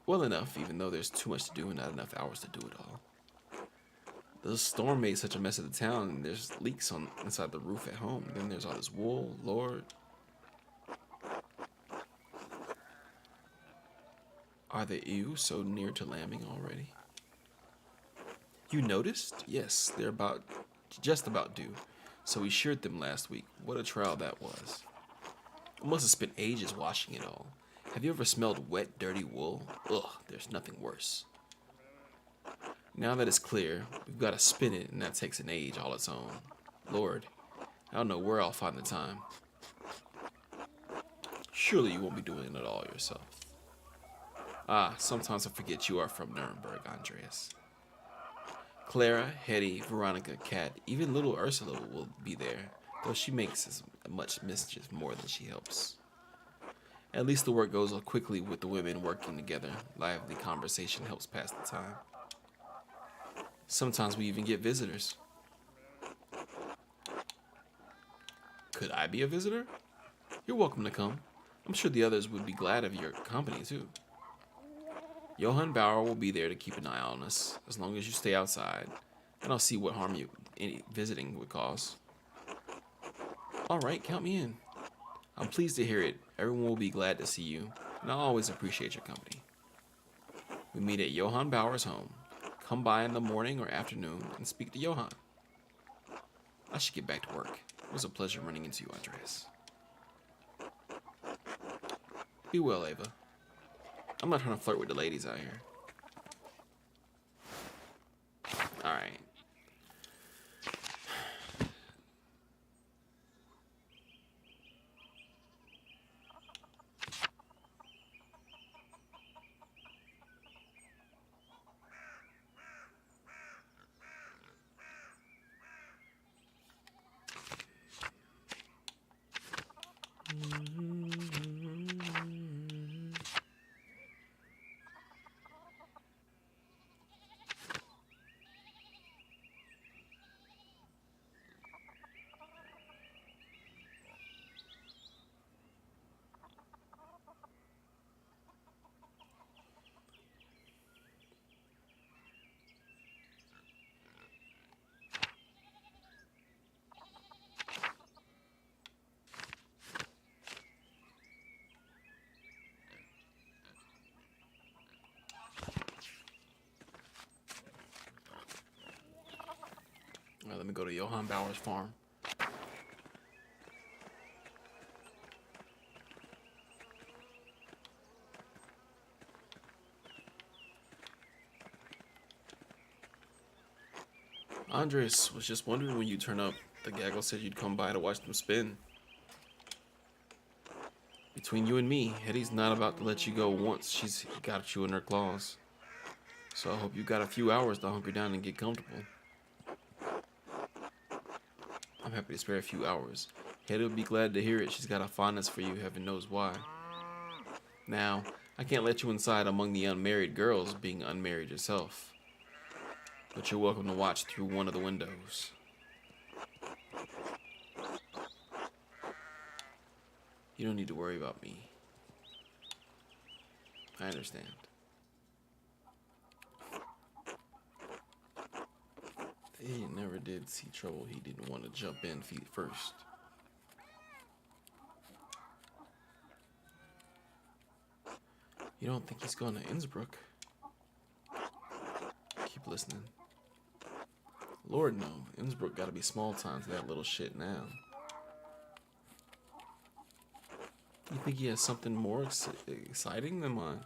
Well enough, even though there's too much to do and not enough hours to do it all. The storm made such a mess of the town, and there's leaks inside the roof at home. Then there's all this wool, Lord. Are the ewe so near to lambing already? You noticed? Yes, they're just about due. So we sheared them last week. What a trial that was. I must have spent ages washing it all. Have you ever smelled wet, dirty wool? Ugh, there's nothing worse. Now that it's clear, we've got to spin it, and that takes an age all its own. Lord, I don't know where I'll find the time. Surely you won't be doing it all yourself. Ah, sometimes I forget you are from Nuremberg, Andreas. Clara, Hetty, Veronica, Kat, even little Ursula will be there, though she makes as much mischief more than she helps. At least the work goes quickly with the women working together. Lively conversation helps pass the time. Sometimes we even get visitors. Could I be a visitor? You're welcome to come. I'm sure the others would be glad of your company, too. Johann Bauer will be there to keep an eye on us, as long as you stay outside. I don't see what harm any visiting would cause. All right, count me in. I'm pleased to hear it. Everyone will be glad to see you, and I'll always appreciate your company. We meet at Johann Bauer's home. Come by in the morning or afternoon and speak to Johann. I should get back to work. It was a pleasure running into you, Andreas. Be well, Ava. I'm not trying to flirt with the ladies out here. All right. me go to Johann Bauer's farm. Andres was just wondering when you turn up. The gaggle said you'd come by to watch them spin. Between you and me, Hetty's not about to let you go once she's got you in her claws. So I hope you got a few hours to hunker down and get comfortable. I'm happy to spare a few hours. Hetty will be glad to hear it. She's got a fondness for you, heaven knows why. Now, I can't let you inside among the unmarried girls, being unmarried yourself. But you're welcome to watch through one of the windows. You don't need to worry about me. I understand. He never did see trouble. He didn't want to jump in feet first. You don't think he's going to Innsbruck? Keep listening. Lord no, Innsbruck gotta be small time to that little shit now. You think he has something more exciting than mine?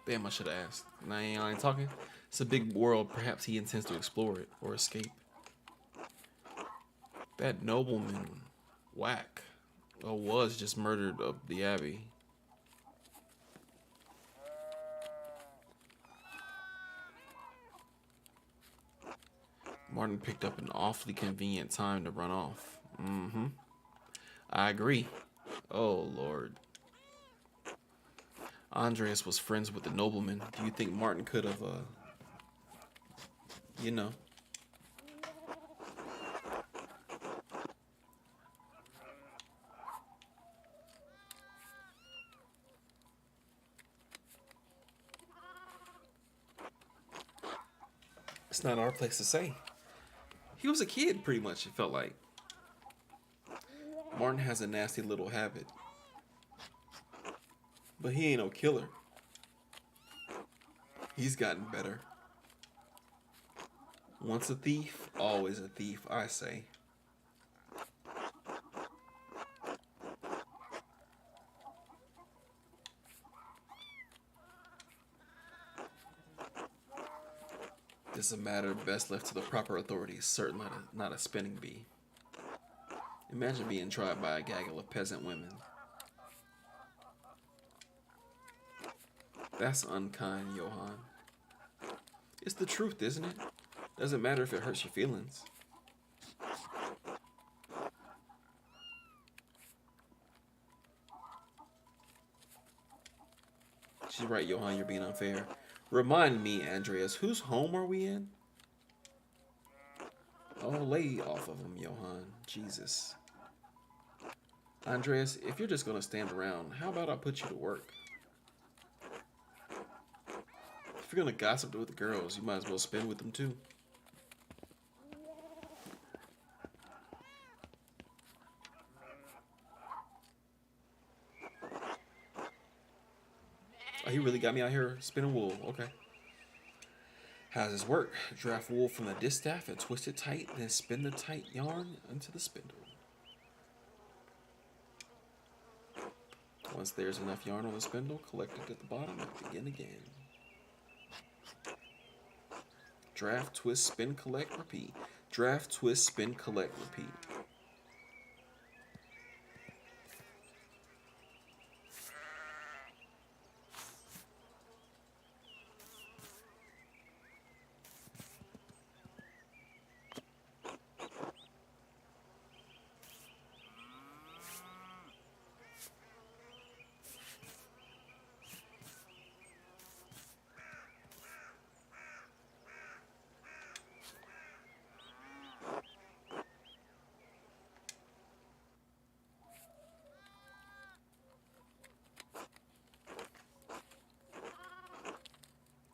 Damn, I should have asked. Now I ain't talking. It's a big world. Perhaps he intends to explore it or escape. That nobleman, whack, was just murdered of the abbey. Martin picked up an awfully convenient time to run off. I agree. Oh, Lord. Andreas was friends with the nobleman. Do you think Martin could have, you know? It's not our place to say. He was a kid, pretty much, it felt like. Martin has a nasty little habit. But he ain't no killer. He's gotten better. Once a thief, always a thief, I say. This is a matter best left to the proper authorities, certainly not a spinning bee. Imagine being tried by a gaggle of peasant women. That's unkind, Johann. It's the truth, isn't it? Doesn't matter if it hurts your feelings. She's right, Johann, you're being unfair. Remind me, Andreas, whose home are we in? Oh, lay off of him, Johann. Jesus. Andreas, if you're just going to stand around, how about I put you to work? If you're going to gossip with the girls, you might as well spend with them too. Oh, he really got me out here spinning wool. Okay. How does this work? Draft wool from the distaff and twist it tight, then spin the tight yarn into the spindle. Once there's enough yarn on the spindle, collect it at the bottom and begin again. Draft, twist, spin, collect, repeat. Draft, twist, spin, collect, repeat.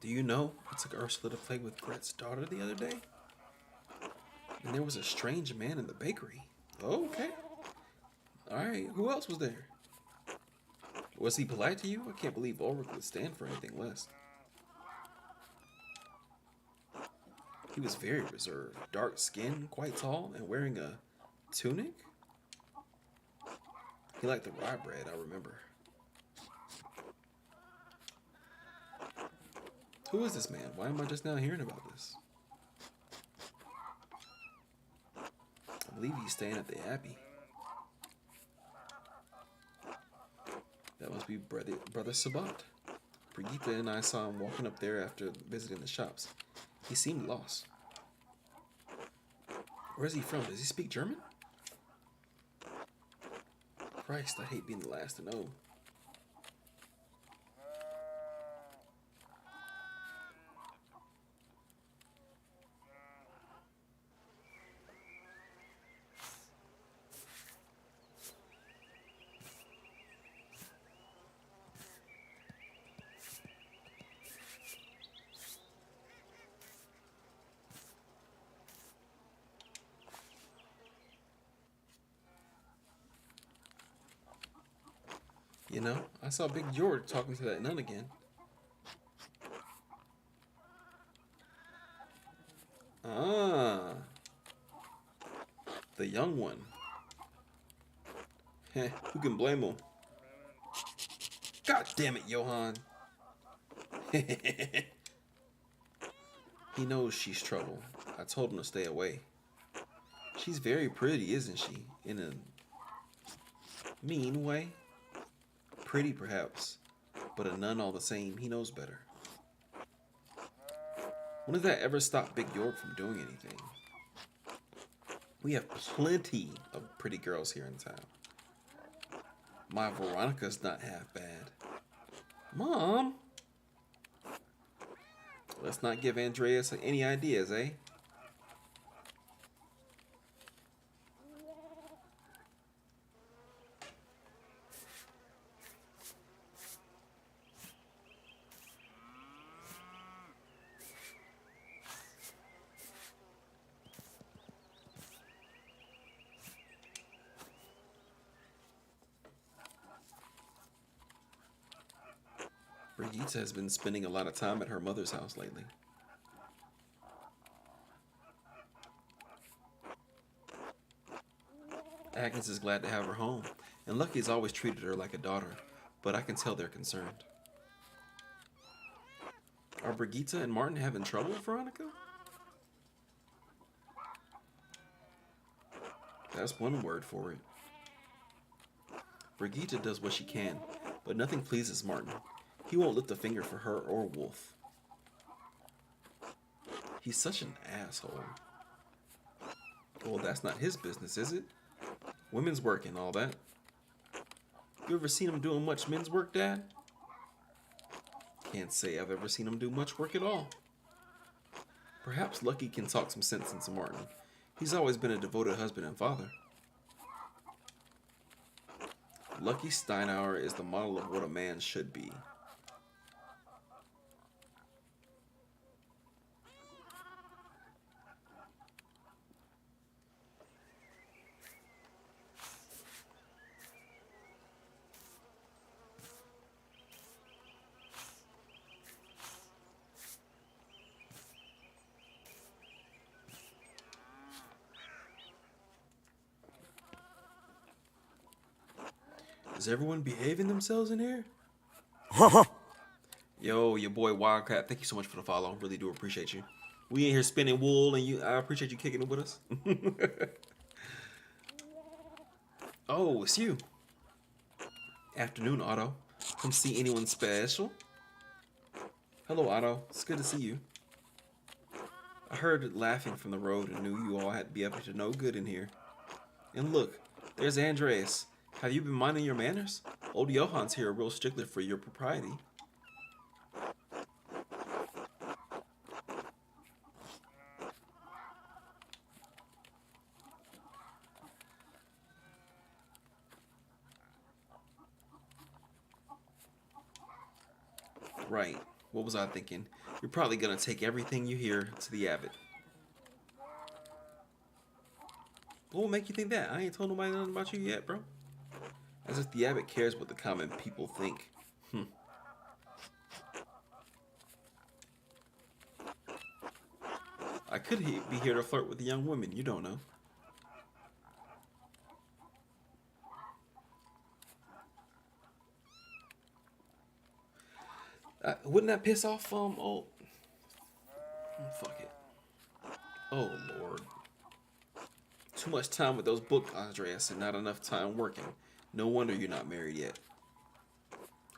Do you know I took Ursula to play with Gret's daughter the other day? And there was a strange man in the bakery. Oh, okay. Alright, who else was there? Was he polite to you? I can't believe Ulrich would stand for anything less. He was very reserved, dark skinned, quite tall, and wearing a tunic? He liked the rye bread, I remember. Who is this man? Why am I just now hearing about this? I believe he's staying at the Abbey. That must be Brother Sabat. Brigitte and I saw him walking up there after visiting the shops. He seemed lost. Where is he from? Does he speak German? Christ, I hate being the last to know. You know, I saw Big George talking to that nun again. Ah, the young one. Heh, who can blame him? God damn it, Johann. He knows she's trouble. I told him to stay away. She's very pretty, isn't she? In a mean way. Pretty, perhaps, but a nun all the same. He knows better. When did that ever stop Big York from doing anything? We have plenty of pretty girls here in town. My Veronica's not half bad. Mom! Let's not give Andreas any ideas, eh? Brigitte has been spending a lot of time at her mother's house lately. Agnes is glad to have her home, and Lucky's always treated her like a daughter, but I can tell they're concerned. Are Brigitte and Martin having trouble, Veronica? That's one word for it. Brigitte does what she can, but nothing pleases Martin. He won't lift a finger for her or Wolf. He's such an asshole. Well, that's not his business, is it? Women's work and all that. You ever seen him doing much men's work, Dad? Can't say I've ever seen him do much work at all. Perhaps Lucky can talk some sense into Martin. He's always been a devoted husband and father. Lucky Steinauer is the model of what a man should be. Is everyone behaving themselves in here? Yo, your boy Wildcat, thank you so much for the follow. Really do appreciate you. We in here spinning wool, and I appreciate you kicking it with us. Oh, it's you. Afternoon, Otto. Come see anyone special? Hello, Otto. It's good to see you. I heard laughing from the road and knew you all had to be up to no good in here. And look, there's Andreas. Have you been minding your manners? Old Johann's here a real stickler for your propriety. Right. What was I thinking? You're probably gonna take everything you hear to the abbot. What will make you think that? I ain't told nobody nothing about you yet, bro. As if the abbot cares what the common people think. I could be here to flirt with the young women. You don't know. Wouldn't that piss off old? Fuck it. Oh Lord. Too much time with those books, Andreas, and not enough time working. No wonder you're not married yet.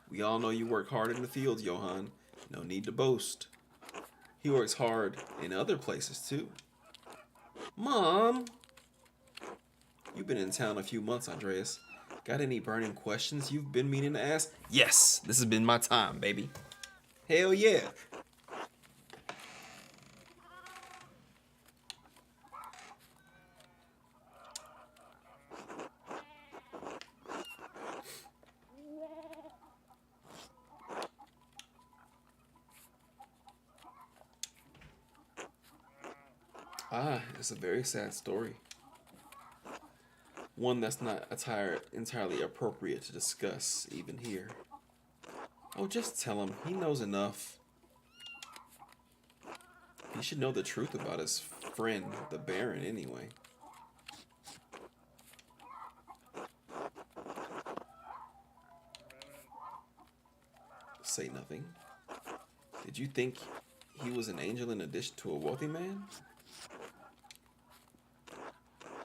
We all know you work hard in the fields, Johann. No need to boast. He works hard in other places too. Mom! You've been in town a few months, Andreas. Got any burning questions you've been meaning to ask? Yes, this has been my time, baby. Hell yeah. It's a very sad story. One that's not entirely appropriate to discuss, even here. Oh, just tell him. He knows enough. He should know the truth about his friend, the Baron, anyway. Say nothing. Did you think he was an angel in addition to a wealthy man?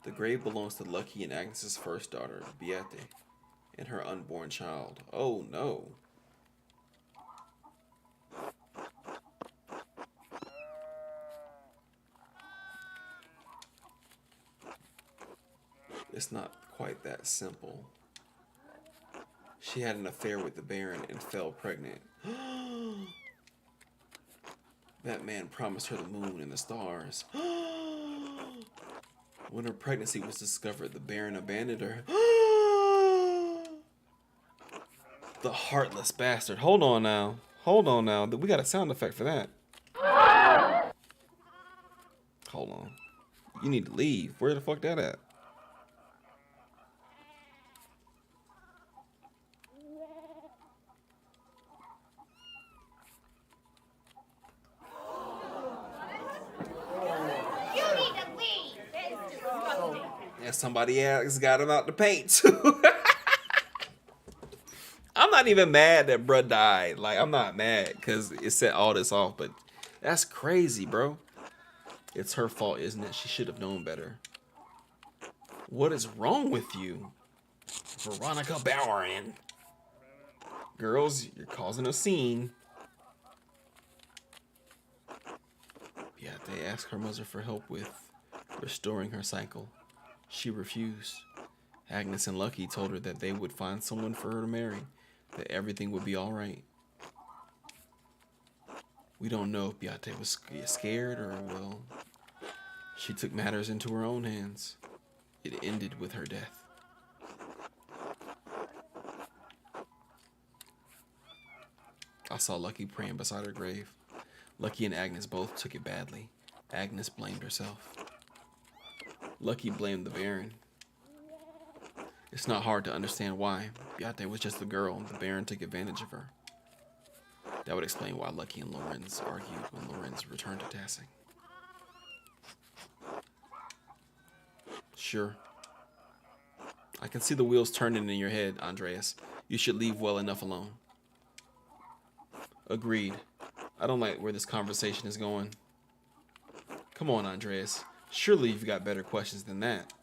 The grave belongs to Lucky and Agnes's first daughter, Beate, and her unborn child. Oh no. It's not quite that simple. She had an affair with the Baron and fell pregnant. That man promised her the moon and the stars. When her pregnancy was discovered, the Baron abandoned her. The heartless bastard. Hold on now. Hold on now. We got a sound effect for that. Hold on. You need to leave. Where the fuck that at? And somebody else got him out the paint too. I'm not even mad that bruh died. Like, I'm not mad because it set all this off, but that's crazy, bro. It's her fault, isn't it? She should have known better. What is wrong with you? Veronica Bauerin. Girls, you're causing a scene. Yeah, they asked her mother for help with restoring her cycle. She refused. Agnes and Lucky told her that they would find someone for her to marry, that everything would be all right. We don't know if Beate was scared or, well, she took matters into her own hands. It ended with her death. I saw Lucky praying beside her grave. Lucky and Agnes both took it badly. Agnes blamed herself. Lucky blamed the Baron. It's not hard to understand why. Beate was just a girl, and the Baron took advantage of her. That would explain why Lucky and Lorenz argued when Lorenz returned to Tassing. Sure. I can see the wheels turning in your head, Andreas. You should leave well enough alone. Agreed. I don't like where this conversation is going. Come on, Andreas. Surely you've got better questions than that.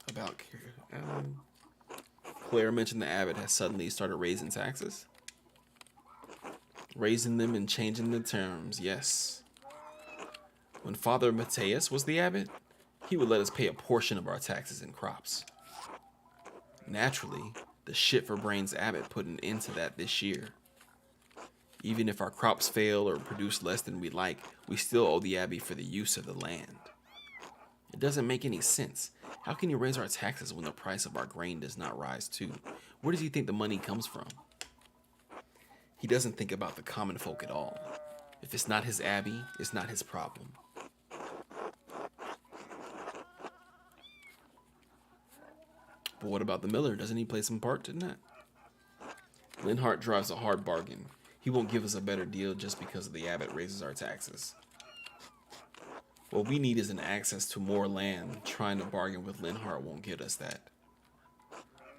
About Claire mentioned the abbot has suddenly started raising taxes. Raising them and changing the terms, yes. When Father Matthias was the abbot, he would let us pay a portion of our taxes and crops. Naturally, the shit for brains abbot put an end to that this year. Even if our crops fail or produce less than we like, we still owe the abbey for the use of the land. It doesn't make any sense. How can you raise our taxes when the price of our grain does not rise too? Where does he think the money comes from? He doesn't think about the common folk at all. If it's not his abbey, it's not his problem. But what about the miller? Doesn't he play some part in that? Linhart drives a hard bargain. He won't give us a better deal just because the abbot raises our taxes. What we need is an access to more land. Trying to bargain with Linhart won't get us that.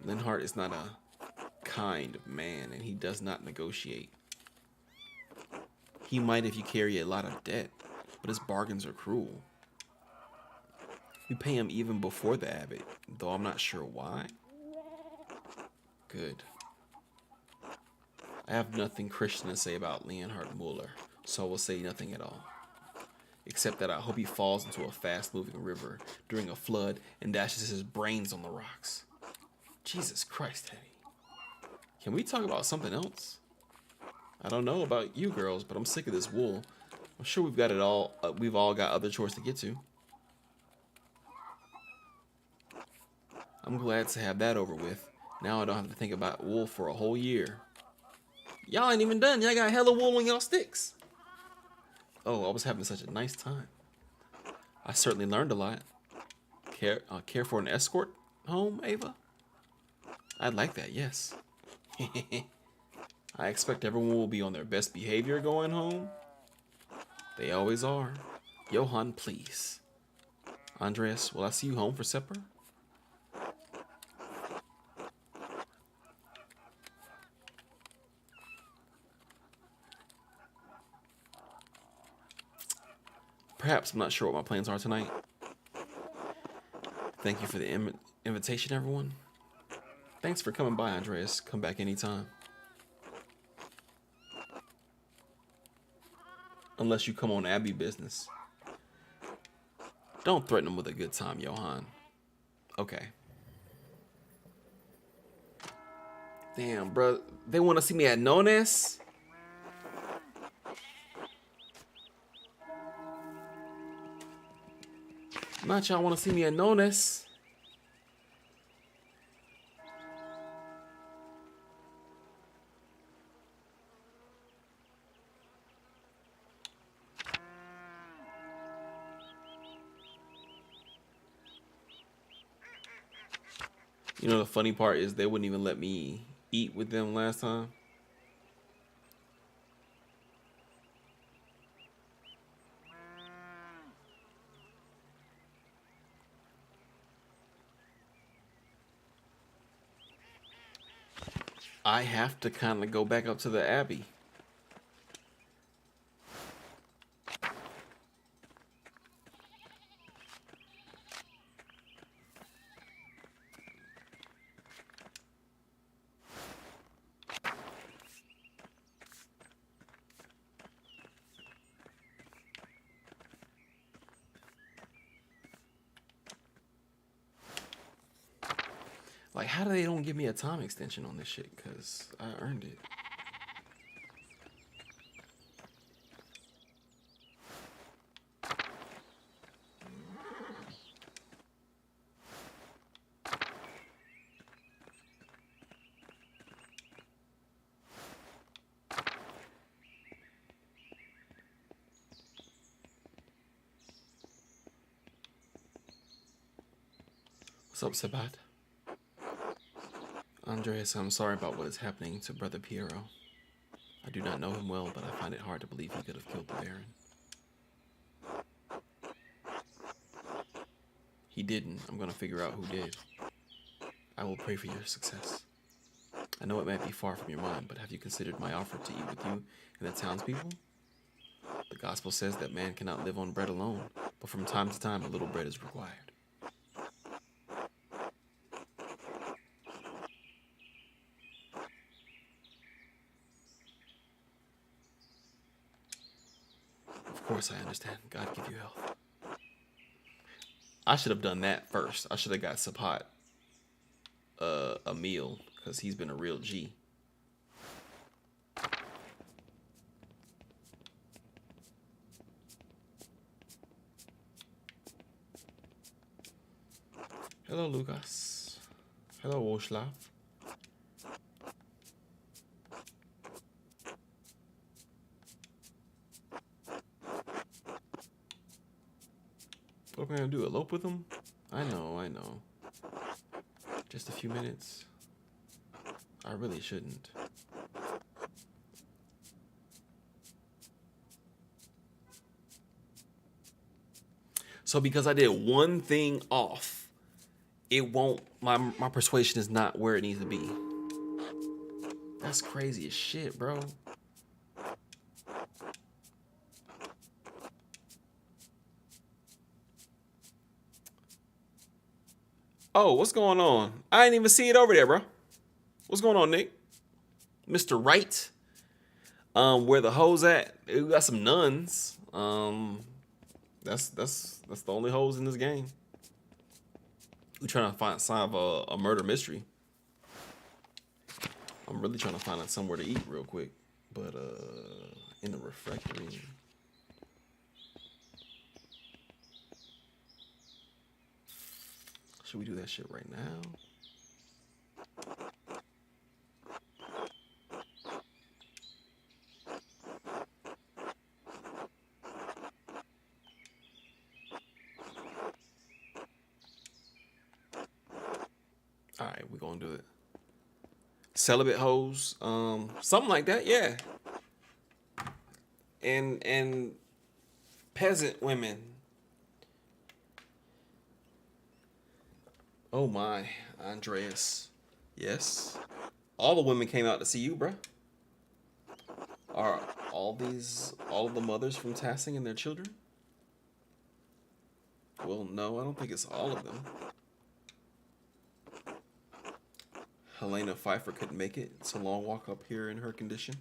Linhart is not a kind man, and he does not negotiate. He might if you carry a lot of debt, but his bargains are cruel. We pay him even before the abbot, though I'm not sure why. Good. I have nothing Christian to say about Leonhard Muller, so I will say nothing at all. Except that I hope he falls into a fast-moving river during a flood and dashes his brains on the rocks. Jesus Christ, Teddy. Can we talk about something else? I don't know about you girls, but I'm sick of this wool. I'm sure we've got it all. We've all got other chores to get to. I'm glad to have that over with. Now I don't have to think about wool for a whole year. Y'all ain't even done. Y'all got hella wool on y'all sticks. Oh, I was having such a nice time. I certainly learned a lot. Care for an escort home, Ava? I'd like that, yes. I expect everyone will be on their best behavior going home. They always are. Johann, please. Andreas, will I see you home for supper? Perhaps. I'm not sure what my plans are tonight. Thank you for the invitation, everyone. Thanks for coming by, Andreas. Come back anytime. Unless you come on Abbey business. Don't threaten them with a good time, Johann. Okay. Damn, bro. They want to see me at Nones? Not y'all want to see me at Nones. You know, the funny part is they wouldn't even let me eat with them last time. I have to kind of go back up to the Abbey. Like, how do they don't give me a time extension on this shit? Because I earned it. What's up, Sabat? Andreas, I'm sorry about what is happening to Brother Piero. I do not know him well, but I find it hard to believe he could have killed the Baron. He didn't. I'm going to figure out who did. I will pray for your success. I know it might be far from your mind, but have you considered my offer to eat with you and the townspeople? The gospel says that man cannot live on bread alone, but from time to time a little bread is required. Of course I understand. God give you health. I should have done that first. I should have got Sapat a meal, because he's been a real G. Hello, Lucas. Hello, Woslav. What am I gonna do? Elope with him? I know. Just a few minutes. I really shouldn't. So because I did one thing off, it won't, my persuasion is not where it needs to be. That's crazy as shit, bro. Oh, what's going on? I didn't even see it over there, bro. What's going on, Nick? Mr. Right. Where the hoes at? We got some nuns. That's the only hoes in this game. We trying to solve a murder mystery. I'm really trying to find out somewhere to eat real quick, but in the refectory. Should we do that shit right now? All right, we're gonna do it. Celibate hoes, something like that, yeah. And peasant women. Oh my, Andreas. Yes. All the women came out to see you, bruh. Are all of the mothers from Tassing and their children? Well, no, I don't think it's all of them. Helena Pfeiffer couldn't make it. It's a long walk up here in her condition.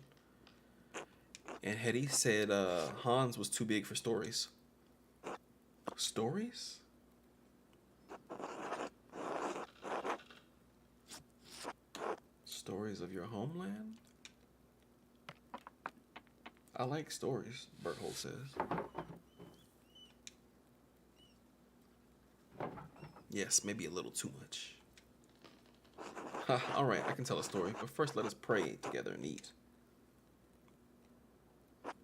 And Hetty said Hans was too big for stories. Stories? Stories of your homeland? I like stories, Berthold says. Yes, maybe a little too much. All right, I can tell a story, but first let us pray together and eat.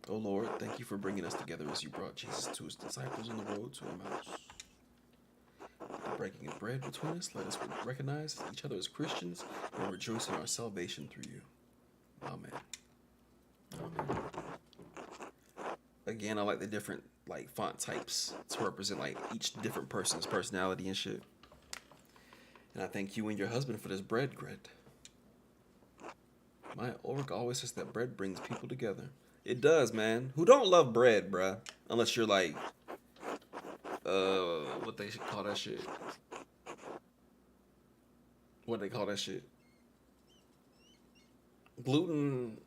Oh Lord, thank you for bringing us together as you brought Jesus to his disciples on the road to Emmaus. The breaking of bread between us, let us recognize each other as Christians and rejoice in our salvation through you. Amen. Amen. Again, I like the different font types to represent each different person's personality and shit. And I thank you and your husband for this bread, Gret. My Ulrich always says that bread brings people together. It does, man. Who don't love bread, bruh? Unless you're what they should call that shit. What they call that shit? Gluten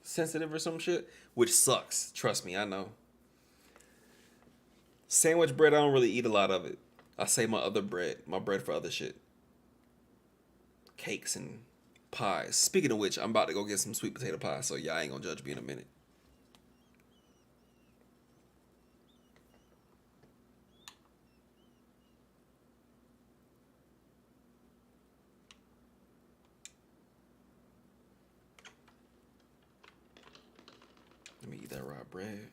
sensitive or some shit? Which sucks. Trust me, I know. Sandwich bread, I don't really eat a lot of it. I save my bread for other shit. Cakes and pies. Speaking of which, I'm about to go get some sweet potato pie, so y'all ain't gonna judge me in a minute. Let me eat that raw bread.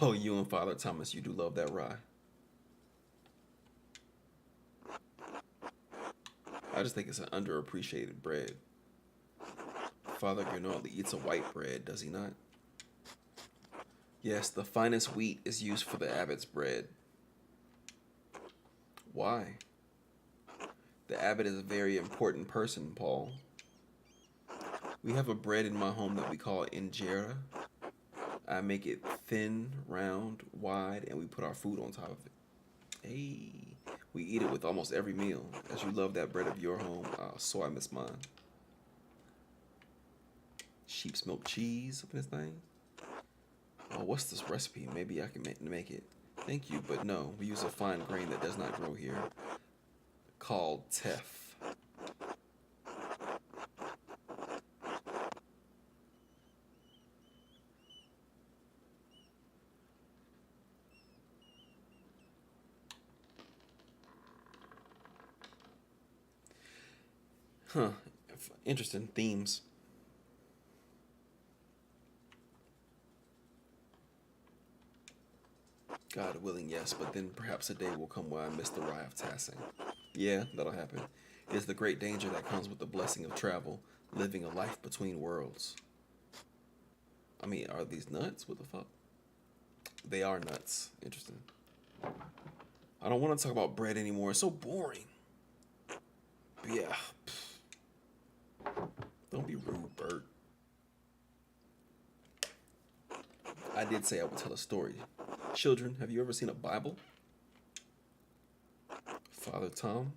Oh, you and Father Thomas, you do love that rye. I just think it's an underappreciated bread. Father Grinaldi eats a white bread, does he not? Yes, the finest wheat is used for the abbot's bread. Why? The abbot is a very important person, Paul. We have a bread in my home that we call injera. I make it thin, round, wide, and we put our food on top of it. Hey, we eat it with almost every meal. As you love that bread of your home, so I miss mine. Sheep's milk cheese up in this thing. Oh, what's this recipe? Maybe I can make it. Thank you, but no. We use a fine grain that does not grow here, called teff. Huh. Interesting themes. God willing, yes, but then perhaps a day will come where I miss the ride of Tassing. Yeah, that'll happen. It is the great danger that comes with the blessing of travel, living a life between worlds. I mean, are these nuts? What the fuck? They are nuts. Interesting. I don't want to talk about bread anymore. It's so boring. But yeah. Don't be rude, Bert. I did say I would tell a story. Children, have you ever seen a Bible? Father Tom?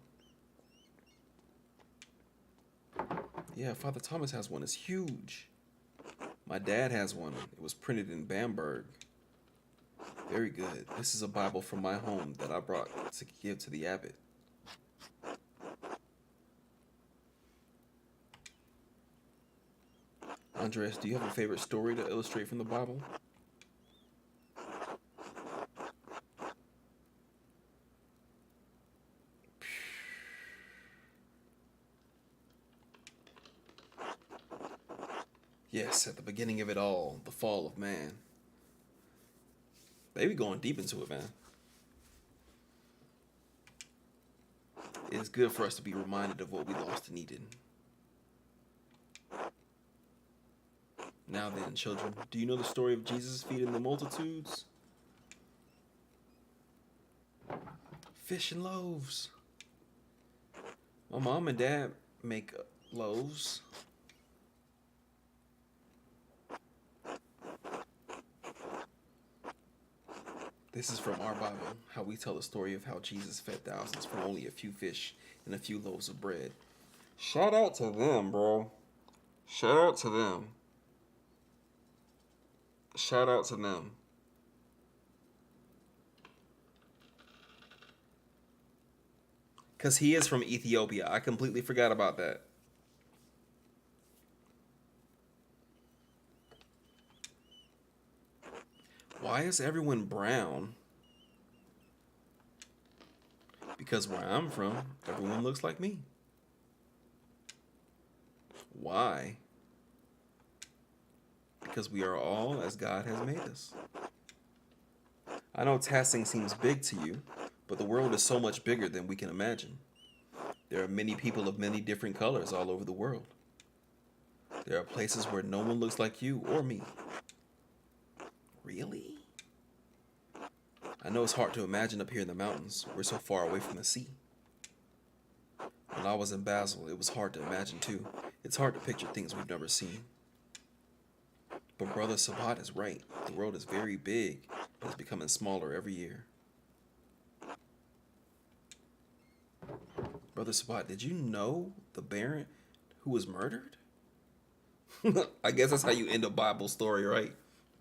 Yeah, Father Thomas has one. It's huge. My dad has one. It was printed in Bamberg. Very good. This is a Bible from my home that I brought to give to the abbot. Andres, do you have a favorite story to illustrate from the Bible? Yes, at the beginning of it all, the fall of man. They be going deep into it, man. It is good for us to be reminded of what we lost and needed. Now then, children, do you know the story of Jesus feeding the multitudes? Fish and loaves. My mom and dad make loaves. This is from our Bible, how we tell the story of how Jesus fed thousands from only a few fish and a few loaves of bread. Shout out to them, bro. Shout out to them. Shout out to them. Because he is from Ethiopia. I completely forgot about that. Why is everyone brown? Because where I'm from, everyone looks like me. Why? Because we are all as God has made us. I know Tassing seems big to you, but the world is so much bigger than we can imagine. There are many people of many different colors all over the world. There are places where no one looks like you or me. Really? I know it's hard to imagine up here in the mountains. We're so far away from the sea. When I was in Basel, it was hard to imagine too. It's hard to picture things we've never seen. But Brother Sabat is right. The world is very big, but it's becoming smaller every year. Brother Sabat, did you know the Baron who was murdered? I guess that's how you end a Bible story, right?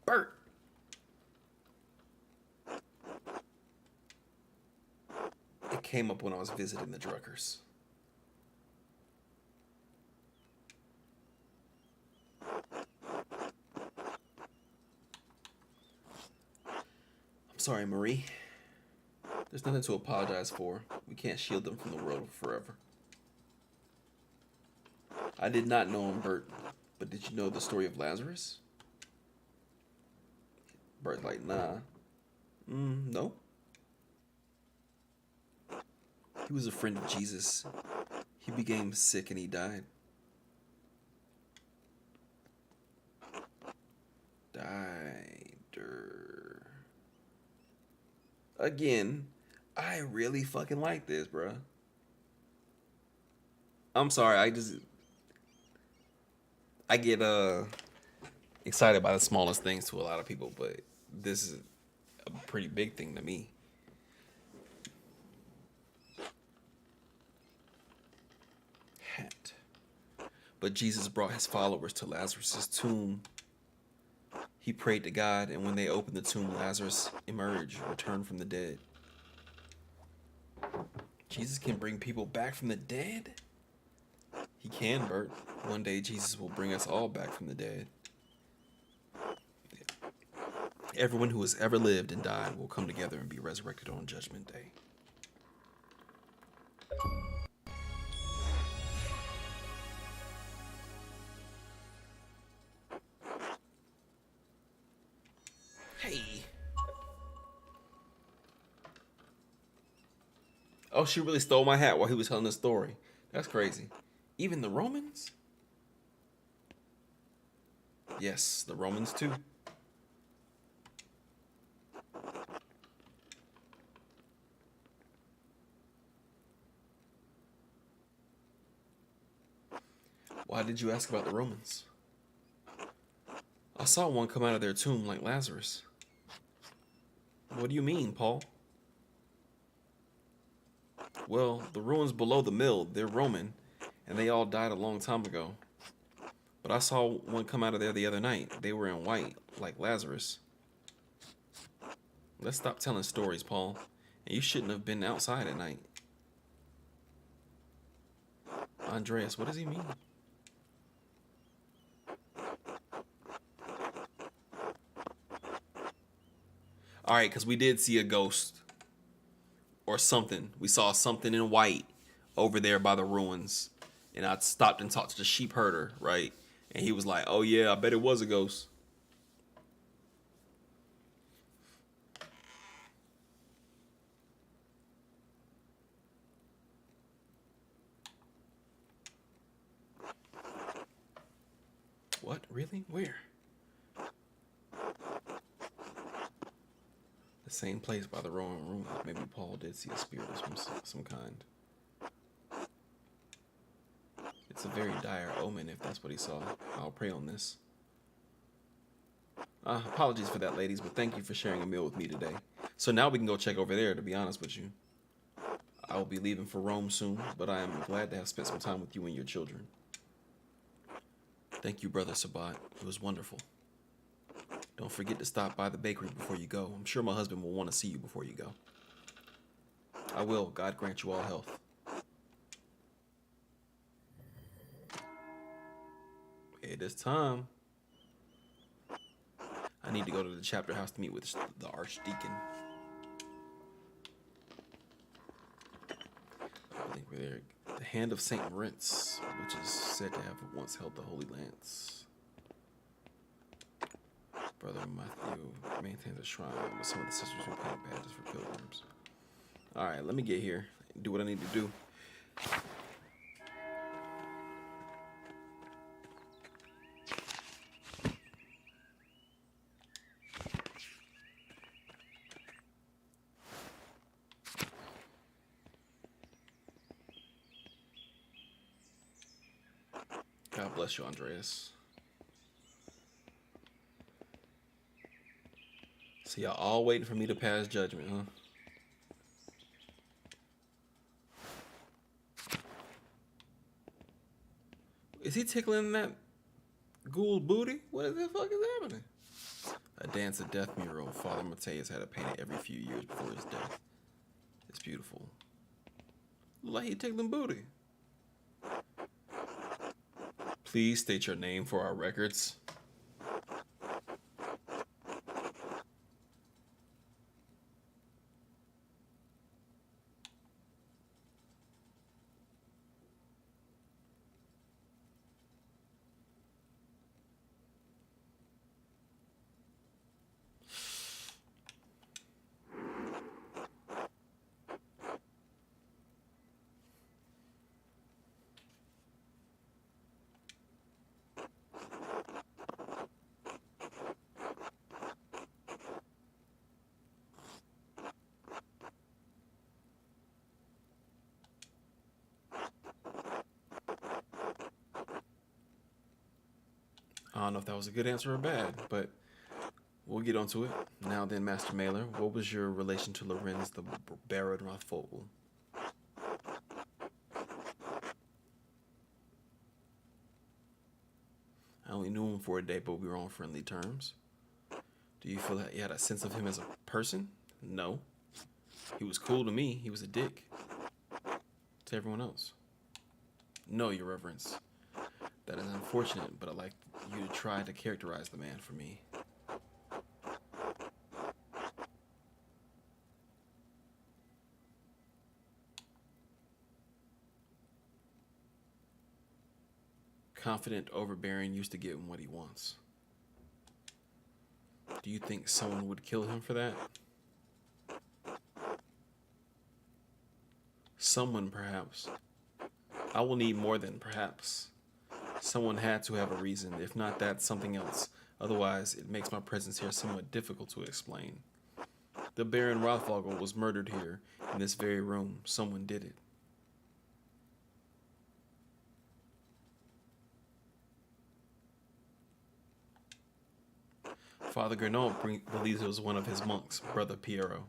Bert! It came up when I was visiting the Druckers. I'm sorry, Marie. There's nothing to apologize for. We can't shield them from the world forever. I did not know him, Bert, but did you know the story of Lazarus? Bert's like, nah. No. He was a friend of Jesus. He became sick and he died. Again, I really fucking like this, bro. I'm sorry, I get excited by the smallest things to a lot of people, but this is a pretty big thing to me. Hat. But Jesus brought his followers to Lazarus' tomb. He prayed to God, and when they opened the tomb, Lazarus emerged, returned from the dead. Jesus can bring people back from the dead? He can, Bert. One day Jesus will bring us all back from the dead. Everyone who has ever lived and died will come together and be resurrected on Judgment Day. Hey. Oh, she really stole my hat while he was telling the story. That's crazy. Even the Romans? Yes, the Romans too. Why did you ask about the Romans? I saw one come out of their tomb like Lazarus. What do you mean, Paul? Well, the ruins below the mill, they're Roman, and they all died a long time ago. But I saw one come out of there the other night. They were in white, like Lazarus. Let's stop telling stories, Paul. And you shouldn't have been outside at night. Andreas, what does he mean? Alright, because we did see a ghost. Or something. We saw something in white over there by the ruins. And I stopped and talked to the sheep herder, right? And he was like, oh yeah, I bet it was a ghost. What? Really? Where? The same place by the Roman ruins. Maybe Paul did see a spirit of some kind. It's a very dire omen if that's what he saw. I'll pray on this. Apologies for that, ladies, but thank you for sharing a meal with me today. So now we can go check over there, to be honest with you. I will be leaving for Rome soon, but I am glad to have spent some time with you and your children. Thank you, Brother Sabat. It was wonderful. Don't forget to stop by the bakery before you go. I'm sure my husband will want to see you before you go. I will. God grant you all health. It is time. I need to go to the chapter house to meet with the archdeacon. I think we're there. The hand of Saint Moritz, which is said to have once held the Holy Lance. Brother Matthew maintains a shrine with some of the sisters who paint badges for pilgrims. Alright, let me get here. Do what I need to do. God bless you, Andreas. So y'all all waiting for me to pass judgment, huh? Is he tickling that ghoul booty? What the fuck is happening? A Dance of Death mural Father Mateus had it painted every few years before his death. It's beautiful. Look like he tickling booty. Please state your name for our records. I don't know if that was a good answer or bad, but we'll get onto it. Now then, Master Mailer, what was your relation to Lorenz the Baron Rothvogel? I only knew him for a day, but we were on friendly terms. Do you feel that you had a sense of him as a person? No. He was cool to me. He was a dick to everyone else. No, Your Reverence. That is unfortunate, but I'd like you to try to characterize the man for me. Confident, overbearing, used to get him what he wants. Do you think someone would kill him for that? Someone, perhaps. I will need more than perhaps. Someone had to have a reason, if not that, something else. Otherwise, it makes my presence here somewhat difficult to explain. The Baron Rothvogel was murdered here, in this very room. Someone did it. Father Gernot believes it was one of his monks, Brother Piero.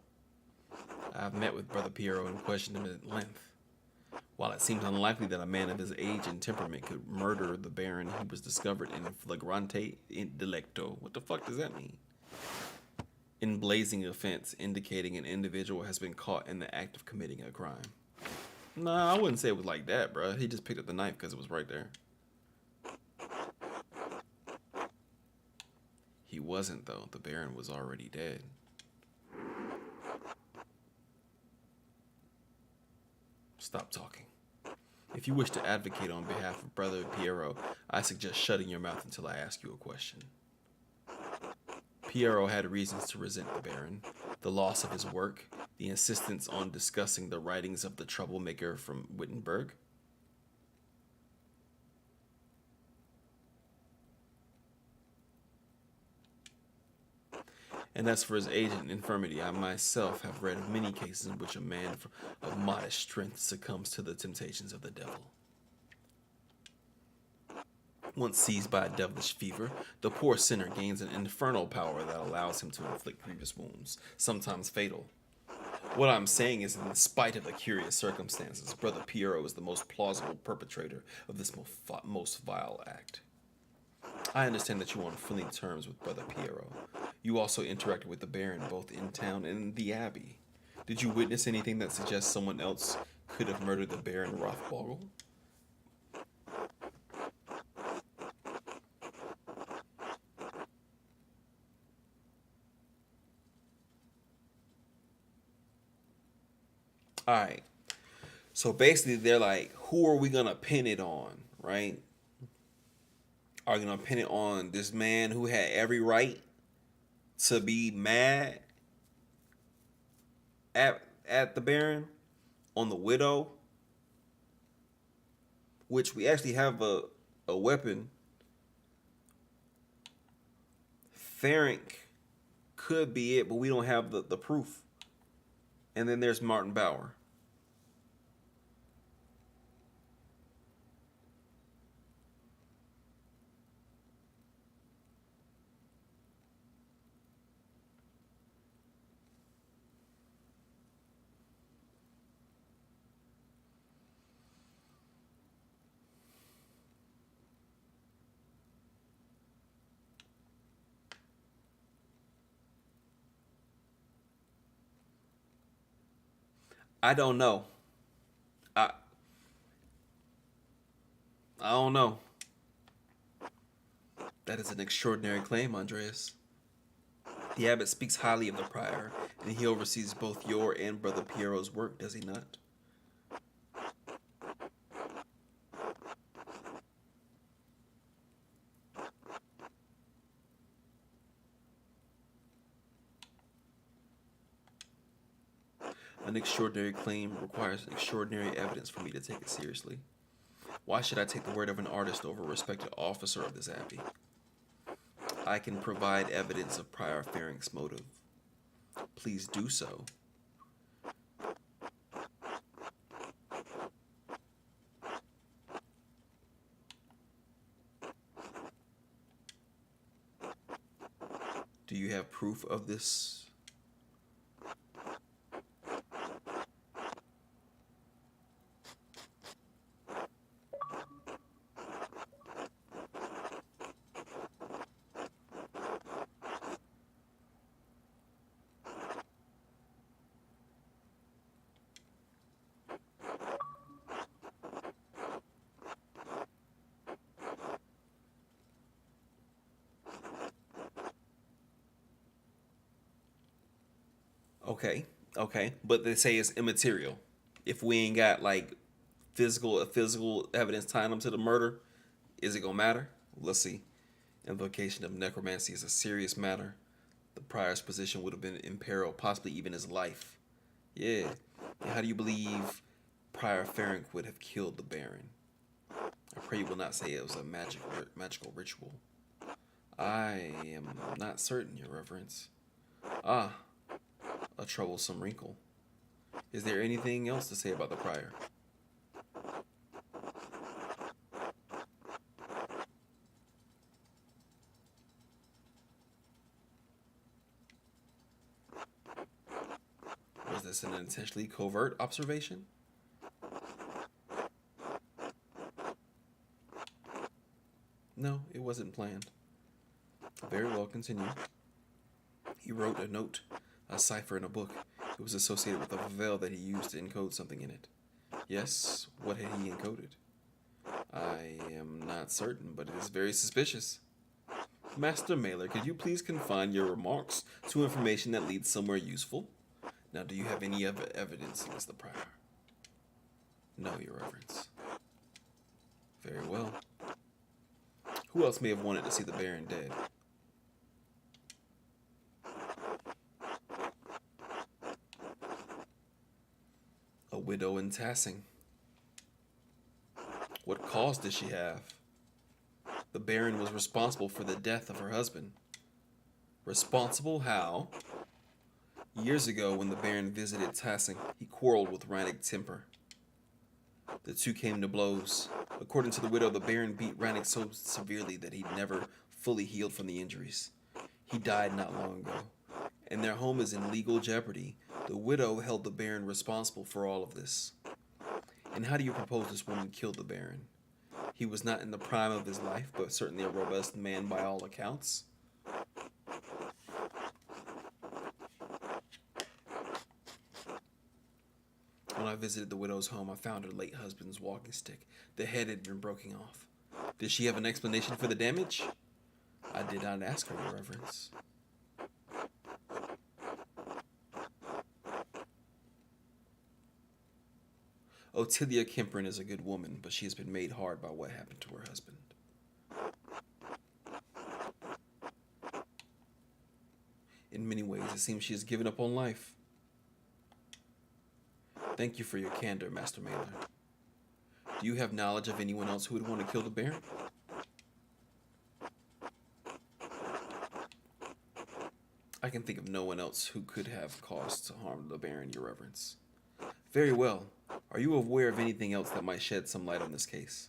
I have met with Brother Piero and questioned him at length. While it seems unlikely that a man of his age and temperament could murder the Baron, he was discovered in flagrante delicto. What the fuck does that mean? In blazing offense, indicating an individual has been caught in the act of committing a crime. Nah, I wouldn't say it was like that, bruh. He just picked up the knife because it was right there. He wasn't, though. The Baron was already dead. Stop talking. If you wish to advocate on behalf of Brother Piero, I suggest shutting your mouth until I ask you a question. Piero had reasons to resent the Baron, the loss of his work, the insistence on discussing the writings of the troublemaker from Wittenberg. And as for his age and infirmity, I myself have read of many cases in which a man of modest strength succumbs to the temptations of the devil. Once seized by a devilish fever, the poor sinner gains an infernal power that allows him to inflict grievous wounds, sometimes fatal. What I'm saying is that in spite of the curious circumstances, Brother Piero is the most plausible perpetrator of this most vile act. I understand that you are on friendly terms with Brother Piero. You also interacted with the Baron both in town and in the Abbey. Did you witness anything that suggests someone else could have murdered the Baron Rothvogel? Alright. So basically they're like, who are we gonna pin it on, right? Are we gonna pin it on this man who had every right to be mad at the Baron, on the widow, which we actually have a weapon. Ferenc could be it, but we don't have the proof. And then there's Martin Bauer. I don't know. I I don't know. That is an extraordinary claim, Andreas. The abbot speaks highly of the prior, and he oversees both your and Brother Piero's work, does he not? An extraordinary claim requires extraordinary evidence for me to take it seriously. Why should I take the word of an artist over a respected officer of this abbey? I can provide evidence of Prior Ferenc's motive. Please do so. Do you have proof of this? Okay, but they say it's immaterial. If we ain't got like physical evidence tying them to the murder, is it gonna matter? Let's see. Invocation of necromancy is a serious matter. The prior's position would have been in peril, possibly even his life. Yeah. And how do you believe Prior Ferenc would have killed the Baron. I pray you will not say it was a magical ritual. I am not certain, Your Reverence. Ah, a troublesome wrinkle. Is there anything else to say about the prior? Was this an intentionally covert observation? No, it wasn't planned. Very well, continue. He wrote a note, a cipher in a book. It was associated with a veil that he used to encode something in it. Yes, what had he encoded? I am not certain, but it is very suspicious. Master Mailer, could you please confine your remarks to information that leads somewhere useful? Now, do you have any other evidence against the prior? No, Your Reverence. Very well. Who else may have wanted to see the Baron dead? A widow in Tassing. What cause did she have? The Baron was responsible for the death of her husband. Responsible how? Years ago, when the Baron visited Tassing, he quarreled with Rannick Temper. The two came to blows. According to the widow, the Baron beat Rannick so severely that he never fully healed from the injuries. He died not long ago, and their home is in legal jeopardy. The widow held the Baron responsible for all of this. And how do you propose this woman killed the Baron? He was not in the prime of his life, but certainly a robust man by all accounts. When I visited the widow's home, I found her late husband's walking stick. The head had been broken off. Did she have an explanation for the damage? I did not ask her, Your Reverence. Otilia Kemprin is a good woman, but she has been made hard by what happened to her husband. In many ways, it seems she has given up on life. Thank you for your candor, Master Mailer. Do you have knowledge of anyone else who would want to kill the Baron? I can think of no one else who could have caused to harm the Baron, Your Reverence. Very well. Are you aware of anything else that might shed some light on this case?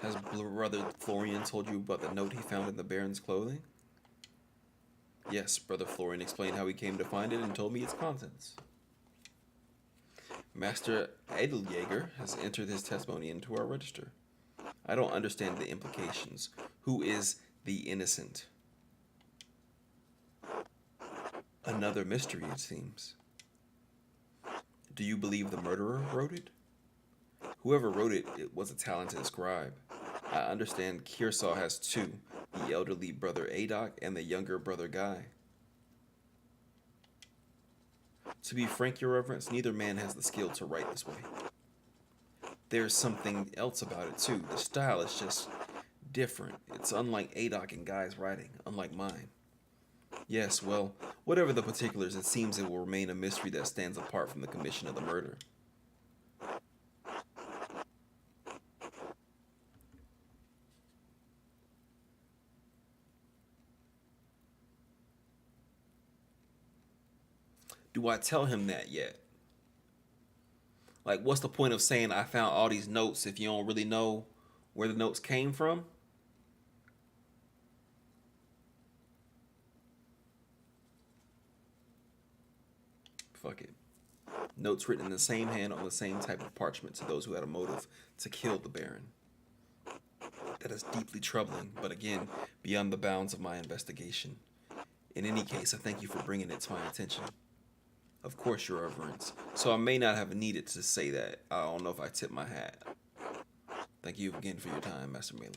Has Brother Florian told you about the note he found in the Baron's clothing? Yes, Brother Florian explained how he came to find it and told me its contents. Master Edeljäger has entered his testimony into our register. I don't understand the implications. Who is the innocent? Another mystery, it seems. Do you believe the murderer wrote it? Whoever wrote it, it was a talented scribe. I understand Kearsarge has two, the elderly brother Adok and the younger brother Guy. To be frank, Your Reverence, neither man has the skill to write this way. There's something else about it, too. The style is just different. It's unlike Adok and Guy's writing, unlike mine. Yes, well, whatever the particulars, it seems it will remain a mystery that stands apart from the commission of the murder. Do I tell him that yet? Like, what's the point of saying I found all these notes if you don't really know where the notes came from? Fuck it. Notes written in the same hand on the same type of parchment to those who had a motive to kill the Baron. That is deeply troubling, but again, beyond the bounds of my investigation. In any case, I thank you for bringing it to my attention. Of course, Your Reverence. So I may not have needed to say that. I don't know if I tip my hat. Thank you again for your time, Master Mailer.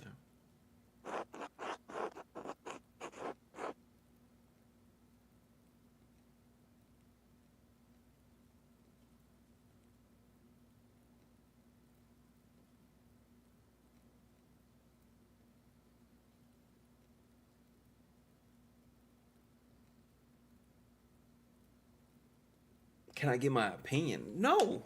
Can I give my opinion? No.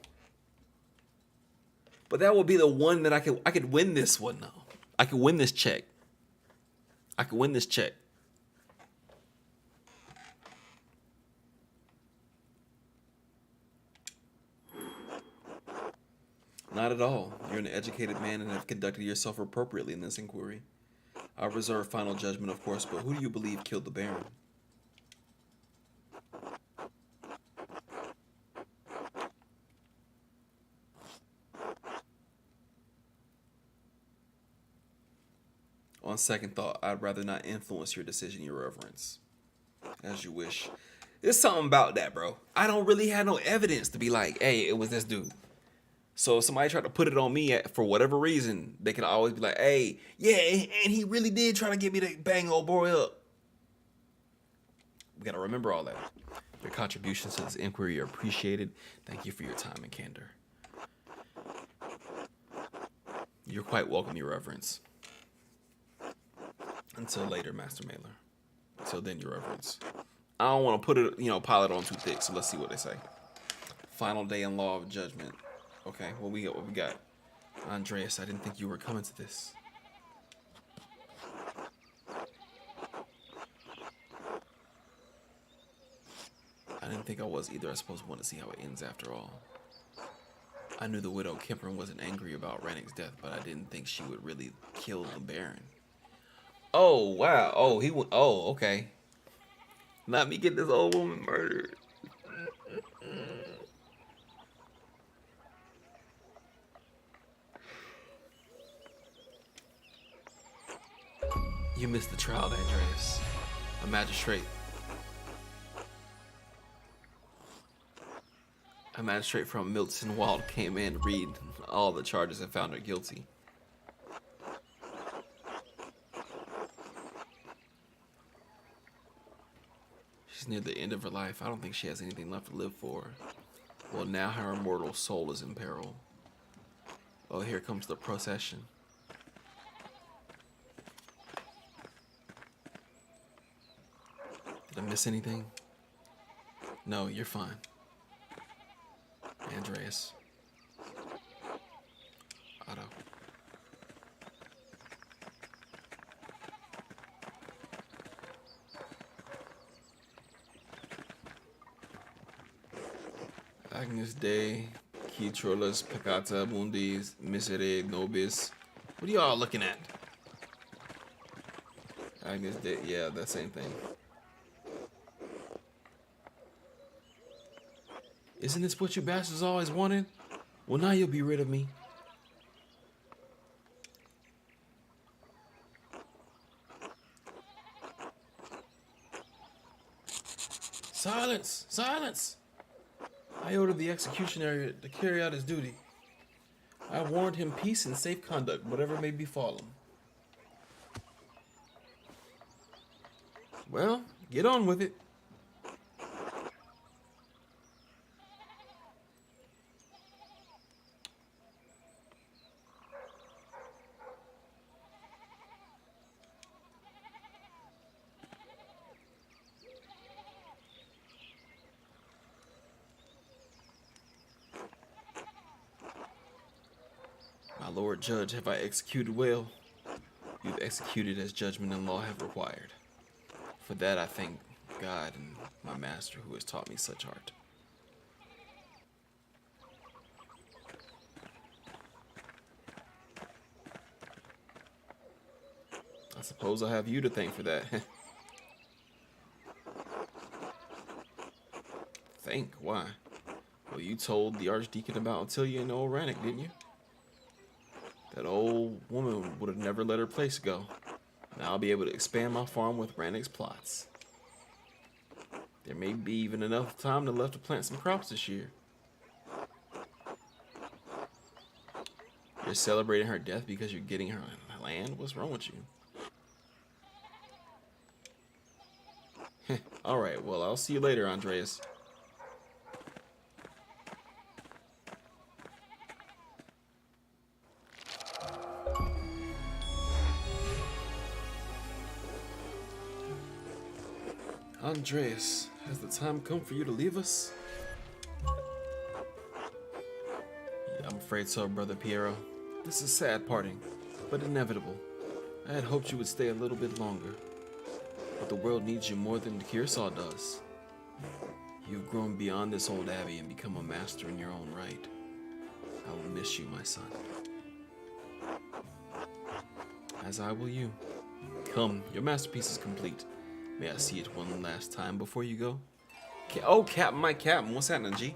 But that would be the one that I could win this one though. I could win this check. I could win this check. Not at all. You're an educated man and have conducted yourself appropriately in this inquiry. I reserve final judgment, of course, but who do you believe killed the Baron? On second thought, I'd rather not influence your decision, Your Reverence. As you wish. There's something about that, bro. I don't really have no evidence to be like, hey, it was this dude. So if somebody tried to put it on me for whatever reason, they can always be like, hey, yeah, and he really did try to get me to bang old boy up. We got to remember all that. Your contributions to this inquiry are appreciated. Thank you for your time and candor. You're quite welcome, Your Reverence. Until later, Master Mailer. Until then, Your Reverence. I don't want to put it, pile it on too thick, so let's see what they say. Final day in law of judgment. Okay, what we got? Andreas, I didn't think you were coming to this. I didn't think I was either. I suppose we want to see how it ends after all. I knew the widow Kemperin wasn't angry about Rannick's death, but I didn't think she would really kill the Baron. Oh, wow. Oh, okay. Not me get this old woman murdered. You missed the trial, Andreas. A magistrate from Milton Wald came in, read all the charges, and found her guilty. She's near the end of her life. I don't think she has anything left to live for. Well, now her immortal soul is in peril. Oh, here comes the procession. Did I miss anything? No, you're fine. Andreas. Otto. Agnus Dei, qui trollus peccata mundis misere nobis. What are y'all looking at? Agnus Dei, yeah, that same thing. Isn't this what you bastards always wanted? Well, now you'll be rid of me. Silence! Silence! I ordered the executioner to carry out his duty. I warned him peace and safe conduct, whatever may befall him. Well, get on with it. My Lord Judge, have I executed well? You've executed as judgment and law have required. For that I thank God and my master who has taught me such art. I suppose I have you to thank for that. Thank? Why? Well, you told the Archdeacon about Ottilia and old Rannick, didn't you? That old woman would have never let her place go. Now I'll be able to expand my farm with Rannick's plots. There may be even enough time left to plant some crops this year. You're celebrating her death because you're getting her land? What's wrong with you? Alright, well, I'll see you later, Andreas. Andreas, has the time come for you to leave us? I'm afraid so, Brother Piero. This is sad parting, but inevitable. I had hoped you would stay a little bit longer, but the world needs you more than Kearsarge does. You've grown beyond this old abbey and become a master in your own right. I will miss you, my son. As I will you. Come, your masterpiece is complete. May I see it one last time before you go? Oh, Captain, my Captain. What's happening, G?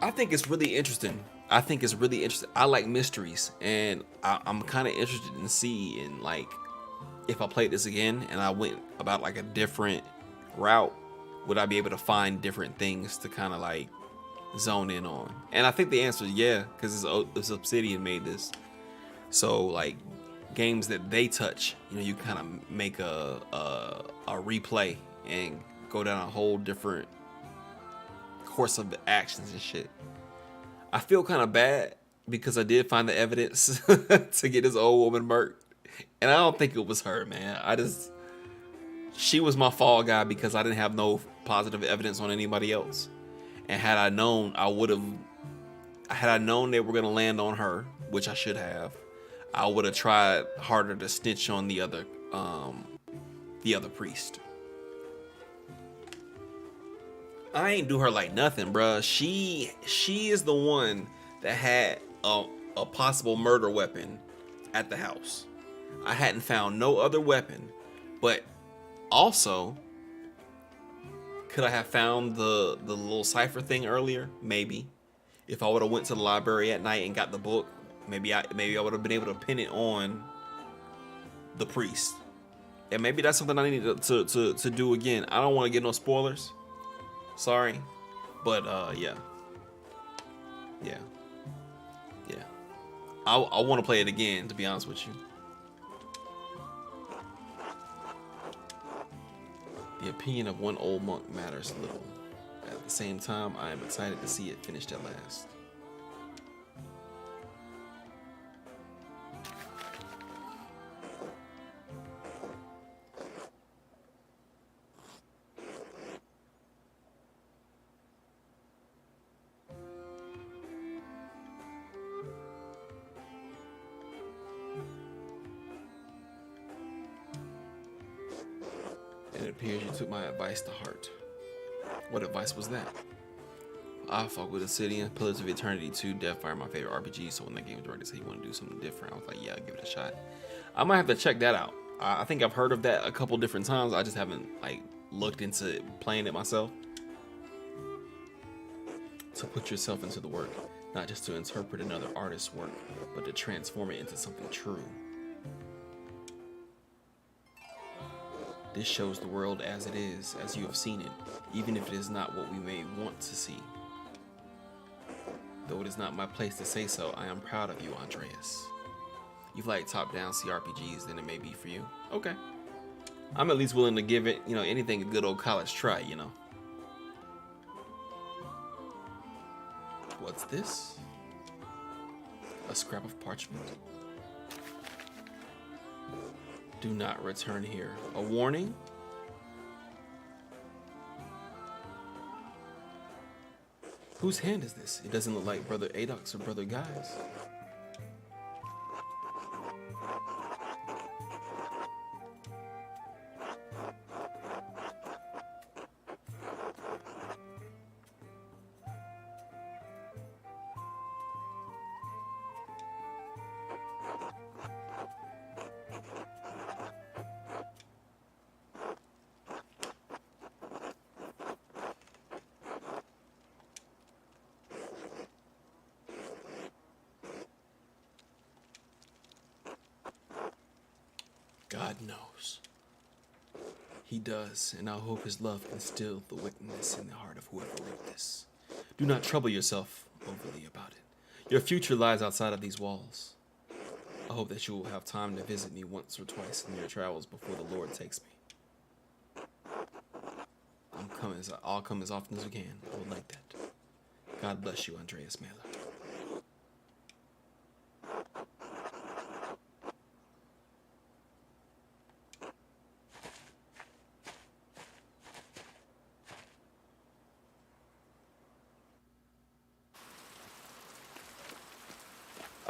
I think it's really interesting. I like mysteries, and I'm kind of interested in seeing, like, if I played this again and I went about like a different route, would I be able to find different things to kind of like zone in on? And I think the answer is yeah, because it's Obsidian made this. So like games that they touch, you know, you kind of make a replay and go down a whole different course of the actions and shit. I feel kind of bad because I did find the evidence to get this old woman murked, and I don't think it was her, man. She was my fall guy because I didn't have no positive evidence on anybody else. And had I known, had I known they were gonna land on her, which I should have, I would have tried harder to snitch on the other priest. I ain't do her like nothing, bruh. She is the one that had a possible murder weapon at the house. I hadn't found no other weapon, but also, could I have found the little cipher thing earlier? Maybe. If I would have went to the library at night and got the book, maybe I would have been able to pin it on the priest. And maybe that's something I need to do again. I don't want to get no spoilers. Sorry, but yeah. I want to play it again, to be honest with you. The opinion of one old monk matters little. At the same time, I am excited to see it finished at last. It appears you took my advice to heart. What advice was that? I fuck with Obsidian, Pillars of Eternity 2, Deathfire, my favorite RPG, so when that game director said he wanted to do something different, I was like, yeah, I'll give it a shot. I might have to check that out. I think I've heard of that a couple different times. I just haven't like looked into playing it myself. So put yourself into the work, not just to interpret another artist's work, but to transform it into something true. This shows the world as it is, as you have seen it, even if it is not what we may want to see. Though it is not my place to say so, I am proud of you, Andreas. You've liked top-down CRPGs, then it may be for you. Okay. I'm at least willing to give it, you know, anything a good old college try, you know. What's this? A scrap of parchment. Do not return here. A warning? Whose hand is this? It doesn't look like Brother Adok's or Brother Guy's. God knows. He does, and I hope his love can still the wickedness in the heart of whoever wrote this. Do not trouble yourself overly about it. Your future lies outside of these walls. I hope that you will have time to visit me once or twice in your travels before the Lord takes me. I'll come as often as we can. I would like that. God bless you, Andreas Mailer.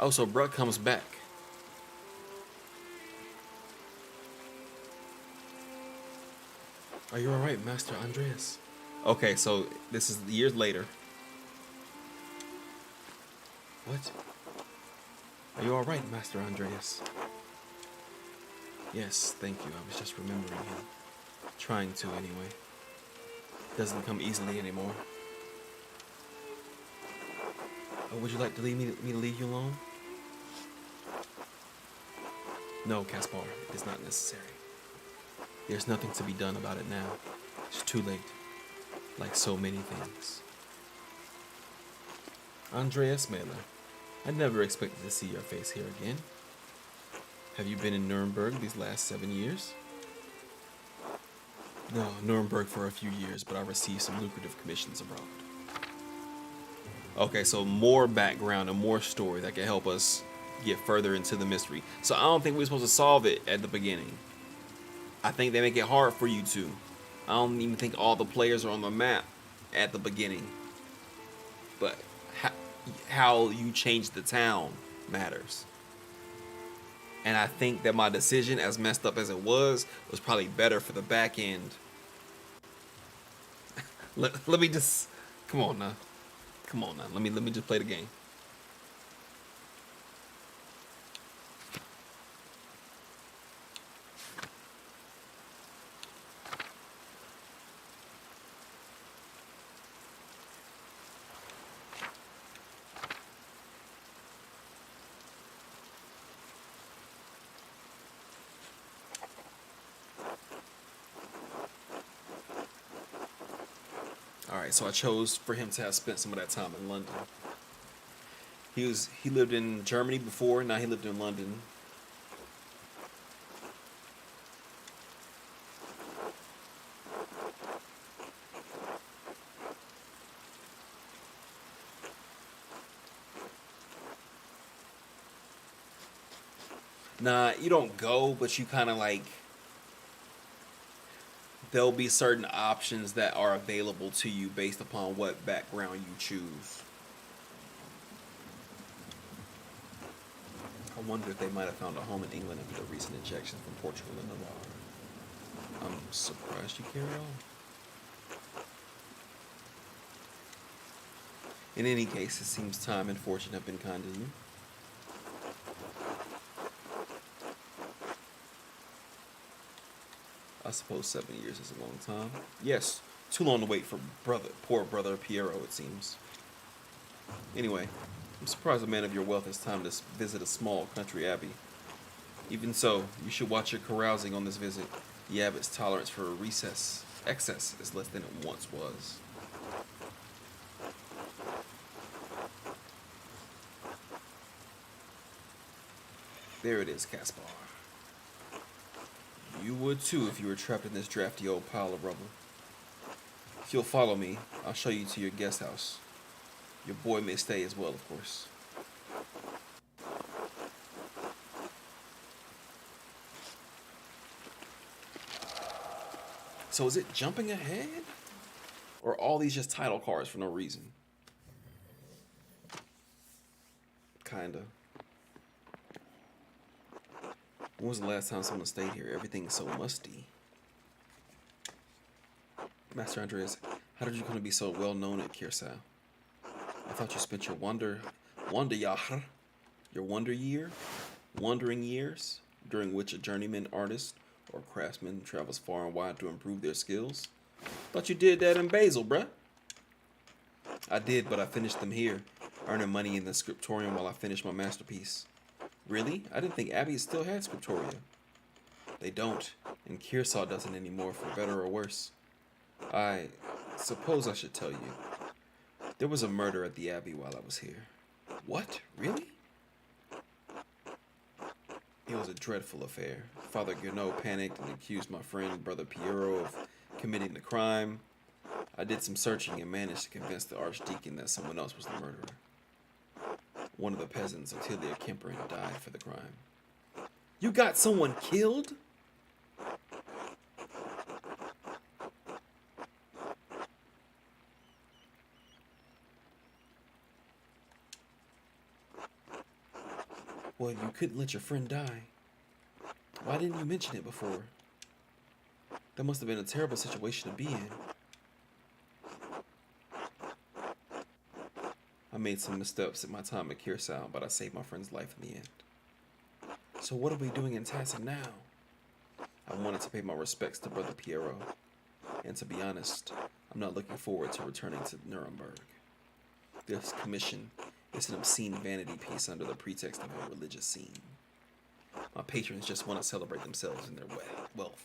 Oh, so Bruck comes back. Are you alright, Master Andreas? Okay, so this is years later. What? Are you alright, Master Andreas? Yes, thank you. I was just remembering him. Trying to, anyway. Doesn't come easily anymore. Oh, would you like to leave me to leave you alone? No, Caspar, it is not necessary. There's nothing to be done about it now. It's too late. Like so many things. Andreas Mailer, I never expected to see your face here again. Have you been in Nuremberg these last 7 years? No, Nuremberg for a few years, but I received some lucrative commissions abroad. Okay, so more background and more story that can help us get further into the mystery. So I don't think we're supposed to solve it at the beginning. I think they make it hard for you to. I don't even think all the players are on the map at the beginning. But how you change the town matters. And I think that my decision, as messed up as it was probably better for the back end. let me just... Come on now. Come on now. Let me just play the game. Alright, so I chose for him to have spent some of that time in London. He lived in Germany before, now he lived in London. Nah, you don't go, but you kind of like... There'll be certain options that are available to you based upon what background you choose. I wonder if they might have found a home in England after the recent injections from Portugal and Navarre. I'm surprised you care at all. In any case, it seems time and fortune have been kind to you. I suppose 7 years is a long time. Yes, too long to wait for poor brother Piero, it seems. Anyway, I'm surprised a man of your wealth has time to visit a small country abbey. Even so, you should watch your carousing on this visit. The abbot's tolerance for excess is less than it once was. There it is, Caspar. You would too if you were trapped in this drafty old pile of rubble. If you'll follow me, I'll show you to your guest house. Your boy may stay as well, of course. So is it jumping ahead? Or are all these just title cards for no reason? Kinda. When was the last time someone stayed here? Everything is so musty. Master Andreas, how did you come to be so well known at Kirsau? I thought you spent your wandering years, during which a journeyman artist or craftsman travels far and wide to improve their skills. Thought you did that in Basel, bruh. I did, but I finished them here, earning money in the scriptorium while I finished my masterpiece. Really? I didn't think Abbey still had scriptoria. They don't, and Kirsau doesn't anymore, for better or worse. I suppose I should tell you. There was a murder at the Abbey while I was here. What? Really? It was a dreadful affair. Father Gernot panicked and accused my friend, Brother Piero, of committing the crime. I did some searching and managed to convince the Archdeacon that someone else was the murderer. One of the peasants, Attilia Kemperin, died for the crime. You got someone killed? Well, you couldn't let your friend die. Why didn't you mention it before? That must have been a terrible situation to be in. I made some missteps in my time at Kearsarge, but I saved my friend's life in the end. So what are we doing in Tassin now? I wanted to pay my respects to Brother Piero. And to be honest, I'm not looking forward to returning to Nuremberg. This commission is an obscene vanity piece under the pretext of a religious scene. My patrons just want to celebrate themselves and their wealth.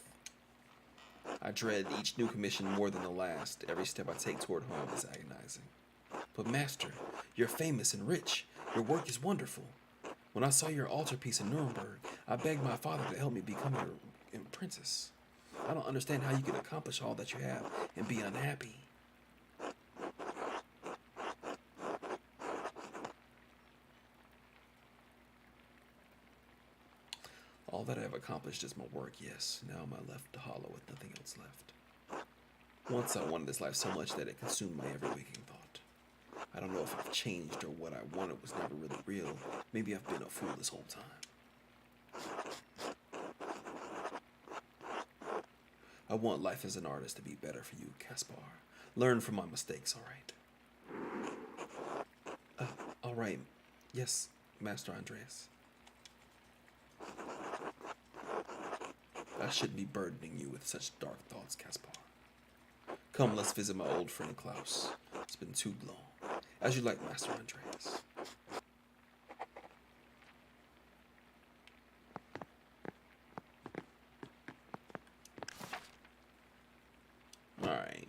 I dread each new commission more than the last. Every step I take toward home is agonizing. But Master, you're famous and rich. Your work is wonderful. When I saw your altarpiece in Nuremberg, I begged my father to help me become your apprentice. I don't understand how you can accomplish all that you have and be unhappy. All that I have accomplished is my work, yes. Now am I left hollow with nothing else left. Once I wanted this life so much that it consumed my every waking thought. I don't know if I've changed or what I wanted was never really real. Maybe I've been a fool this whole time. I want life as an artist to be better for you, Caspar. Learn from my mistakes, all right? All right. Yes, Master Andreas. I shouldn't be burdening you with such dark thoughts, Caspar. Come, let's visit my old friend Klaus. It's been too long. As you like, Master Andreas. Alright.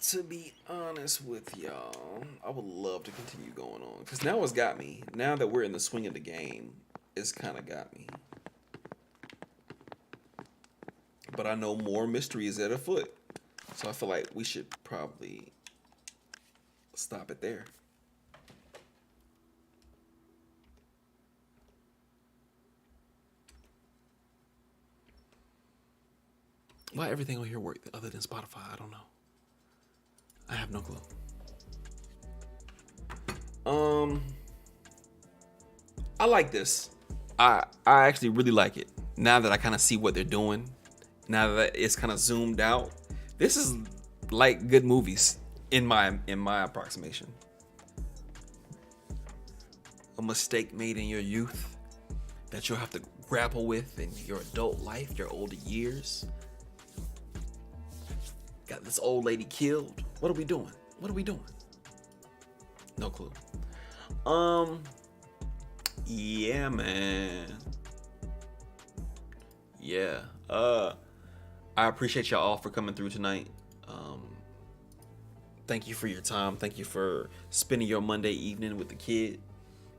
To be honest with y'all, I would love to continue going on. Because now it's got me. Now that we're in the swing of the game, it's kind of got me. But I know more mystery is at afoot. So I feel like we should probably stop it there. Why everything on here work other than Spotify? I don't know. I have no clue. I like this. I actually really like it. Now that I kind of see what they're doing, now that it's kind of zoomed out, this is like good movies in my approximation. A mistake made in your youth that you'll have to grapple with in your adult life, your older years. Got this old lady killed. What are we doing? What are we doing? No clue. Yeah, man. Yeah. I appreciate y'all all for coming through tonight. Thank you for your time. Thank you for spending your Monday evening with the kid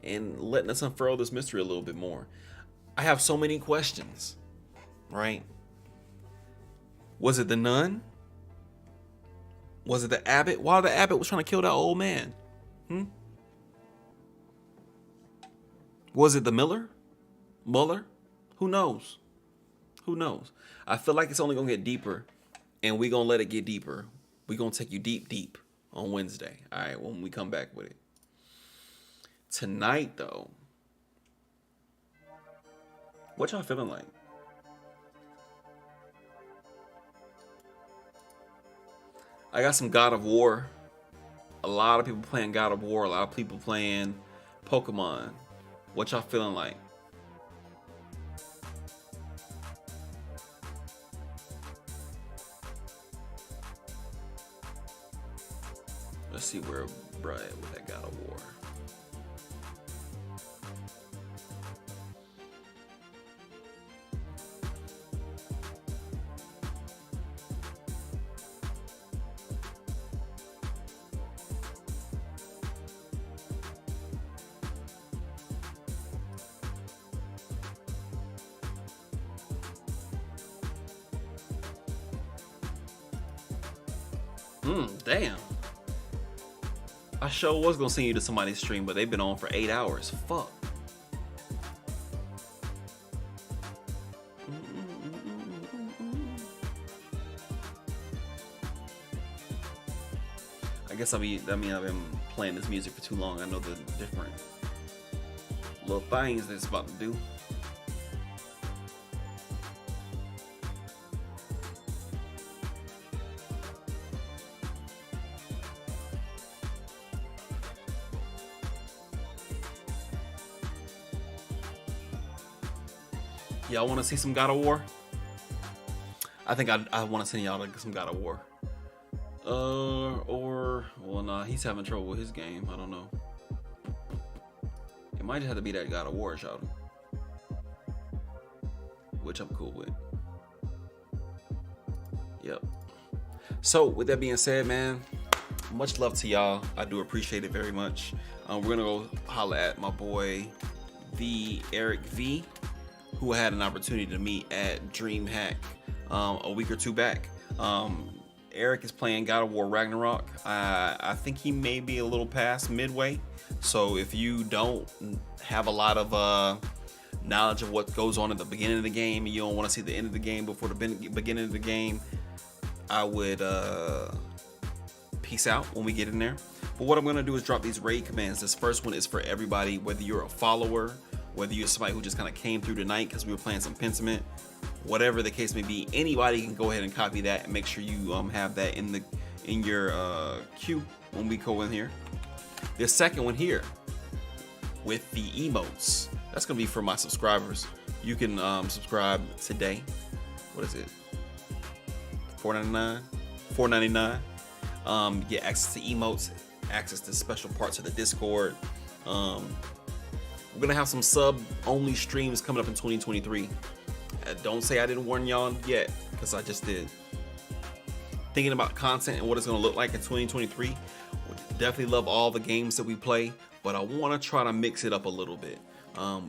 and letting us unfurl this mystery a little bit more. I have so many questions, right? Was it the nun? Was it the abbot? Why the abbot was trying to kill that old man? Was it the Muller? Who knows? Who knows? I feel like it's only going to get deeper, and we're going to let it get deeper. We're going to take you deep on Wednesday, all right, when we come back with it. Tonight, though, what y'all feeling like? I got some God of War. A lot of people playing God of War. A lot of people playing Pokemon. What y'all feeling like? Let's see where bruh at with that God of War. Damn. I sure was gonna send you to somebody's stream, but they've been on for 8 hours. Fuck. I guess that mean I've been playing this music for too long. I know the different little things that it's about to do. Y'all want to see some God of War? I think I want to send y'all some God of War. Well, nah, he's having trouble with his game. I don't know. It might just have to be that God of War, y'all. Which I'm cool with. Yep. So, with that being said, man, much love to y'all. I do appreciate it very much. We're gonna go holler at my boy, the Eric V, who I had an opportunity to meet at DreamHack a week or two back. Eric is playing God of War Ragnarok. I think he may be a little past midway. So if you don't have a lot of knowledge of what goes on at the beginning of the game, and you don't want to see the end of the game before the beginning of the game, I would peace out when we get in there. But what I'm going to do is drop these raid commands. This first one is for everybody, whether you're a follower, whether you're somebody who just kind of came through tonight because we were playing some Pentiment, whatever the case may be. Anybody can go ahead and copy that and make sure you have that in your queue when we go in here. This second one here with the emotes, that's gonna be for my subscribers. You can subscribe today. What is it? $4.99. $4.99. Get access to emotes, access to special parts of the Discord. We're gonna have some sub-only streams coming up in 2023. Don't say I didn't warn y'all yet, because I just did. Thinking about content and what it's gonna look like in 2023. Definitely love all the games that we play, but I want to try to mix it up a little bit,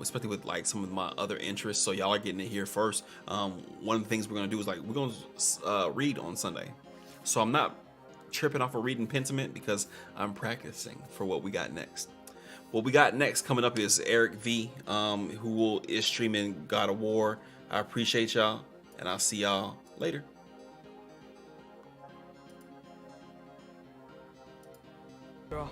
especially with like some of my other interests. So y'all are getting it here first. One of the things we're gonna do is like we're gonna read on Sunday, so I'm not tripping off of reading Pentiment because I'm practicing for what we got next. What we got next coming up is Eric V, who is streaming God of War. I appreciate y'all, and I'll see y'all later. Girl,